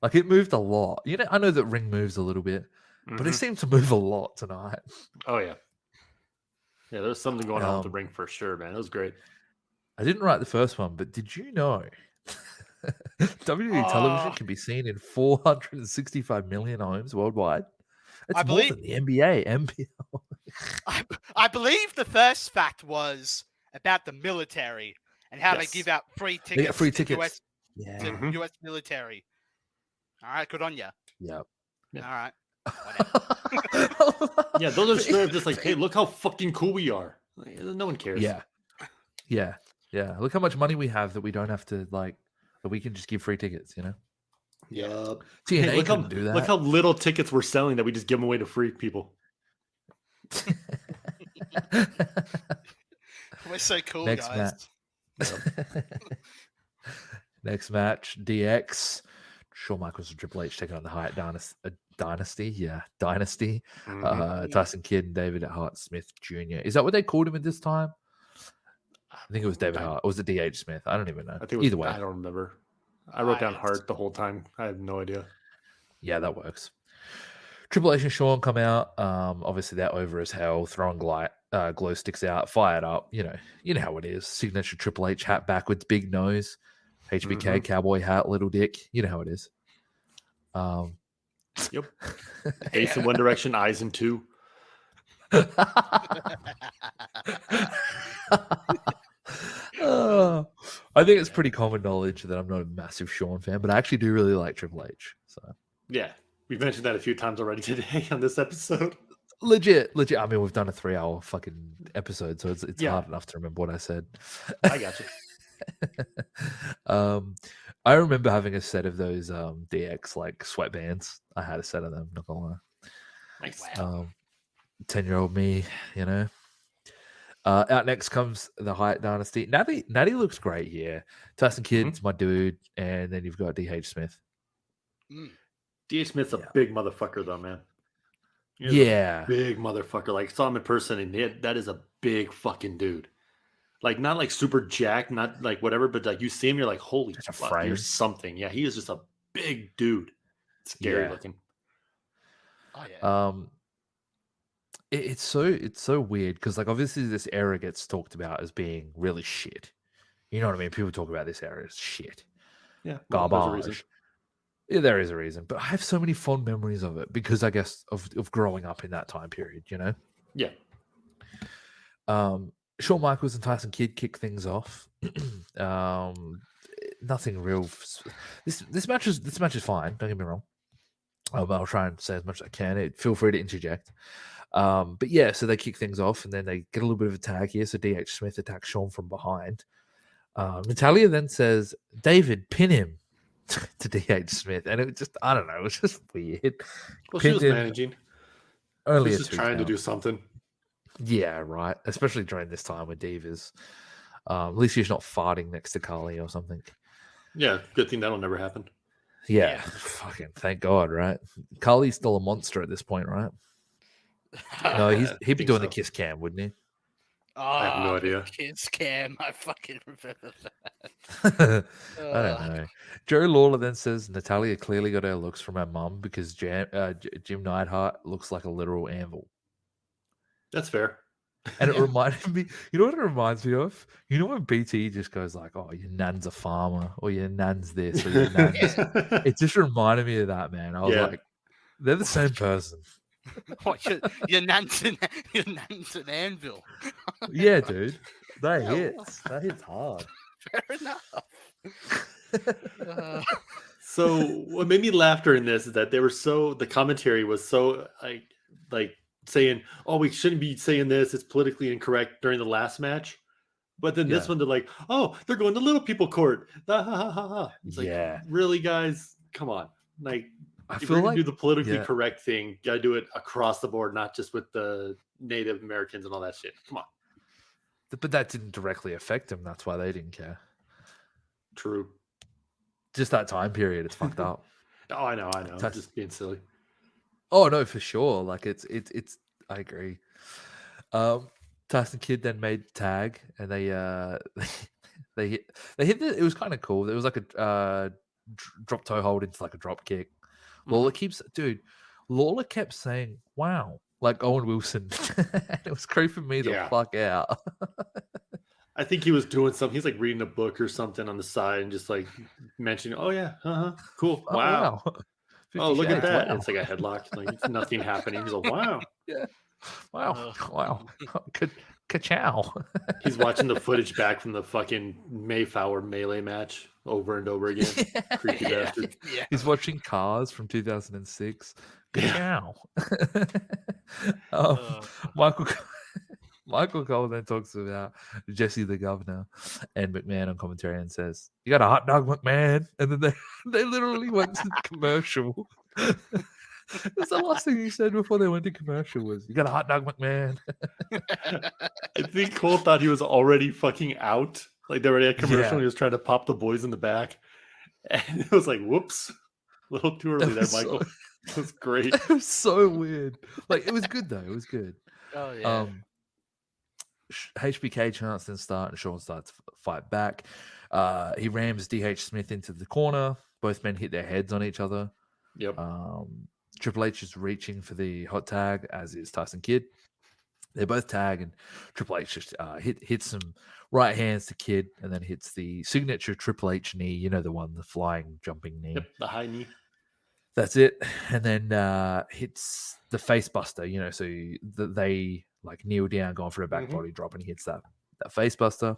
Like it moved a lot. You know, I know that ring moves a little bit, but it seemed to move a lot tonight. Oh yeah, yeah. There's something going on with the ring for sure, man. It was great. I didn't write the first one, but did you know WWE television can be seen in 465 million homes worldwide? It's more than the NBA, NBL. I believe the first fact was about the military and how they give out free tickets. They get free tickets. To US military. All right, good on you. Yep. All right. Yeah, those are straight up just like, hey, look how fucking cool we are. Like, no one cares. Yeah. Look how much money we have that we don't have to that we can just give free tickets. You know. Yep. TNA Hey, couldn't do that. Look how little tickets we're selling that we just give them away to free people. We're so cool, Next guys. Next match, DX. Shawn Michaels and Triple H taking on the Hyatt Dynasty. Yeah, Dynasty. Tyson Kidd and David Hart Smith Jr. Is that what they called him at this time? I think it was David Hart. Or was it DH Smith? I don't even know. I think it was, either way. I don't remember. I wrote down Hart the whole time. I have no idea. Yeah, that works. Triple H and Shawn come out. Obviously, they're over as hell, throwing glow sticks out, fired up. You know how it is. Signature Triple H hat backwards, big nose. HBK, cowboy hat, little dick. You know how it is. Yep. Face in one direction, eyes in two. I think it's pretty common knowledge that I'm not a massive Shawn fan, but I actually do really like Triple H. So Yeah, we've mentioned that a few times already today on this episode. legit. I mean, we've done a 3-hour fucking episode, so it's hard enough to remember what I said. I got you. I remember having a set of those DX like sweatbands. I had a set of them. Not gonna lie. Nice. 10-year-old me, you know. Out next comes the Hyatt Dynasty. Natty looks great here. Tyson Kidd's my dude, and then you've got DH Smith. DH Smith's a big motherfucker, though, man. Yeah, big motherfucker. Like, saw him in person, and that is a big fucking dude. Like, not like super jacked, not like whatever, but like you see him, you're like, holy fuck, there's something. Yeah, he is just a big dude. Scary looking. Oh yeah. It's so weird because like obviously this era gets talked about as being really shit. You know what I mean? People talk about this era as shit. Yeah, garbage. Yeah, there is a reason, but I have so many fond memories of it because I guess of growing up in that time period. You know? Yeah. Shawn Michaels and Tyson Kidd kick things off. Nothing real. This match is fine. Don't get me wrong. I'll try and say as much as I can. Feel free to interject. But yeah, so they kick things off and then they get a little bit of a tag here. So DH Smith attacks Shawn from behind. Natalia then says, David, pin him to DH Smith. And it just, I don't know, it was just weird. Well, she was managing. Only she was just trying to do something. Yeah, right. Especially during this time with divas. At least she's not farting next to Carly or something. Yeah, good thing that'll never happen. Yeah. Fucking thank God, right? Carly's still a monster at this point, right? No, he'd be doing the kiss cam, wouldn't he? Oh, I have no idea. Kiss cam, I fucking remember that. I don't know. Jerry Lawler then says Natalia clearly got her looks from her mum because Jim Neidhart looks like a literal anvil. That's fair. And it reminded me, you know what it reminds me of? You know when BT just goes like, oh, your nan's a farmer, or your nan's this, or your nan's... It just reminded me of that, man. I was like, they're the same person. What, your nan's an anvil. Yeah, dude. That hits hard. Fair enough. So what made me laugh during this is that the commentary was so like saying, oh, we shouldn't be saying this, it's politically incorrect during the last match. But then this one, they're like, oh, they're going to little people court. It's like, really, guys? Come on. Like, if we're going to do the politically correct thing, you got to do it across the board, not just with the Native Americans and all that shit. Come on. But that didn't directly affect them. That's why they didn't care. True. Just that time period, it's fucked up. Oh, I know. Just being silly. Oh no, for sure. Like it's. I agree. Tyson Kidd then made tag, and they hit. It was kind of cool. It was like a drop toe hold into like a drop kick. Lawler Lawler kept saying, "Wow," like Owen Wilson, and it was creeping me the fuck out. I think he was doing something. He's like reading a book or something on the side and just like mentioning, "Oh yeah, cool, wow. Oh, look at that!" Wow. It's like a headlock. Like it's nothing happening. He's like, "Wow, yeah, wow, ka-chow." He's watching the footage back from the fucking Mayflower melee match over and over again. Creepy bastard. Yeah. He's watching Cars from 2006. Ka-chow. Michael Cole then talks about Jesse the Governor and McMahon on commentary and says, "You got a hot dog, McMahon?" And then they literally went to commercial. That's the last thing he said before they went to commercial was, "You got a hot dog, McMahon?" I think Cole thought he was already fucking out. Like they were at commercial and he was trying to pop the boys in the back. And it was like, whoops. A little too early there, Michael. It was great. It was so weird. Like it was good though. It was good. Oh yeah. HBK chants then start and Shawn starts to fight back. He rams DH Smith into the corner. Both men hit their heads on each other. Yep. Triple H is reaching for the hot tag, as is Tyson Kidd. They both tag, and Triple H just hits some right hands to Kid, and then hits the signature Triple H knee. You know, the one, the flying, jumping knee. Yep, the high knee. That's it. And then hits the face buster, you know, so they like kneel down, going for a back body drop, and he hits that face buster.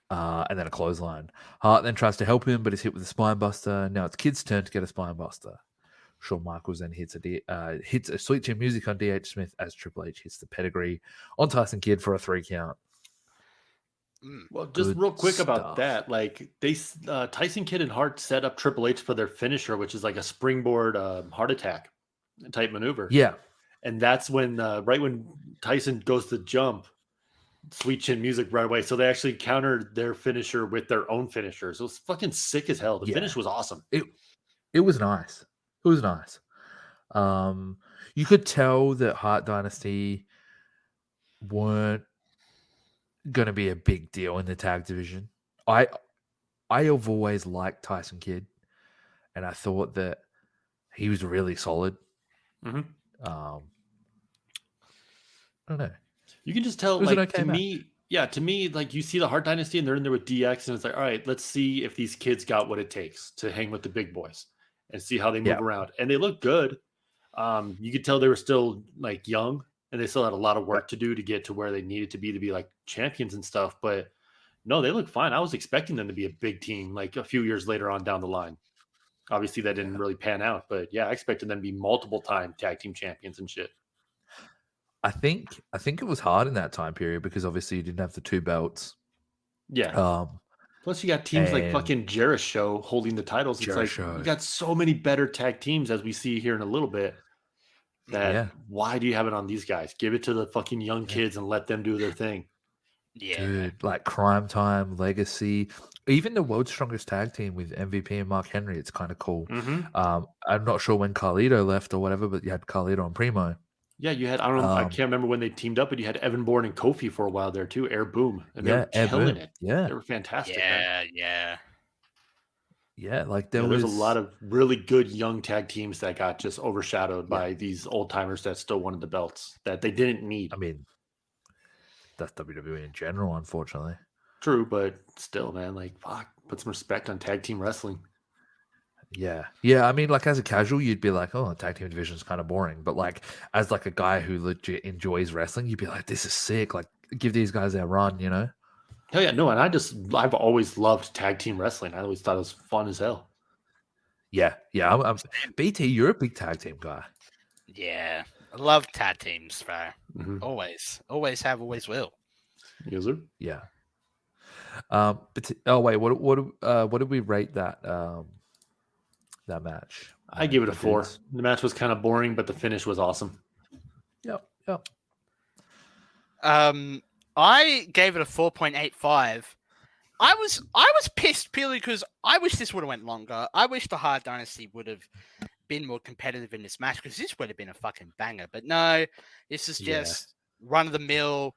And then a clothesline. Hart then tries to help him, but is hit with a spine buster. Now it's Kid's turn to get a spine buster. Shawn Michaels then hits a Sweet Chin Music on D.H. Smith as Triple H hits the pedigree on Tyson Kidd for a 3 count. Well, just real quick about that, like Tyson Kidd and Hart set up Triple H for their finisher, which is like a springboard heart attack type maneuver. Yeah, and that's when right when Tyson goes to jump, Sweet Chin Music right away. So they actually countered their finisher with their own finisher. So it was fucking sick as hell. The finish was awesome. It was nice. It was nice. You could tell that Hart Dynasty weren't going to be a big deal in the tag division. I have always liked Tyson Kidd, and I thought that he was really solid. I don't know. You can just tell, like, to me, like, you see the Hart Dynasty and they're in there with DX, and it's like, all right, let's see if these kids got what it takes to hang with the big boys and see how they move around. And they look good. You could tell they were still like young, and they still had a lot of work to do to get to where they needed to be like champions and stuff. But no, they look fine. I was expecting them to be a big team like a few years later on down the line. Obviously, that didn't really pan out. But yeah, I expected them to be multiple time tag team champions and shit. I think it was hard in that time period because obviously you didn't have the 2 belts. Yeah. Plus, you got teams like fucking Jericho holding the titles. It's like you got so many better tag teams, as we see here in a little bit. That why do you have it on these guys? Give it to the fucking young kids and let them do their thing. Yeah, dude, like Crime Time, Legacy, even the World's Strongest Tag Team with MVP and Mark Henry. It's kind of cool. I'm not sure when Carlito left or whatever, but you had Carlito and Primo. Yeah, you had, I don't know, I can't remember when they teamed up, but you had Evan Bourne and Kofi for a while there too. Air Boom. And they were killing it. Yeah. They were fantastic. Yeah, like there's a lot of really good young tag teams that got just overshadowed by these old timers that still wanted the belts that they didn't need. I mean, that's WWE in general, unfortunately. True, but still, man, like, fuck, put some respect on tag team wrestling. Yeah. I mean, like as a casual, you'd be like, "Oh, tag team division is kind of boring." But like as like a guy who legit enjoys wrestling, you'd be like, "This is sick! Like, give these guys their run," you know? Hell yeah, no, and I've always loved tag team wrestling. I always thought it was fun as hell. Yeah. I'm BT, you're a big tag team guy. Yeah, I love tag teams, bro. Always have, always will. Yes, sir. Yeah. But wait, what did we rate that that match? I give it a 4. The match was kind of boring, but the finish was awesome. Yep. I gave it a 4.85. I was pissed purely because I wish this would have went longer. I wish the Hart Dynasty would have been more competitive in this match because this would have been a fucking banger. But no, this is just run of the mill.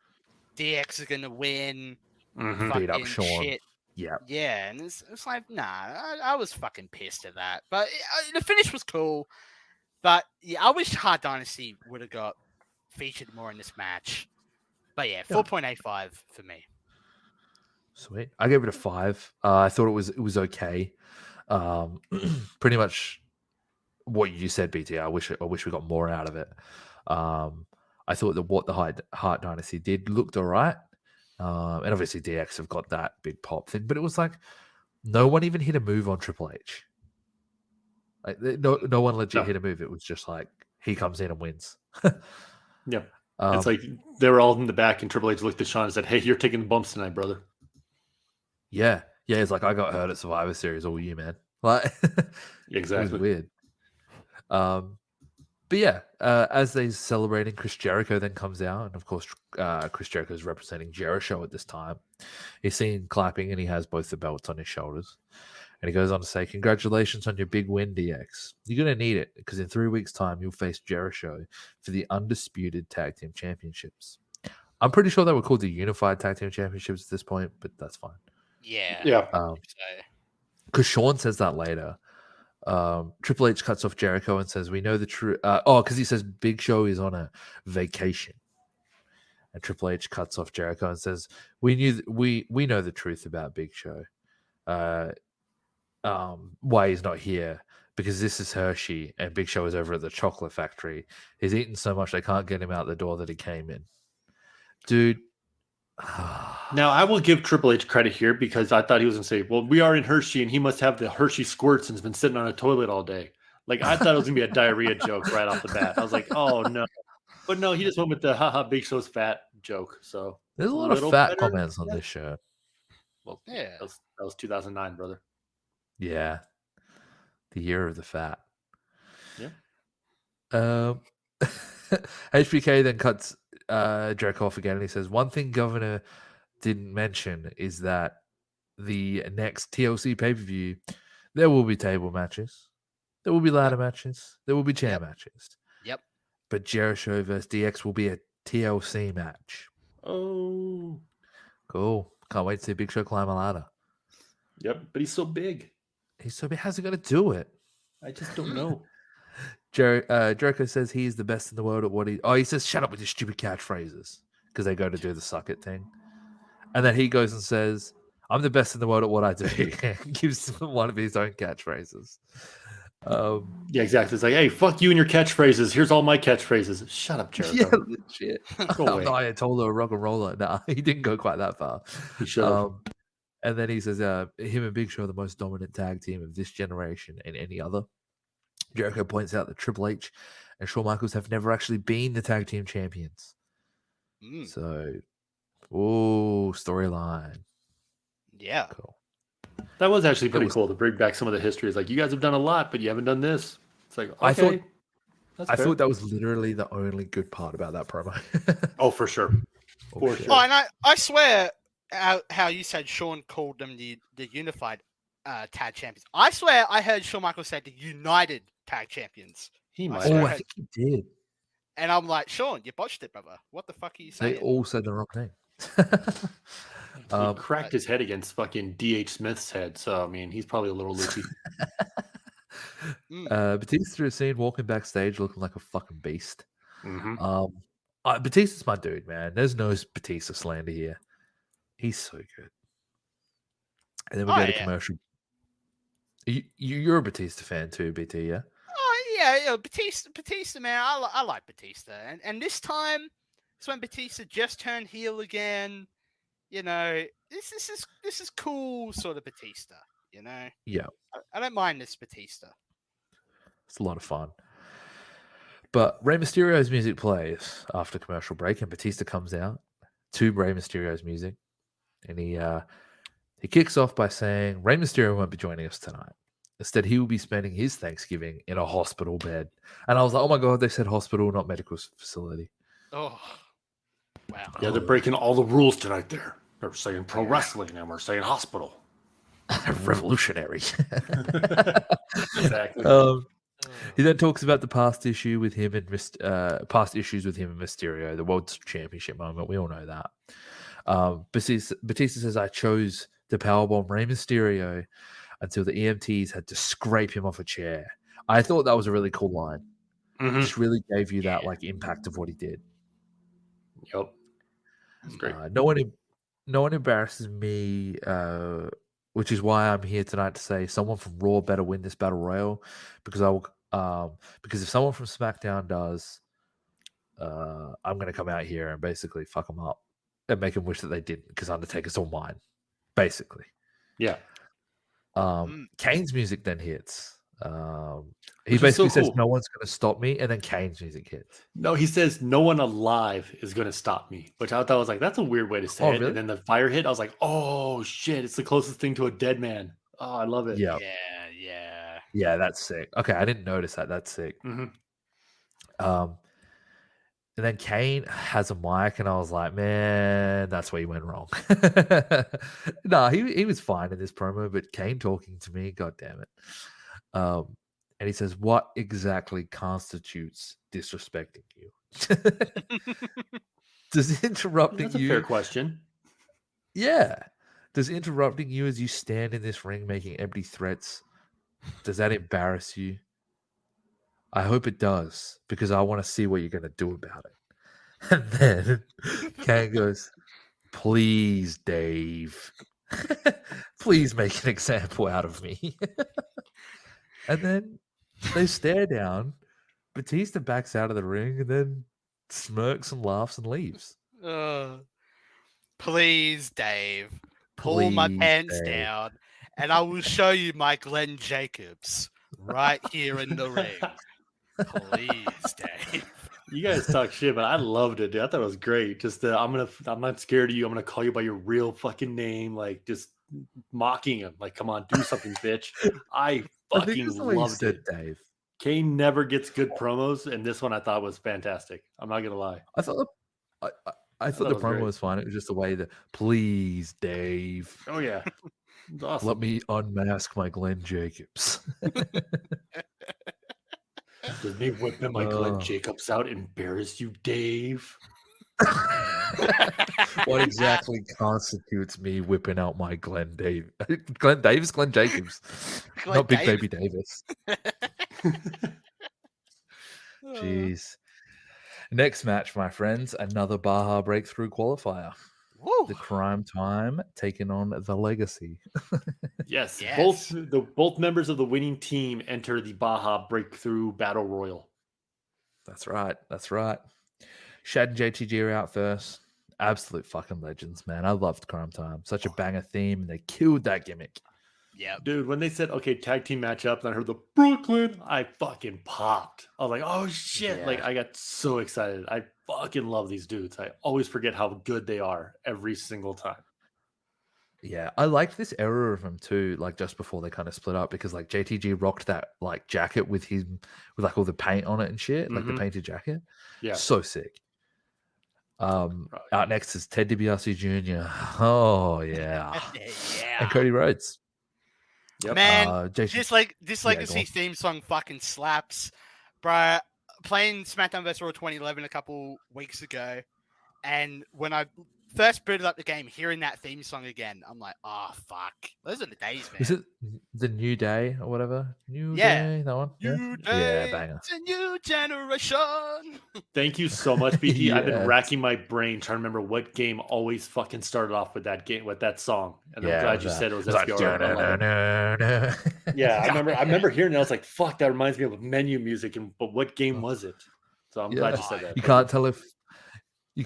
DX is gonna win. Beat up Shawn. Shit. Yeah, and it's like, nah, I was fucking pissed at that. But the finish was cool. But yeah, I wish Hart Dynasty would have got featured more in this match. But yeah, 4.85 for me. Sweet. I gave it a 5. I thought it was okay. Pretty much what you said, BT. I wish we got more out of it. I thought that what the Hart Dynasty did looked all right. And obviously DX have got that big pop thing, but it was like no one even hit a move on Triple H. Like no one legit hit a move. It was just like he comes in and wins. Yeah. It's like they were all in the back and Triple H looked at Shawn and said, "Hey, you're taking the bumps tonight, brother." Yeah. It's like I got hurt at Survivor Series all year, man. Like exactly. It was weird. But yeah, as they're celebrating, Chris Jericho then comes out, and of course, Chris Jericho is representing Jericho at this time. He's seen clapping, and he has both the belts on his shoulders. And he goes on to say, "Congratulations on your big win, DX. You're going to need it, because in 3 weeks' time, you'll face Jericho for the Undisputed Tag Team Championships." I'm pretty sure they were called the Unified Tag Team Championships at this point, but that's fine. Yeah. Because Shawn says that later. Triple H cuts off Jericho and says, "We know the truth." Because he says Big Show is on a vacation. And Triple H cuts off Jericho and says, we know the truth about Big Show. Why he's not here, because this is Hershey and Big Show is over at the chocolate factory. He's eaten so much they can't get him out the door that he came in. Dude. Now, I will give Triple H credit here because I thought he was going to say, well, we are in Hershey and he must have the Hershey squirts and has been sitting on a toilet all day. Like, I thought it was going to be a diarrhea joke right off the bat. I was like, oh, no. But no, he just went with the haha, Big Show's fat joke. So There's a lot of fat comments on this show. Well, yeah, that was 2009, brother. Yeah, the year of the fat. Yeah. HBK then cuts Jericho off again, and he says, "One thing Governor didn't mention is that the next TLC pay-per-view, there will be table matches, there will be ladder matches, there will be chair matches. Yep. But Jericho versus DX will be a TLC match." Oh, cool! Can't wait to see Big Show climb a ladder. Yep, but he's so big. He's so big. How's he going to do it? I just don't know. Jericho says he is the best in the world at what he... Oh, he says, shut up with your stupid catchphrases, because they go to do the suck it thing. And then he goes and says, I'm the best in the world at what I do. Gives him one of his own catchphrases. Yeah, exactly. It's like, hey, fuck you and your catchphrases. Here's all my catchphrases. Shut up, Jericho. Yeah, legit. I told her a rock and roller. Nah, he didn't go quite that far. He should have. And then he says, him and Big Show are the most dominant tag team of this generation and any other. Jericho points out that Triple H and Shawn Michaels have never actually been the tag team champions. So, storyline. Yeah. Cool. That was actually pretty cool to bring back some of the history. It's like, you guys have done a lot, but you haven't done this. It's like, okay. I thought that was literally the only good part about that promo. Oh, for sure. For sure. Oh, and I swear how you said Shawn called them the unified tag champions. I swear I heard Shawn Michaels say the United Tag Champions. He might. I think he did. And I'm like, Shawn, you botched it, brother. What the fuck are you saying? They all said the wrong name. He cracked his head against fucking D.H. Smith's head, so I mean, he's probably a little loopy. Batista is seen walking backstage looking like a fucking beast. Mm-hmm. Batista's my dude, man. There's no Batista slander here. He's so good. And then we go to commercial. You're a Batista fan too, BT, yeah? Oh, yeah, Batista, man. I like Batista. And this time, it's when Batista just turned heel again. You know, this is cool sort of Batista, you know? Yeah. I don't mind this Batista. It's a lot of fun. But Rey Mysterio's music plays after commercial break, and Batista comes out to Rey Mysterio's music. And he kicks off by saying Rey Mysterio won't be joining us tonight. Instead, he will be spending his Thanksgiving in a hospital bed. And I was like, oh my God, they said hospital, not medical facility. Oh, wow. Yeah, they're breaking all the rules tonight there. They're saying pro wrestling and we're saying hospital. Revolutionary. Exactly. He then talks about the past issue with him and past issues with him and Mysterio, the World Championship moment. We all know that. Batista says, I chose to powerbomb Rey Mysterio until the EMTs had to scrape him off a chair. I thought that was a really cool line. Mm-hmm. Just really gave you that like impact of what he did. Yep. That's great. No one embarrasses me, which is why I'm here tonight to say someone from Raw better win this battle royal, because because if someone from SmackDown does, I'm going to come out here and basically fuck them up and make them wish that they didn't, because Undertaker's all mine, basically. Yeah. Kane's music then hits. He basically says, no one's going to stop me, and then Kane's music hits. No, he says, no one alive is going to stop me, which I thought was like, that's a weird way to say it. Really? And then the fire hit, I was like, oh, shit, it's the closest thing to a dead man. Oh, I love it. Yeah. Yeah, that's sick. Okay, I didn't notice that. That's sick. Mm-hmm. And then Kane has a mic, and I was like, man, that's where you went wrong. No, he was fine in this promo, but Kane talking to me, god damn it. And he says, what exactly constitutes disrespecting you? Does interrupting That's a you... fair question. Yeah. Does interrupting you as you stand in this ring making empty threats, does that embarrass you? I hope it does, because I want to see what you're going to do about it. And then Kane goes, "Please, Dave, please make an example out of me." And then they stare down. Batista backs out of the ring and then smirks and laughs and leaves. Please, Dave, pull my Please, pants Dave. down, and I will show you my Glenn Jacobs right here in the ring. Please, Dave. You guys talk shit, but I loved it, dude. I thought it was great. Just I'm not scared of you. I'm gonna call you by your real fucking name, like just mocking him. Like, come on, do something, bitch. I I think fucking that's the way he loved said it. Dave. Kane never gets good promos, and this one I thought was fantastic. I'm not gonna lie. I thought I thought thought it the was promo great. was fine. It was just the way that, "Please, Dave, Oh yeah, it's awesome. let me unmask my Glenn Jacobs." Does me whipping my Glenn Oh. Jacobs out embarrass you, Dave? What exactly constitutes me whipping out my Glenn Dave? Glenn Davis, Glenn Jacobs, Glenn not Big Davis. Baby Davis. Jeez. Next match, my friends, another Baja Breakthrough qualifier. Woo. The Crime Time taking on the Legacy. Yes, Yes. both members of the winning team enter the Baja Breakthrough Battle Royal. That's right. That's right. Shad and JTG are out first. Absolute fucking legends, man. I loved Crime Time. Such a banger theme, and they killed that gimmick. Yeah. Dude, when they said, okay, tag team matchup, and I heard the Brooklyn, I fucking popped. I was like, oh shit. Yeah. Like, I got so excited. I fucking love these dudes. I always forget how good they are every single time. Yeah, I liked this era of him too, like just before they kind of split up, because like JTG rocked that like jacket with him with like all the paint on it and shit, like the Mhm. painted jacket. Yeah. So sick. Right. Out next is Ted DiBiase Jr. Oh yeah. Yeah. And Cody Rhodes. Yep. Man, JTG this Yeah, go Legacy on. theme song fucking slaps, bruh. Playing SmackDown vs. Raw 2011 a couple weeks ago, and when I first booted up the game, hearing that theme song again, I'm like, oh fuck, those are the days, man. Is it the New Day or whatever? New Yeah. Day, that one? New Yeah, day, banger. it's a new generation. Thank you so much, BT. I've been Yes. racking my brain trying to remember what game always fucking started off with that game, with that song. And I'm Yeah, glad with you that. said it was It's like, SBR 11. "Da-na-na-na-na." Yeah, I remember hearing it. I was like, fuck, that reminds me of menu music. But what game was it? So I'm glad you said that. You Thank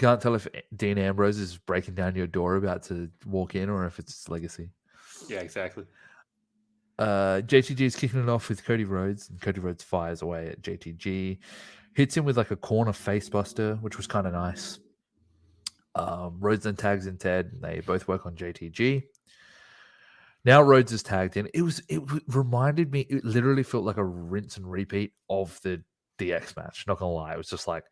can't tell if Dean Ambrose is breaking down your door about to walk in or if it's Legacy. Yeah, exactly. JTG is kicking it off with Cody Rhodes, and Cody Rhodes fires away at JTG, hits him with like a corner face buster, which was kind of nice. Rhodes then tags in Ted, and they both work on JTG. Now Rhodes is tagged in. It reminded me. It literally felt like a rinse and repeat of the DX match. Not gonna lie, it was just like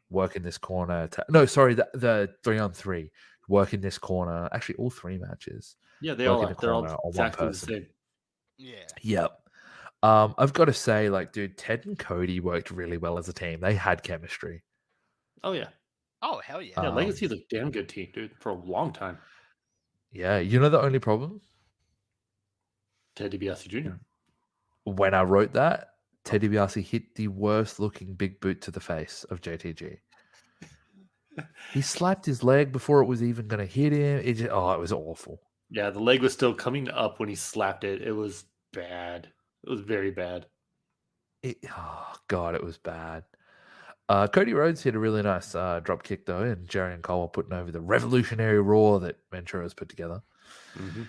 working this corner. The 3-on-3 working this corner. Actually, all three matches. Yeah, they all working are. the They're all corner on one exactly the person. same. Yeah. Yep. I've got to say, like, dude, Ted and Cody worked really well as a team. They had chemistry. Oh, yeah. Oh hell yeah. Yeah, Legacy's a damn good team, dude, for a long time. Yeah, you know the only problem? Ted DiBiase Jr. When I wrote that, Ted DiBiase hit the worst looking big boot to the face of JTG. He slapped his leg before it was even going to hit him. It was awful. Yeah, the leg was still coming up when he slapped it. It was bad. It was very bad. Oh, God, it was bad. Cody Rhodes hit a really nice drop kick, though, and Jerry and Cole were putting over the revolutionary roar that Ventura has put together. Mm-hmm.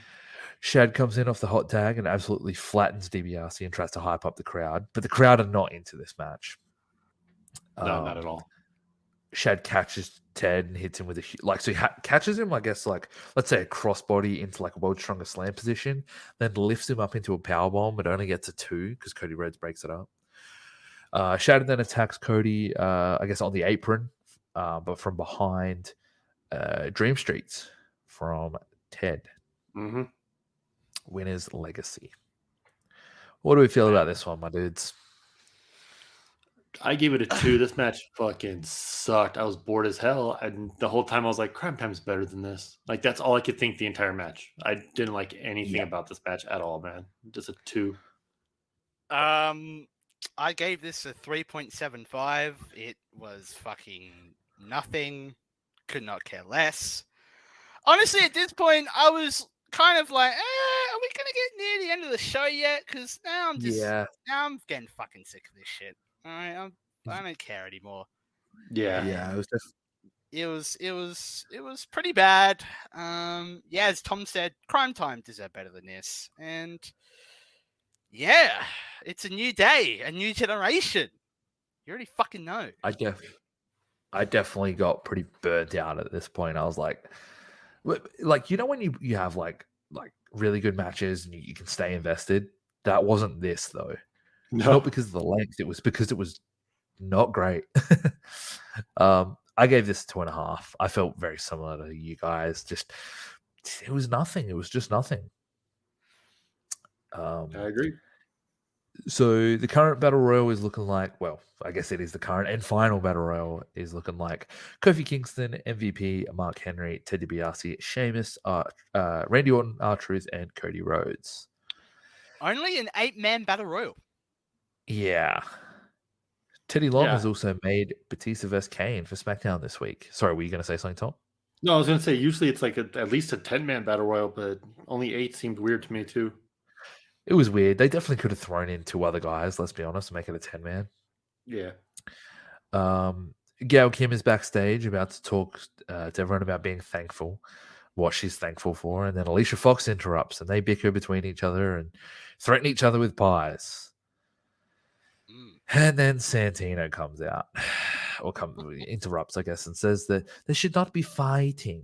Shad comes in off the hot tag and absolutely flattens DiBiase and tries to hype up the crowd, but the crowd are not into this match. No, not at all. Shad catches Ted and hits him with he catches him, I guess, like, let's say a crossbody into like a World's Strongest Slam position, then lifts him up into a powerbomb, but only gets a 2 because Cody Rhodes breaks it up. Shad then attacks Cody, I guess, on the apron, but from behind. Dream Streets from Ted. Mm-hmm. Winner's Legacy. What do we feel about this one, my dudes? I gave it a 2. This match fucking sucked. I was bored as hell. And the whole time I was like, Crime Time's better than this. Like, that's all I could think the entire match. I didn't like anything about this match at all, man. Just a 2. I gave this a 3.75. It was fucking nothing. Could not care less. Honestly, at this point, I was kind of like, are we gonna get near the end of the show yet? Because now I'm getting fucking sick of this shit. All right, I don't care anymore. Yeah. It was It was pretty bad. As Tom said, Crime Time deserved better than this. And yeah, it's a new day, a new generation. You already fucking know. I definitely got pretty burnt out at this point. I was like when you have like really good matches and you can stay invested. That wasn't this though. No. Not because of the length. It was because it was not great. I gave this 2.5. I felt very similar to you guys. Just it was nothing. It was just nothing. I agree. So the current battle royal is looking like, well, I guess it is the current and final battle royal is looking like Kofi Kingston, MVP, Mark Henry, Ted DiBiase, Sheamus, Randy Orton, R-Truth, and Cody Rhodes. Only an 8-man battle royal. Yeah. Teddy Long has also made Batista vs. Kane for SmackDown this week. Sorry, were you going to say something, Tom? No, I was going to say, usually it's like at least a 10-man battle royal, but only 8 seemed weird to me too. It was weird. They definitely could have thrown in 2 other guys, let's be honest, to make it a 10-man. Yeah. Gail Kim is backstage about to talk to everyone about being thankful, what she's thankful for, and then Alicia Fox interrupts and they bicker between each other and threaten each other with pies. And then Santino comes out, or interrupts, I guess, and says that they should not be fighting.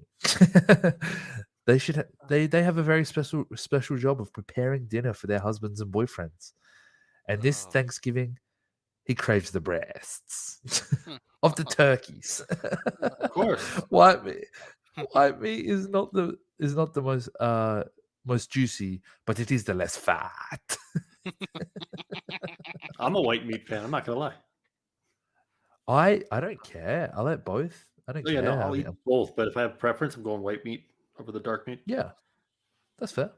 They have a very special job of preparing dinner for their husbands and boyfriends. And this Thanksgiving, he craves the breasts of the turkeys. Of course, white meat is not the most juicy, but it is the less fat. I'm a white meat fan. I'm not gonna lie. I don't care. I like both. I don't care. No, I'll eat both, but if I have preference, I'm going white meat over the dark meat. Yeah, that's fair.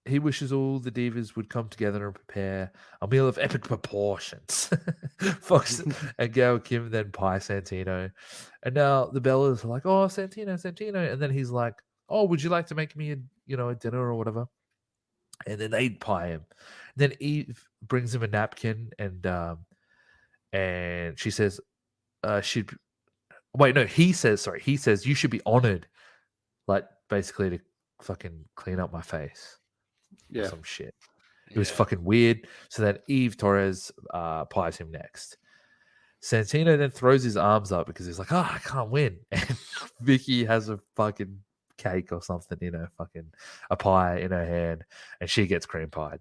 He wishes all the divas would come together and prepare a meal of epic proportions. Fox and Gail Kim then pie Santino, and now the Bellas are like, "Oh, Santino," and then he's like, "Oh, would you like to make me a dinner or whatever?" And then they pie him. Then Eve brings him a napkin, and she says, he says you should be honored, like basically to fucking clean up my face." Yeah. Some shit. It was fucking weird. So then Eve Torres pies him next. Santino then throws his arms up because he's like, I can't win. And Vicky has a fucking cake or something, fucking a pie in her hand, and she gets cream pied.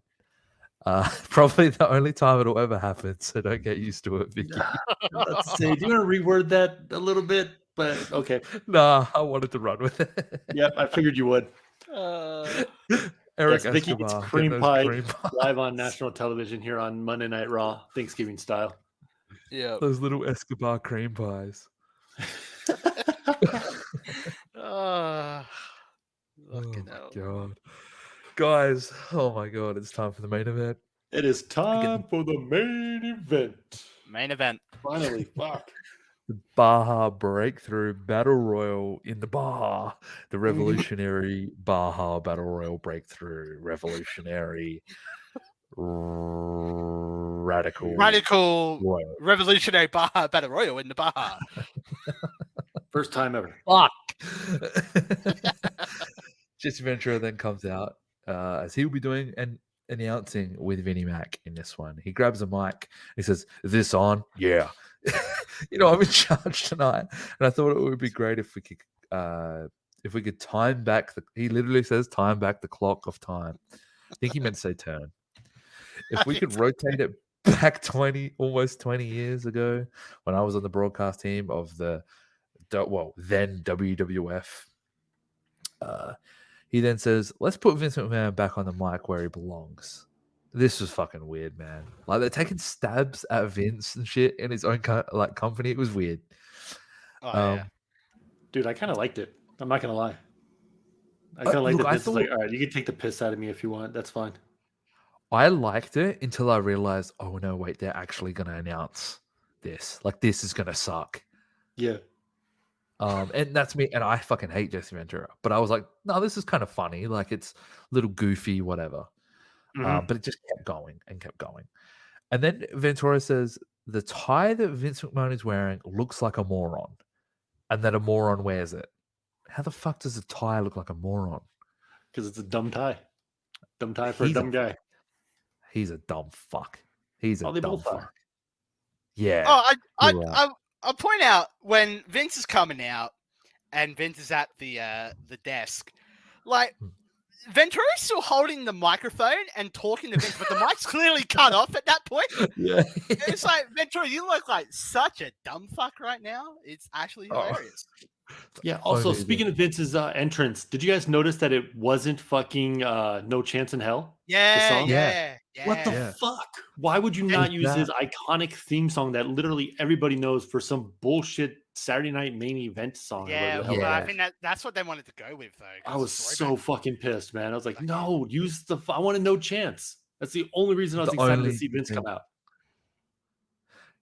Probably the only time it'll ever happen, so don't get used to it, Vicky. Let's see. Do you want to reword that a little bit? But okay. Nah, I wanted to run with it. Yep, I figured you would. Eric Vicky Escobar, gets cream pie live on national television here on Monday Night Raw, Thanksgiving style. Yeah, those little Escobar cream pies. Oh my god, guys! Oh my god, it's time for the main event. It is time for the main event. Main event. Finally, fuck. The Baja Breakthrough Battle Royal in the Baja. The revolutionary Baja Battle Royal Breakthrough. Revolutionary. Radical Royal. Revolutionary Baja Battle Royal in the Baja. First time ever. Fuck. Jesse Ventura then comes out as he'll be doing and announcing with Vinnie Mac in this one. He grabs a mic. He says, "Is this on? Yeah." I'm in charge tonight, and I thought it would be great if we could time back. He literally says, "Time back the clock of time." I think he meant to say turn. If we could rotate it back almost 20 years ago, when I was on the broadcast team of then WWF, he then says, "Let's put Vince McMahon back on the mic where he belongs." This was fucking weird, man. Like, they're taking stabs at Vince and shit in his own company. It was weird. Yeah. Dude, I kind of liked it. I'm not gonna lie. I kind of liked it. It's like, all right, you can take the piss out of me if you want. That's fine. I liked it until I realized, oh no, wait, they're actually gonna announce this. Like, this is gonna suck. Yeah. And that's me, and I fucking hate Jesse Ventura. But I was like, no, this is kind of funny. Like, it's a little goofy, whatever. Mhm. But it just kept going and kept going. And then Ventura says the tie that Vince McMahon is wearing looks like a moron, and that a moron wears it. How the fuck does a tie look like a moron? Because it's a dumb tie. Dumb tie for He's a dumb guy. He's a dumb fuck. He's a Oh, they dumb both are. fuck. Yeah. Oh, you're right. I'll point out when Vince is coming out and Vince is at the desk, like Ventura's still holding the microphone and talking to Vince, but the mic's clearly cut off at that point. Yeah. It's like, Ventura, you look like such a dumb fuck right now. It's actually hilarious. Yeah. Also, Amazing. speaking of Vince's entrance, did you guys notice that it wasn't fucking "No Chance in Hell"? Yeah, song? yeah. What the Yeah. fuck? Why would you Yeah. not use his iconic theme song that literally everybody knows for some bullshit Saturday Night Main Event song? Or Yeah, whatever the hell well, that I is? think that's what they wanted to go with, though. 'cause I was it's so throwback. fucking pissed, man. I was like, no, use the. I want a No Chance. That's the only reason I was The excited to only see Vince come thing. out.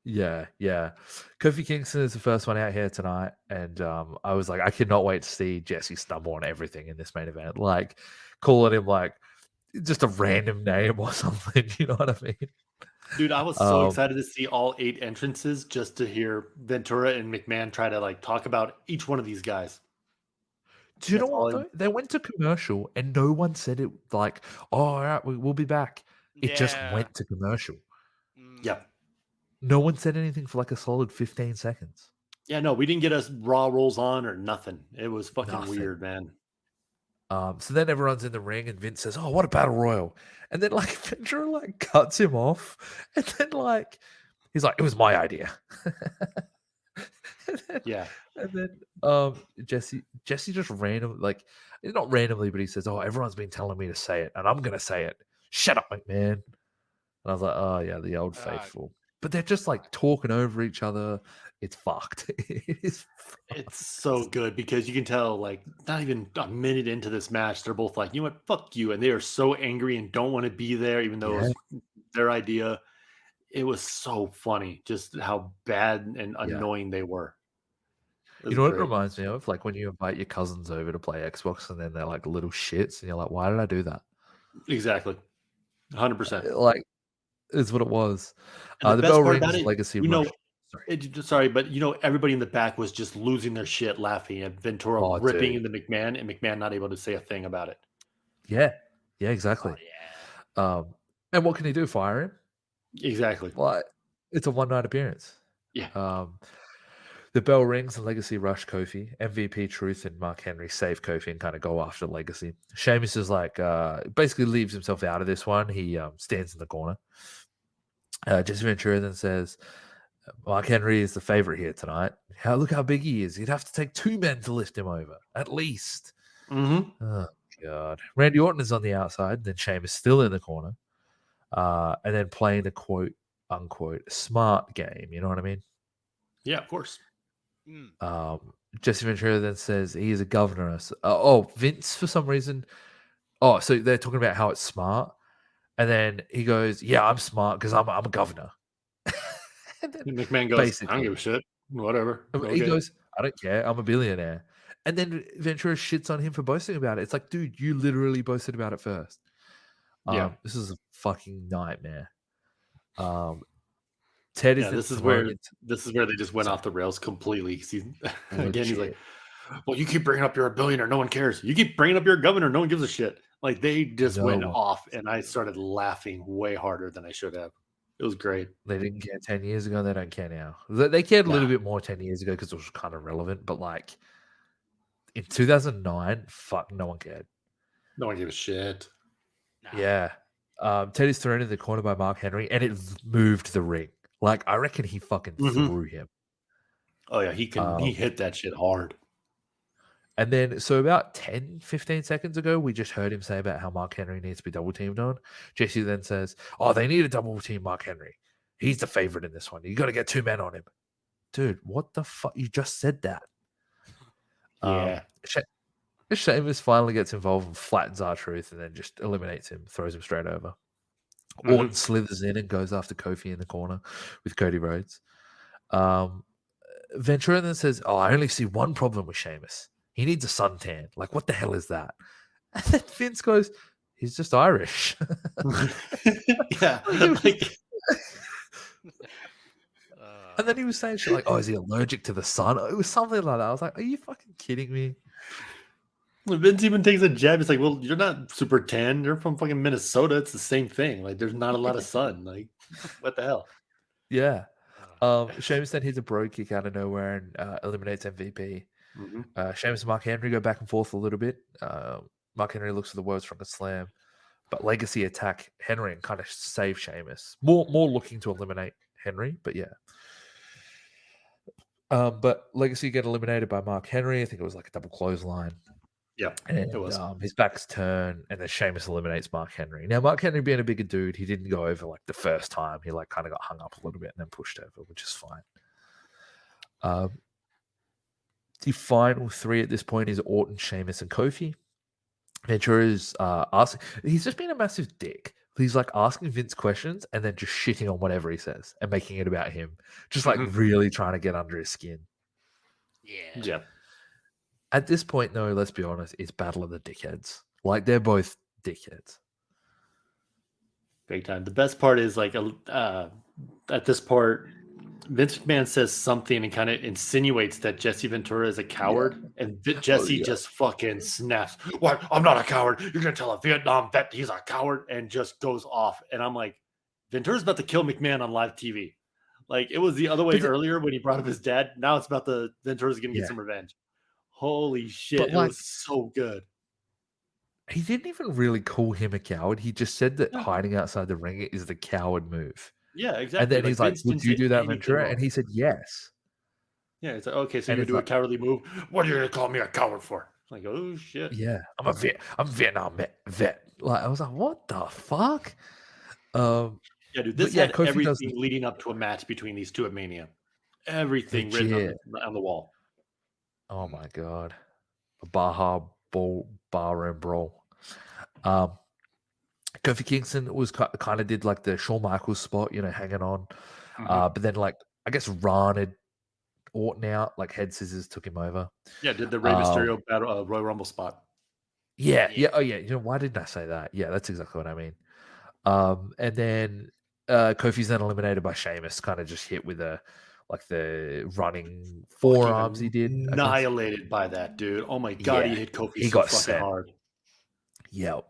Yeah, yeah. Kofi Kingston is the first one out here tonight, and I was like, I cannot wait to see Jesse stumble on everything in this main event. Like, calling him like just a random name or something. You know what I mean? Dude, I was so excited to see all 8 entrances just to hear Ventura and McMahon try to like talk about each one of these guys. Do you know That's all what I- though? They went to commercial and no one said it like, oh, all right, we'll be back. It just Yeah. went to commercial. Mm. Yep. No one said anything for like a solid 15 seconds. Yeah, no, we didn't get us Raw rolls on or nothing. It was fucking Nothing. weird, man. So then everyone's in the ring and Vince says, oh, what a battle royal. And then like Ventura like cuts him off. And then like, he's like, it was my idea. Yeah. And then Jesse just not randomly, but he says, oh, everyone's been telling me to say it and I'm going to say it. Shut up, McMahon. And I was like, oh yeah, the old faithful. But they're just like talking over each other. It's fucked. It is fucked. It's so good because you can tell, like, not even a minute into this match, they're both like, you know what, fuck you. And they are so angry and don't want to be there, even though it was their idea. It was so funny just how bad and annoying they were. You know what it reminds me of? Like when you invite your cousins over to play Xbox and then they're like little shits and you're like, why did I do that? Exactly. 100%. Like, is what it was. And the best bell part rings, about it, Legacy you know, Rush. sorry, but you know, everybody in the back was just losing their shit laughing at Ventura ripping into McMahon and McMahon not able to say a thing about it. Yeah. Yeah, exactly. Oh, yeah. And what can he do? Fire him? Exactly. Like, it's a one-night appearance. Yeah. The bell rings and Legacy rush Kofi. MVP Truth and Mark Henry save Kofi and kind of go after Legacy. Sheamus is like, basically leaves himself out of this one. He stands in the corner. Jesse Ventura then says, Mark Henry is the favorite here tonight. Look how big he is. He'd have to take 2 men to lift him over, at least. Mm-hmm. Oh, God. Randy Orton is on the outside. Then Sheamus still in the corner. And then playing the quote, unquote, smart game. You know what I mean? Yeah, of course. Jesse Ventura then says he is a governor. Vince, for some reason. So they're talking about how it's smart. And then he goes, yeah, I'm smart because I'm a governor. And McMahon goes, I don't give a shit. Whatever. He goes, I don't care. I'm a billionaire. And then Ventura shits on him for boasting about it. It's like, dude, you literally boasted about it first. This is a fucking nightmare. Ted is this is where they just went off the rails completely. Again, he's like, well, you keep bringing up you're a billionaire, no one cares. You keep bringing up you're a governor, no one gives a shit. Like they just went off, and I started laughing way harder than I should have. It was great. They didn't care 10 years ago. They don't care now. They cared a little bit more 10 years ago because it was kind of relevant. But like in 2009, fuck, no one cared. No one gave a shit. Nah. Yeah. Ted is thrown in the corner by Mark Henry, and it moved the ring. Like, I reckon he fucking threw him. Oh, yeah. He hit that shit hard. And then, so about 10, 15 seconds ago, we just heard him say about how Mark Henry needs to be double teamed on. Jesse then says, oh, they need a double team Mark Henry. He's the favorite in this one. You got to get 2 men on him. Dude, what the fuck? You just said that. Yeah. Sheamus finally gets involved and flattens R-Truth and then just eliminates him, throws him straight over. Orton slithers in and goes after Kofi in the corner with Cody Rhodes. Ventura then says, "Oh, I only see one problem with Sheamus. He needs a suntan. Like, what the hell is that?" And then Vince goes, "He's just Irish." Yeah, Like, Uh, and then he was saying shit like, "Oh, is he allergic to the sun?" It was something like that. I was like, "Are you fucking kidding me?" Vince even takes a jab. It's like, well, you're not super tan. You're from fucking Minnesota. It's the same thing. Like, there's not a lot of sun. Like, what the hell? Yeah. Sheamus then hits a bro kick out of nowhere and eliminates MVP. Mm-hmm. Sheamus and Mark Henry go back and forth a little bit. Mark Henry looks for the world's strongest slam, but Legacy attack Henry and kind of save Sheamus. More looking to eliminate Henry, but yeah. But Legacy get eliminated by Mark Henry. I think it was like a double clothesline. Yeah, And it was. his back's turned, and then Sheamus eliminates Mark Henry. Now, Mark Henry being a bigger dude, he didn't go over like the first time. He like kind of got hung up a little bit and then pushed over, which is fine. The final three at this point is Orton, Sheamus, and Kofi. Ventura's asking. He's just been a massive dick. He's like asking Vince questions and then just shitting on whatever he says and making it about him. Just like really trying to get under his skin. Yeah. At this point, though, let's be honest, it's Battle of the Dickheads. Like, they're both dickheads. Big time. The best part is like at this part, Vince McMahon says something and kind of insinuates that Jesse Ventura is a coward, and Jesse just fucking snaps. What? I'm not a coward. You're gonna tell a Vietnam vet he's a coward, and just goes off. And I'm like, Ventura's about to kill McMahon on live TV. Like, it was the other way earlier when he brought up his dad. Now it's about Ventura's gonna get some revenge. Holy shit! But, it was so good. He didn't even really call him a coward. He just said that hiding outside the ring is the coward move. Yeah, exactly. And then he's like, Vince "Would didn't you say do that, anything Ventura?" wrong. And he said, "Yes." Yeah, it's like, okay, so And you it's do a like- cowardly move. What are you gonna call me a coward for? Like, oh shit. Yeah, I'm a Vietnam vet. Like, I was like, "What the fuck?" Yeah, dude, this yeah, had Kofi everything leading up to a match between these two at Mania. Everything written on the wall. Oh my god, a Baja barroom brawl. Kofi Kingston was kind of did like the Shawn Michaels spot, hanging on. But then like I guess Ron had Orton out, like head scissors took him over. Yeah, did the Rey Mysterio battle Royal Rumble spot. Yeah. Oh yeah. Why didn't I say that? Yeah, that's exactly what I mean. And then Kofi's then eliminated by Sheamus, kind of just hit with the running forearms he did. Annihilated by that, dude. Oh my god, he hit Kofi so got fucking hard. Yeah.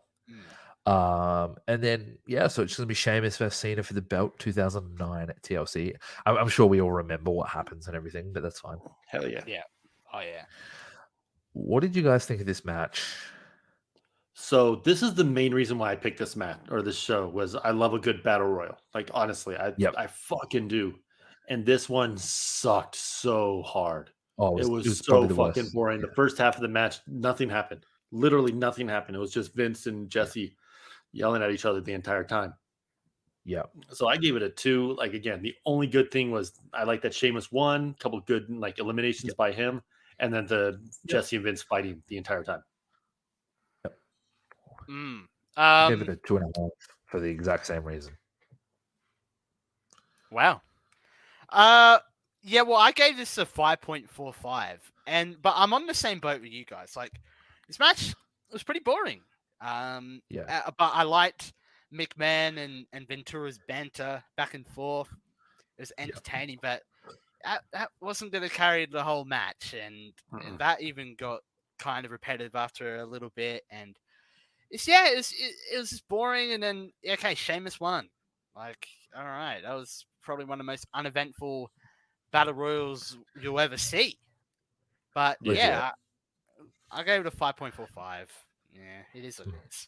And then so it's gonna be Sheamus versus Cena for the belt 2009 at TLC. I'm sure we all remember what happens and everything, but that's fine. Hell yeah. Yeah. Oh yeah. What did you guys think of this match? So this is the main reason why I picked this match or this show was I love a good battle royal. Like honestly, I fucking do. And this one sucked so hard. Oh, it was so fucking boring. Yeah. The first half of the match, nothing happened. Literally nothing happened. It was just Vince and Jesse yelling at each other the entire time. Yeah. So I gave it a 2. Like again, the only good thing was I like that Sheamus won, a couple good like eliminations by him, and then the Jesse and Vince fighting the entire time. Give it a 2.5 for the exact same reason. Wow. Yeah, well, I gave this a 5.45, but I'm on the same boat with you guys. Like, this match was pretty boring. But I liked McMahon and Ventura's banter back and forth. It was entertaining, but that wasn't going to carry the whole match, and that even got kind of repetitive after a little bit. And it was just boring. And then Sheamus won. Like, all right, that was probably one of the most uneventful battle royals you'll ever see. But I gave it a 5.45. Yeah, it is what it is.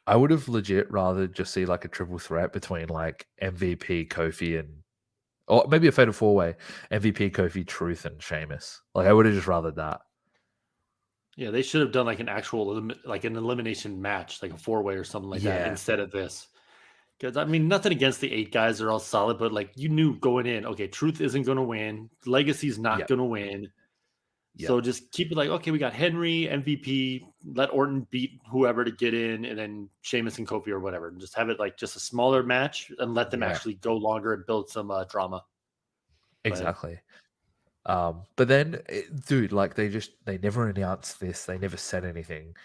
I would have legit rather just see like a triple threat between like MVP, Kofi, or maybe a fatal 4-way, MVP, Kofi, Truth, and Sheamus. Like I would have just rather that. Yeah, they should have done like an actual like an elimination match, like a 4-way or something like that instead of this. Because I mean, nothing against the 8 guys; they're all solid. But like you knew going in, okay, Truth isn't going to win, Legacy's not going to win. So just keep it like, okay, we got Henry, MVP, let Orton beat whoever to get in, and then Sheamus and Kofi or whatever. And just have it like just a smaller match and let them actually go longer and build some drama. Exactly. But then, dude, like they never announced this. They never said anything.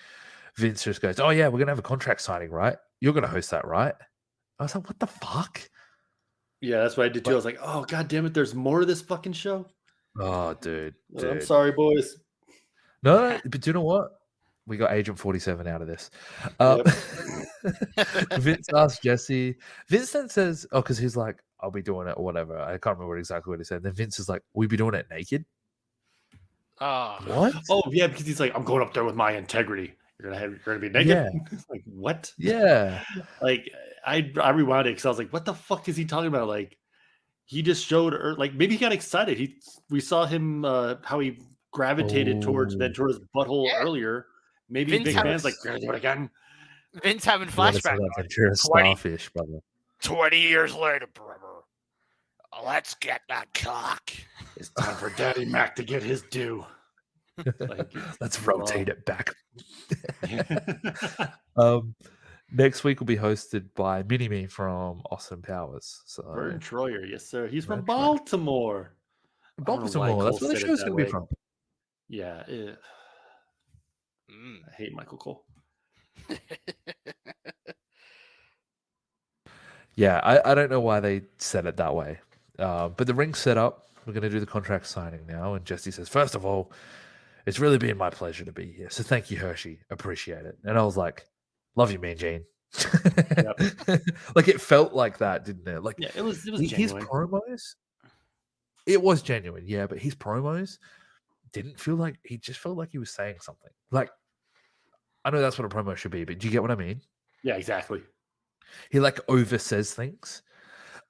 Vince just goes, "Oh yeah, we're gonna have a contract signing, right? You're gonna host that, right?" I was like, "What the fuck?" Yeah, that's what I did too. I was like, oh god damn it, there's more to this fucking show. Oh, dude. I'm sorry, boys. No, but do you know what? We got Agent 47 out of this. Vince asked Jesse. Vince then says, "Oh, because he's like, I'll be doing it or whatever." I can't remember exactly what he said. Then Vince is like, "We'll be doing it naked." What? Oh yeah, because he's like, I'm going up there with my integrity. You're gonna be naked. Yeah. Like what? Yeah. Like I rewound it because I was like, what the fuck is he talking about? Like he just showed, or like maybe he got excited. We saw him how he gravitated towards Ventura's butthole earlier. Maybe Vince big had fans like, gonna do it again. Vince having You wanna say flashback. that Ventura starfish, brother. 20 years later, brother. Let's get that cock. It's time for Daddy Mac to get his due. Like, Let's rotate it back. Next week will be hosted by Mini-Me from Austin Powers. So Vern Troyer, yes sir. He's from Vern Troyer. Baltimore. Baltimore. That's where the show's going to be from. Yeah. I hate Michael Cole. Yeah, I don't know why they said it that way. But the ring's set up. We're going to do the contract signing now. And Jesse says, first of all, it's really been my pleasure to be here. So thank you, Hershey. Appreciate it. And I was like, love you, man, Gene. Like it felt like that, didn't it? Like it was genuine. His promos, it was genuine, yeah, but his promos didn't feel like, he just felt like he was saying something. Like, I know that's what a promo should be, but do you get what I mean? Yeah, exactly. He like over says things.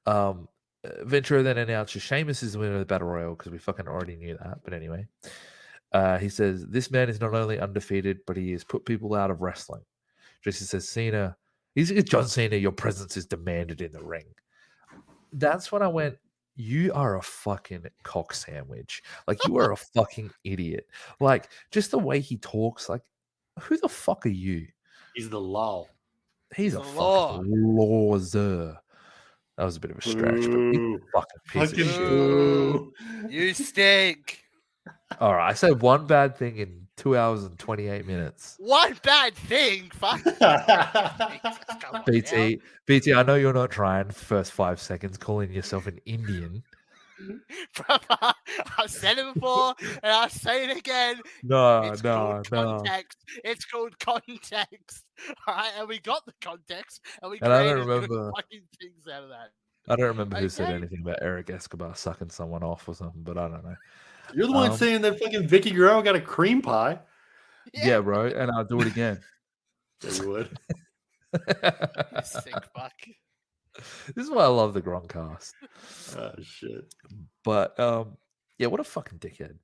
Ventura then announces Sheamus is the winner of the Battle Royal because we fucking already knew that. But anyway, he says this man is not only undefeated, but he has put people out of wrestling. Jesse says Cena, he's John Cena. Your presence is demanded in the ring. That's when I went, you are a fucking cock sandwich. Like you are a fucking idiot. Like just the way he talks. Like who the fuck are you? He's the law. He's a fucking loser. That was a bit of a stretch, but he's a fucking piece of shit. You stink. All right, I said one bad thing in 2 hours and 28 minutes. One bad thing? Fuck. BT, I know you're not trying first 5 seconds calling yourself an Indian. I've said it before and I'll say it again. No. Context. It's called context. All right, and we got the context and we And I created don't remember good fucking things out of that. I don't remember who said anything about Eric Escobar sucking someone off or something, but I don't know. You're the one saying that fucking Vicky Guerrero got a cream pie. Yeah, bro, and I'll do it again. Yeah, you would. You sick fuck. This is why I love the GRONKCAST. Oh shit. But yeah, what a fucking dickhead.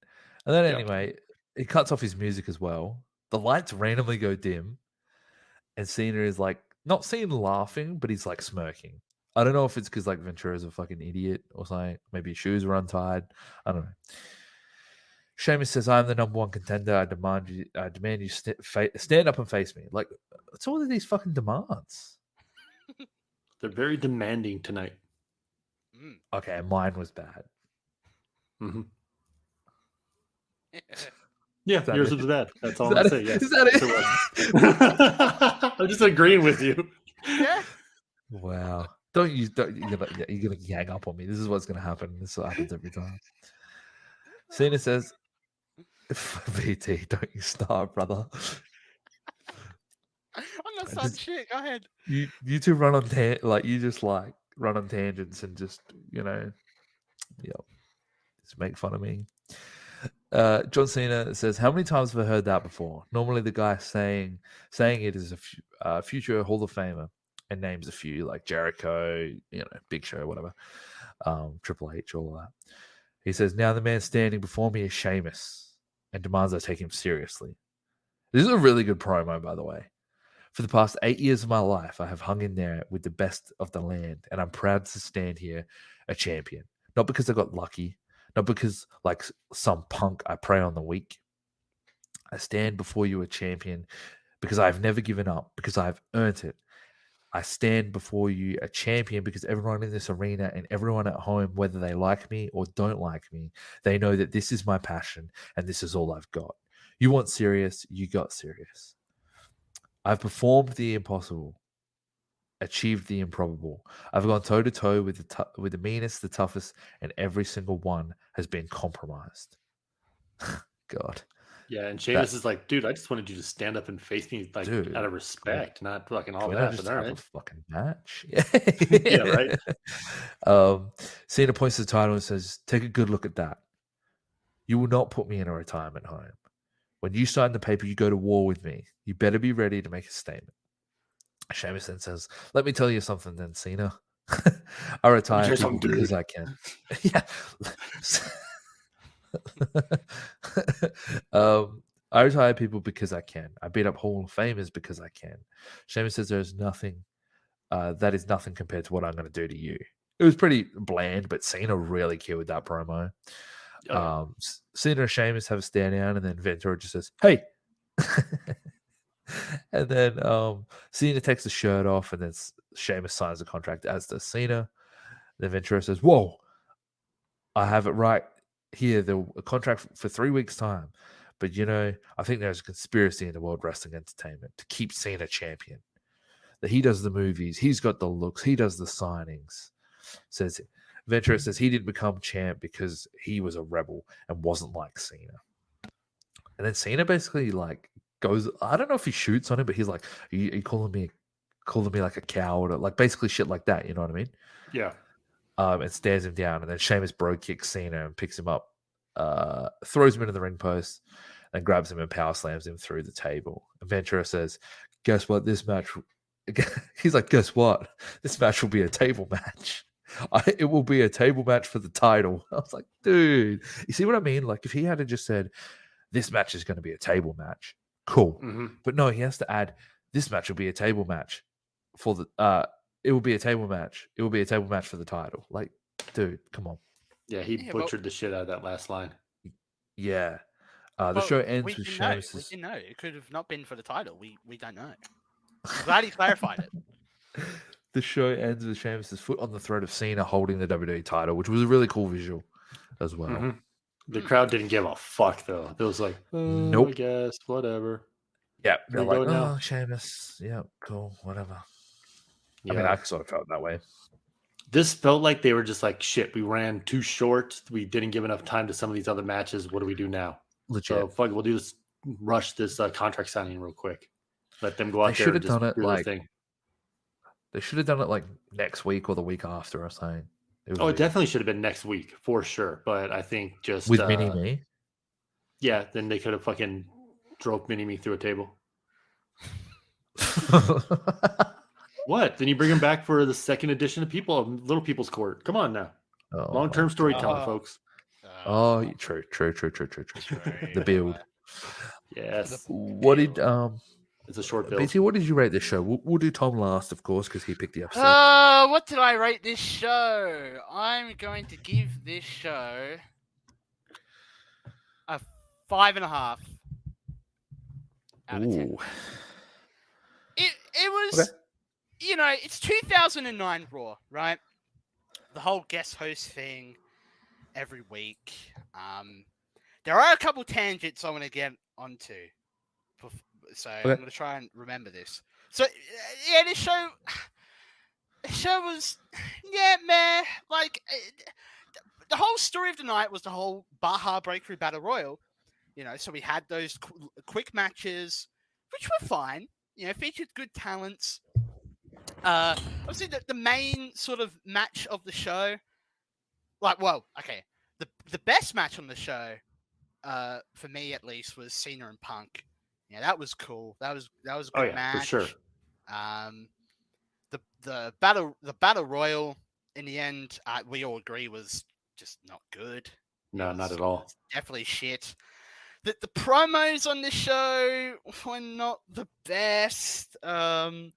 And then anyway, he cuts off his music as well. The lights randomly go dim, and Cena is like not seen laughing, but he's like smirking. I don't know if it's because like Ventura's a fucking idiot or something. Maybe his shoes were untied. I don't know. Sheamus says, "I'm the number one contender. I demand you stand up and face me." Like, what's all of these fucking demands? They're very demanding tonight. Okay, mine was bad. Mm-hmm. Yeah, yours was bad. That's all I'm saying. Yes. Is that it? I'm just agreeing with you. Yeah. Wow. You're gonna gang up on me. This is what's gonna happen. This is what happens every time. Cena says, VT, don't you start, brother. I'm not saying shit. Go ahead. You two run on you just like run on tangents and just just make fun of me. John Cena says, "How many times have I heard that before? Normally, the guy saying it is a future Hall of Famer and names a few like Jericho, Big Show, whatever, Triple H, all of that. He says, now the man standing before me is Sheamus and demands I take him seriously. This is a really good promo, by the way. For the past 8 years of my life, I have hung in there with the best of the land, and I'm proud to stand here a champion. Not because I got lucky, not because, like some punk, I prey on the weak. I stand before you a champion because I've never given up, because I've earned it. I stand before you a champion because everyone in this arena and everyone at home, whether they like me or don't like me, they know that this is my passion and this is all I've got. You want serious, you got serious. I've performed the impossible, achieved the improbable. I've gone toe to toe with the meanest, the toughest, and every single one has been compromised. God. Yeah, and Sheamus is like, dude, I just wanted you to stand up and face me like Dude, out of respect, not fucking all Can we not that. just But all have a right. fucking match? Yeah, right. Cena points to the title and says, "Take a good look at that. You will not put me in a retirement home. When you sign the paper, you go to war with me. You better be ready to make a statement." Sheamus then says, "Let me tell you something then, Cena. I retire tell you people something, because dude." I can." Yeah. I retire people because I can. I beat up Hall of Famers because I can. Sheamus says there's nothing, that is nothing compared to what I'm going to do to you. It was pretty bland, but Cena really killed that promo. Oh, yeah. Cena and Sheamus have a stand down, and then Ventura just says, "Hey." And then Cena takes the shirt off, and then Sheamus signs the contract, as does Cena. Then Ventura says, "Whoa, I have it right here. A contract for 3 weeks' time. But, I think there's a conspiracy in the World Wrestling Entertainment to keep Cena champion. That he does the movies, he's got the looks, he does the signings." Ventura says he didn't become champ because he was a rebel and wasn't like Cena. And then Cena basically goes, I don't know if he shoots on him, but he's like, "Are you calling me like a coward?" Or like basically shit like that, you know what I mean? Yeah. And stares him down, and then Sheamus bro kicks Cena and picks him up, throws him into the ring post, and grabs him and power slams him through the table. And Ventura says, "Guess what? This match," he's like, "Guess what? This match will be a table match. It will be a table match for the title." I was like, dude, you see what I mean? Like, if he had just said, "This match is going to be a table match," cool. Mm-hmm. But no, he has to add, "This match will be a table match for the it will be a table match. It will be a table match for the title." Like, dude, come on. Yeah, he butchered the shit out of that last line. Yeah. The show ends with Sheamus. We didn't know. It could have not been for the title. We don't know. I'm glad he clarified it. The show ends with Sheamus' foot on the throat of Cena holding the WWE title, which was a really cool visual as well. Mm-hmm. The crowd didn't give a fuck, though. It was like, nope. I guess, whatever. Yeah, they're like, now. Sheamus. Yeah, cool, whatever. Yeah. I mean, I sort of felt that way. This felt like they were just like, shit, we ran too short. We didn't give enough time to some of these other matches. What do we do now? Legit. So, fuck, we'll do this, rush this contract signing real quick. Let them go out there and just do their thing. They should have done it like next week or the week after or something. It definitely should have been next week for sure. But I think just with Mini-Me. Yeah, then they could have fucking drove Mini-Me through a table. What? Then you bring him back for the second edition of Little People's Court. Come on now. Long-term storytelling, folks. True. The build. Yes. What did It's a short build. BT, what did you rate this show? We'll do Tom last, of course, because he picked the episode. What did I rate this show? I'm going to give this show a 5.5 out of 10. It was, okay. It's 2009 Raw, right? The whole guest host thing every week. There are a couple tangents I want to get onto. So I'm going to try and remember this. So, yeah, this show was, meh. Like, the whole story of the night was the whole Baja Breakthrough Battle Royal. So we had those quick matches, which were fine. Featured good talents. Obviously, the main sort of match of the show, the best match on the show, for me at least, was Cena and Punk. Yeah, that was cool. That was a good match. For sure. The battle royal in the end, we all agree was just not good. No, not at all. Definitely shit. The promos on this show were not the best. The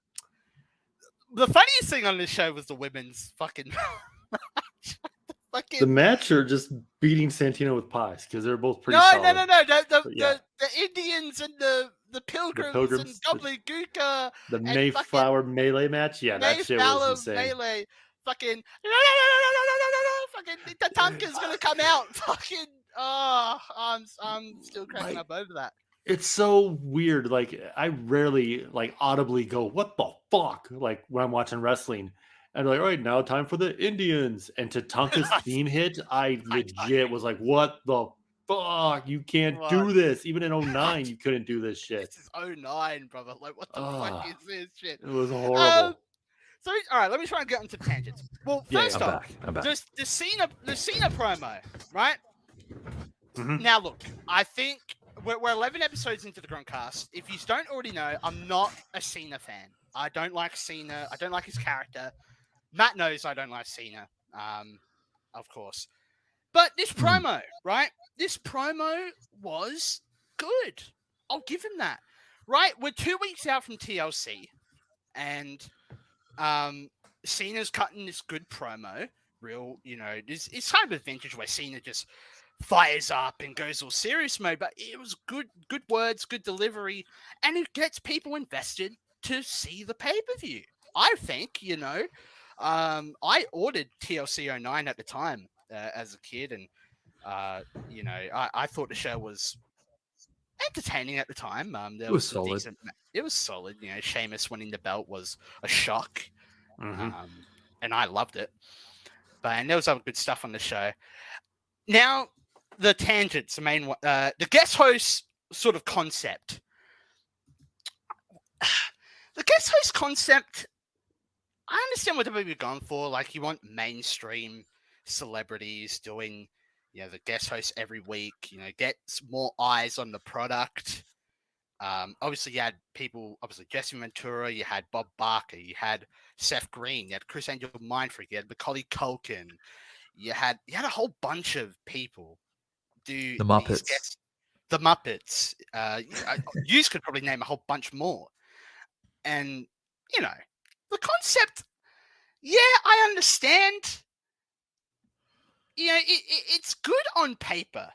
funniest thing on this show was the women's fucking match. The match or just beating Santino with pies because they're both pretty solid. No. The Indians and the the Pilgrims, Pilgrims, and Gobbledygooker the and Mayflower melee match. Yeah, that shit was insane. Melee, fucking the Tonka's gonna come out. Fucking I'm still cracking up over that. It's so weird. Like I rarely like audibly go, "What the fuck?" Like when I'm watching wrestling, and they're like, "All right, now time for the Indians." And Tatanka's theme hit, I legit was like, "What the fuck? You can't do this." Even in 09, you couldn't do this shit. This is 09, brother. Like, what the fuck is this shit? It was horrible. So, all right, let me try and get into tangents. Well, first off, I'm back. the Cena promo, right? Mhm. Now, look, I think we're 11 episodes into the GRONKCAST. If you don't already know, I'm not a Cena fan. I don't like Cena. I don't like his character. Matt knows I don't like Cena, of course. But this promo, right? This promo was good. I'll give him that. Right? We're 2 weeks out from TLC, and Cena's cutting this good promo. It's kind of a vintage where Cena just fires up and goes all serious mode, but it was good words, good delivery, and it gets people invested to see the pay-per-view. I think, I ordered TLC 09 at the time as a kid, and I thought the show was entertaining at the time. It was solid. It was solid. Sheamus winning the belt was a shock, Mhm. and I loved it. And there was other good stuff on the show. Now, the tangents, the main one, the guest host sort of concept. The guest host concept, I understand what WWE going for. Like, you want mainstream celebrities doing, the guest host every week. Get more eyes on the product. Obviously, you had people. Obviously, Jesse Ventura. You had Bob Barker. You had Seth Green. You had Chris Angel Mindfreak. You had Macaulay Culkin. You had a whole bunch of people do The Muppets. these guests. The Muppets. You could probably name a whole bunch more. And the concept. Yeah, I understand. It's good on paper,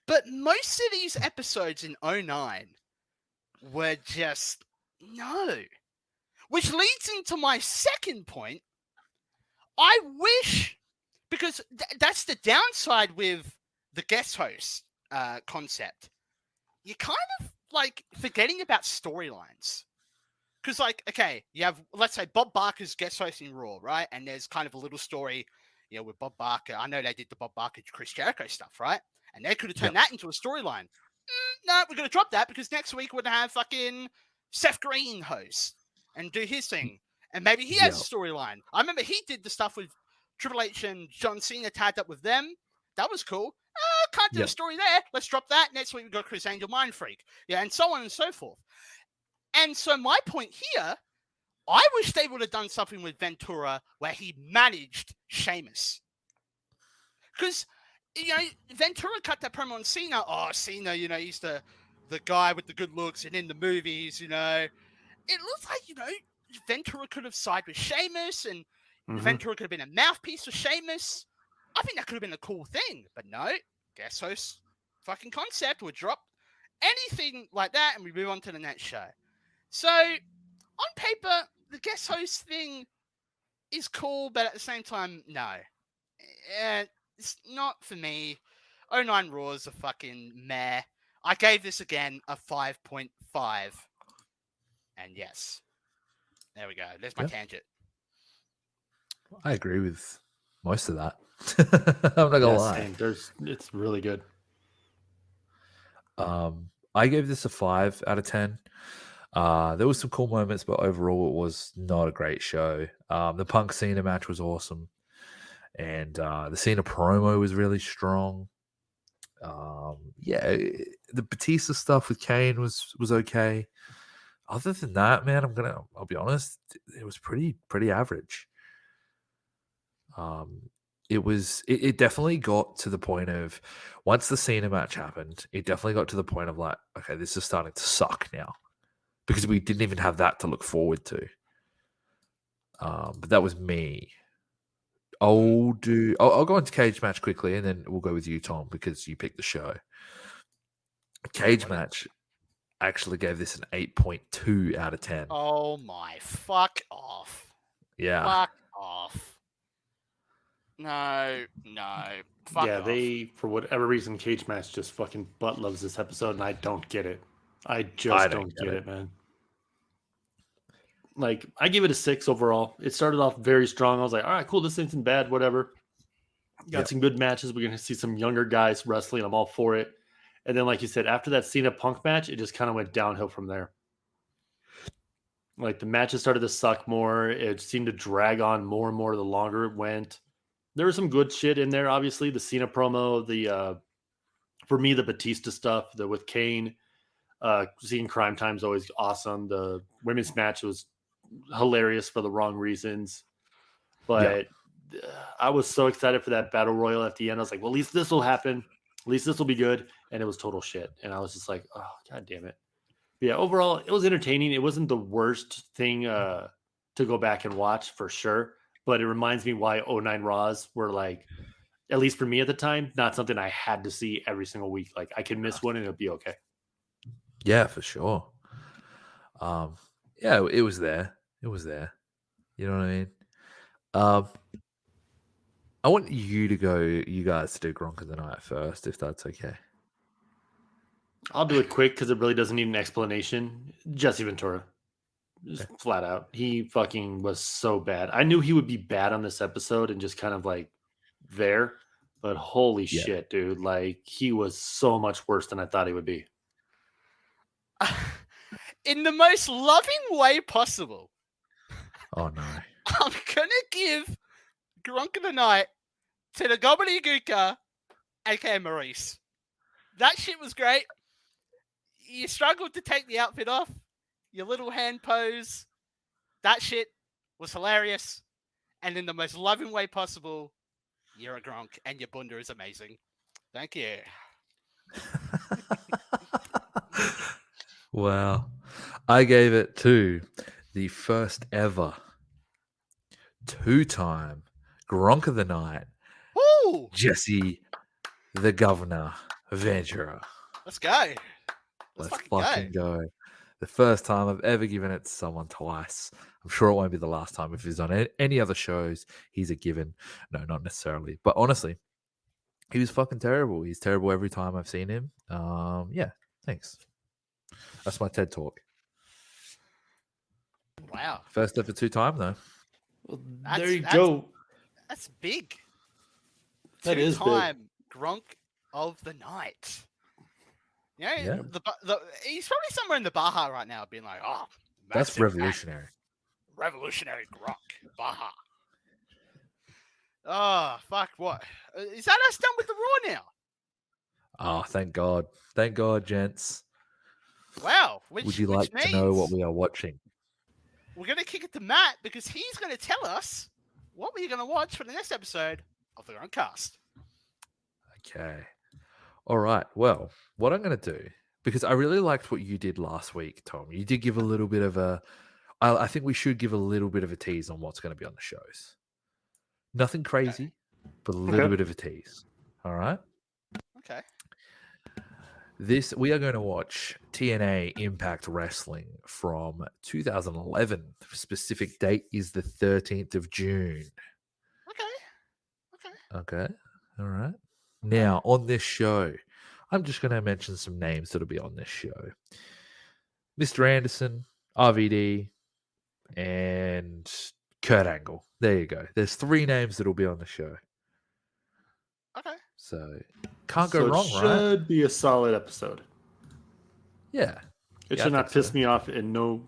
but most of these episodes in 09 were just no. Which leads into my second point. I wish, because that's the downside with the guest host concept. You're kind of like forgetting about storylines. Because, okay, you have, let's say, Bob Barker's guest hosting Raw, right? And there's kind of a little story, with Bob Barker. I know they did the Bob Barker, Chris Jericho stuff, right? And they could have turned that into a storyline. No, we're going to drop that because next week we're going to have fucking Seth Green host and do his thing. And maybe he has a storyline. I remember he did the stuff with Triple H and John Cena tagged up with them. That was cool. Can't do a story there. Let's drop that. Next week we got Chris Angel Mindfreak. Yeah, and so on and so forth. And so my point here, I wish they would have done something with Ventura where he managed Sheamus. Because, Ventura cut that promo on Cena. Oh, Cena, he's the guy with the good looks, and in the movies, it looks like, Ventura could have sided with Sheamus, and Ventura could have been a mouthpiece for Sheamus. I think that could have been a cool thing. But no, guest host fucking concept would drop anything like that, and we move on to the next show. So, on paper, the guest host thing is cool, but at the same time, no. It's not for me. 09 Raw is a fucking meh. I gave this again a 5.5. And yes. There we go. There's my tangent. I agree with most of that. I'm not gonna lie. It's really good. I gave this a 5 out of 10. There was some cool moments, but overall it was not a great show. The Punk Cena match was awesome, and the Cena promo was really strong. The Batista stuff with Kane was okay. Other than that, man, I'll be honest, it was pretty average. It definitely got to the point of, once the Cena match happened, it definitely got to the point of like, okay, this is starting to suck now, because we didn't even have that to look forward to. But that was me. I'll go into cage match quickly, and then we'll go with you, Tom, because you picked the show. Cage match, I actually gave this an 8.2 out of 10. Oh my fuck off. Yeah. Fuck off. No. Fuck Yeah, off. they, for whatever reason, Cage Match just fucking butt loves this episode, and I don't get it. I just don't get it, man. Like, I give it a 6 overall. It started off very strong. I was like, all right, cool, this isn't bad, whatever. Got some good matches. We're going to see some younger guys wrestling. I'm all for it. And then, like you said, after that Cena Punk match, it just kind of went downhill from there. Like, the matches started to suck more. It seemed to drag on more and more the longer it went. There was some good shit in there, obviously. The Cena promo, for me, the Batista stuff, with Kane. Seeing Crime Time is always awesome. The women's match was hilarious for the wrong reasons. But I was so excited for that battle royal at the end. I was like, well, at least this will happen. At least this will be good. And it was total shit. And I was just like, oh, God damn it. But yeah, overall, it was entertaining. It wasn't the worst thing to go back and watch for sure. But it reminds me why 09 Raws were like, at least for me at the time, not something I had to see every single week. Like I could miss one and it'll be okay. Yeah, for sure. Yeah, it was there. It was there. You know what I mean? I want you guys to do Gronk of the Night first, if that's okay. I'll do it quick because it really doesn't need an explanation. Jesse Ventura. Just flat out. He fucking was so bad. I knew he would be bad on this episode and just kind of like there, but holy shit, dude. Like he was so much worse than I thought he would be. In the most loving way possible. Oh no. I'm gonna give Gronk of the Night to the Gobbledygooker, aka Maurice. That shit was great. You struggled to take the outfit off. Your little hand pose. That shit was hilarious. And in the most loving way possible, you're a Gronk and your bunda is amazing. Thank you. Wow. I gave it to the first ever 2-time Gronk of the Night, Woo! Jesse the Governor Ventura. Let's go. Let's fucking go. The first time I've ever given it to someone twice. I'm sure it won't be the last time. If he's on any other shows, he's a given. No, not necessarily. But honestly, he was fucking terrible. He's terrible every time I've seen him. Yeah, thanks. That's my TED Talk. Wow. First ever 2-time, though. Well, there you go. That's big. That is big. 2-time Gronk of the Night. Yeah. He's probably somewhere in the Baja right now being like, oh, that's revolutionary. Revolutionary Gronk. Baja. Oh, fuck, what? Is that us done with the Raw now? Oh, thank God. Thank God, gents. Wow. Would you like to know what we are watching? We're going to kick it to Matt because he's going to tell us what we're going to watch for the next episode of the GRONKCAST. Okay. All right. Well, what I'm going to do, because I really liked what you did last week, Tom. You did give a little bit of I think we should give a little bit of a tease on what's going to be on the shows. Nothing crazy, but a little bit of a tease. All right? Okay. We are going to watch TNA Impact Wrestling from 2011. The specific date is the 13th of June. Okay. All right. Now, on this show, I'm just going to mention some names that'll be on this show. Mr. Anderson, RVD, and Kurt Angle. There you go. There's 3 names that'll be on the show. Okay. So, can't go wrong, it right? should be a solid episode. Yeah. It should not piss me off in no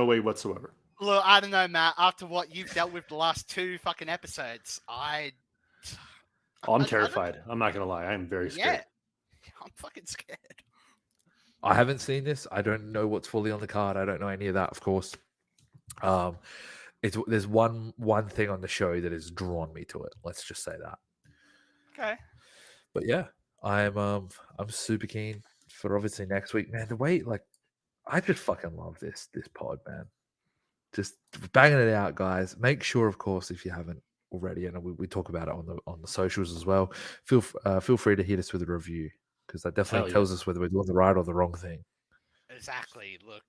way whatsoever. Look, I don't know, Matt. After what you've dealt with the last 2 fucking episodes, I'm terrified. I'm not going to lie. I'm very scared. Yeah. I'm fucking scared. I haven't seen this. I don't know what's fully on the card. I don't know any of that, of course. There's one thing on the show that has drawn me to it. Let's just say that. Okay. But yeah, I'm super keen for obviously next week, man. The way I just fucking love this pod, man. Just banging it out, guys. Make sure, of course, if you haven't already, and we talk about it on the socials as well. Feel free to hit us with a review because that definitely tells us whether we're doing the right or the wrong thing. Exactly. Look,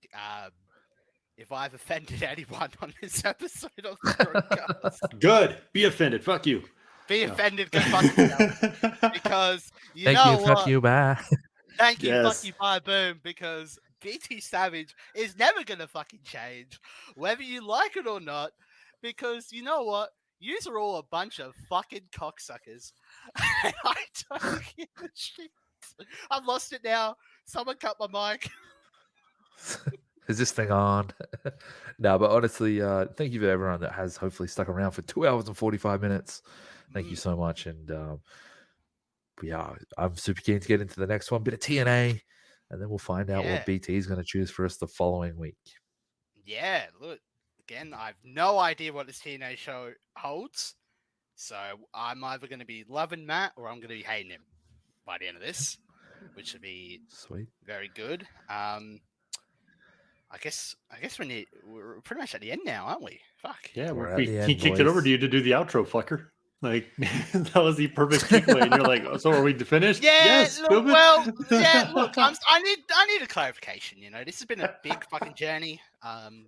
if I've offended anyone on this episode of the Gronkcast, Good. Be offended. Fuck you. be No. offended, go fuck yourself. Because you Thank know you, fuck what? you, bye. Thank you, fuck Yes. you, bye, boom. Because BT Savage is never gonna fucking change, whether you like it or not. Because you know what? Yous are all a bunch of fucking cocksuckers. I don't give a shit. I've lost it now. Someone cut my mic. Is this thing on? No, but honestly, thank you for everyone that has hopefully stuck around for 2 hours and 45 minutes. Thank you so much. And yeah, I'm super keen to get into the next one, bit of TNA, and then we'll find out Yeah. what BT is going to choose for us the following week. Yeah, look, again, I have no idea what this TNA show holds. So I'm either going to be loving Matt or I'm going to be hating him by the end of this, which would be Sweet. very good. I guess we're pretty much at the end now, aren't we? Fuck. Yeah, We're at we the he end, kicked it over boys. to you to do the outro, fucker. Like that was the perfect segue, and you're like, oh, "So are we finished?" Yeah, Yes. look, stupid. well, yeah. Look, I need a clarification. You know, this has been a big fucking journey.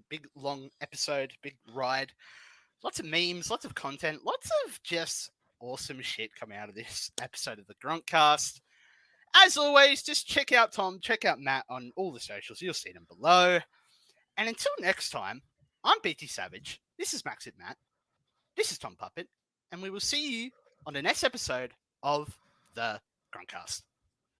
Big long episode, big ride. Lots of memes, lots of content, lots of just awesome shit coming out of this episode of the Gronkcast. As always, just check out Tom, check out Matt on all the socials. You'll see them below. And until next time, I'm BT Savage. This is MAXHITMATT. This is Tom Puppet. And we will see you on the next episode of the Gronkcast.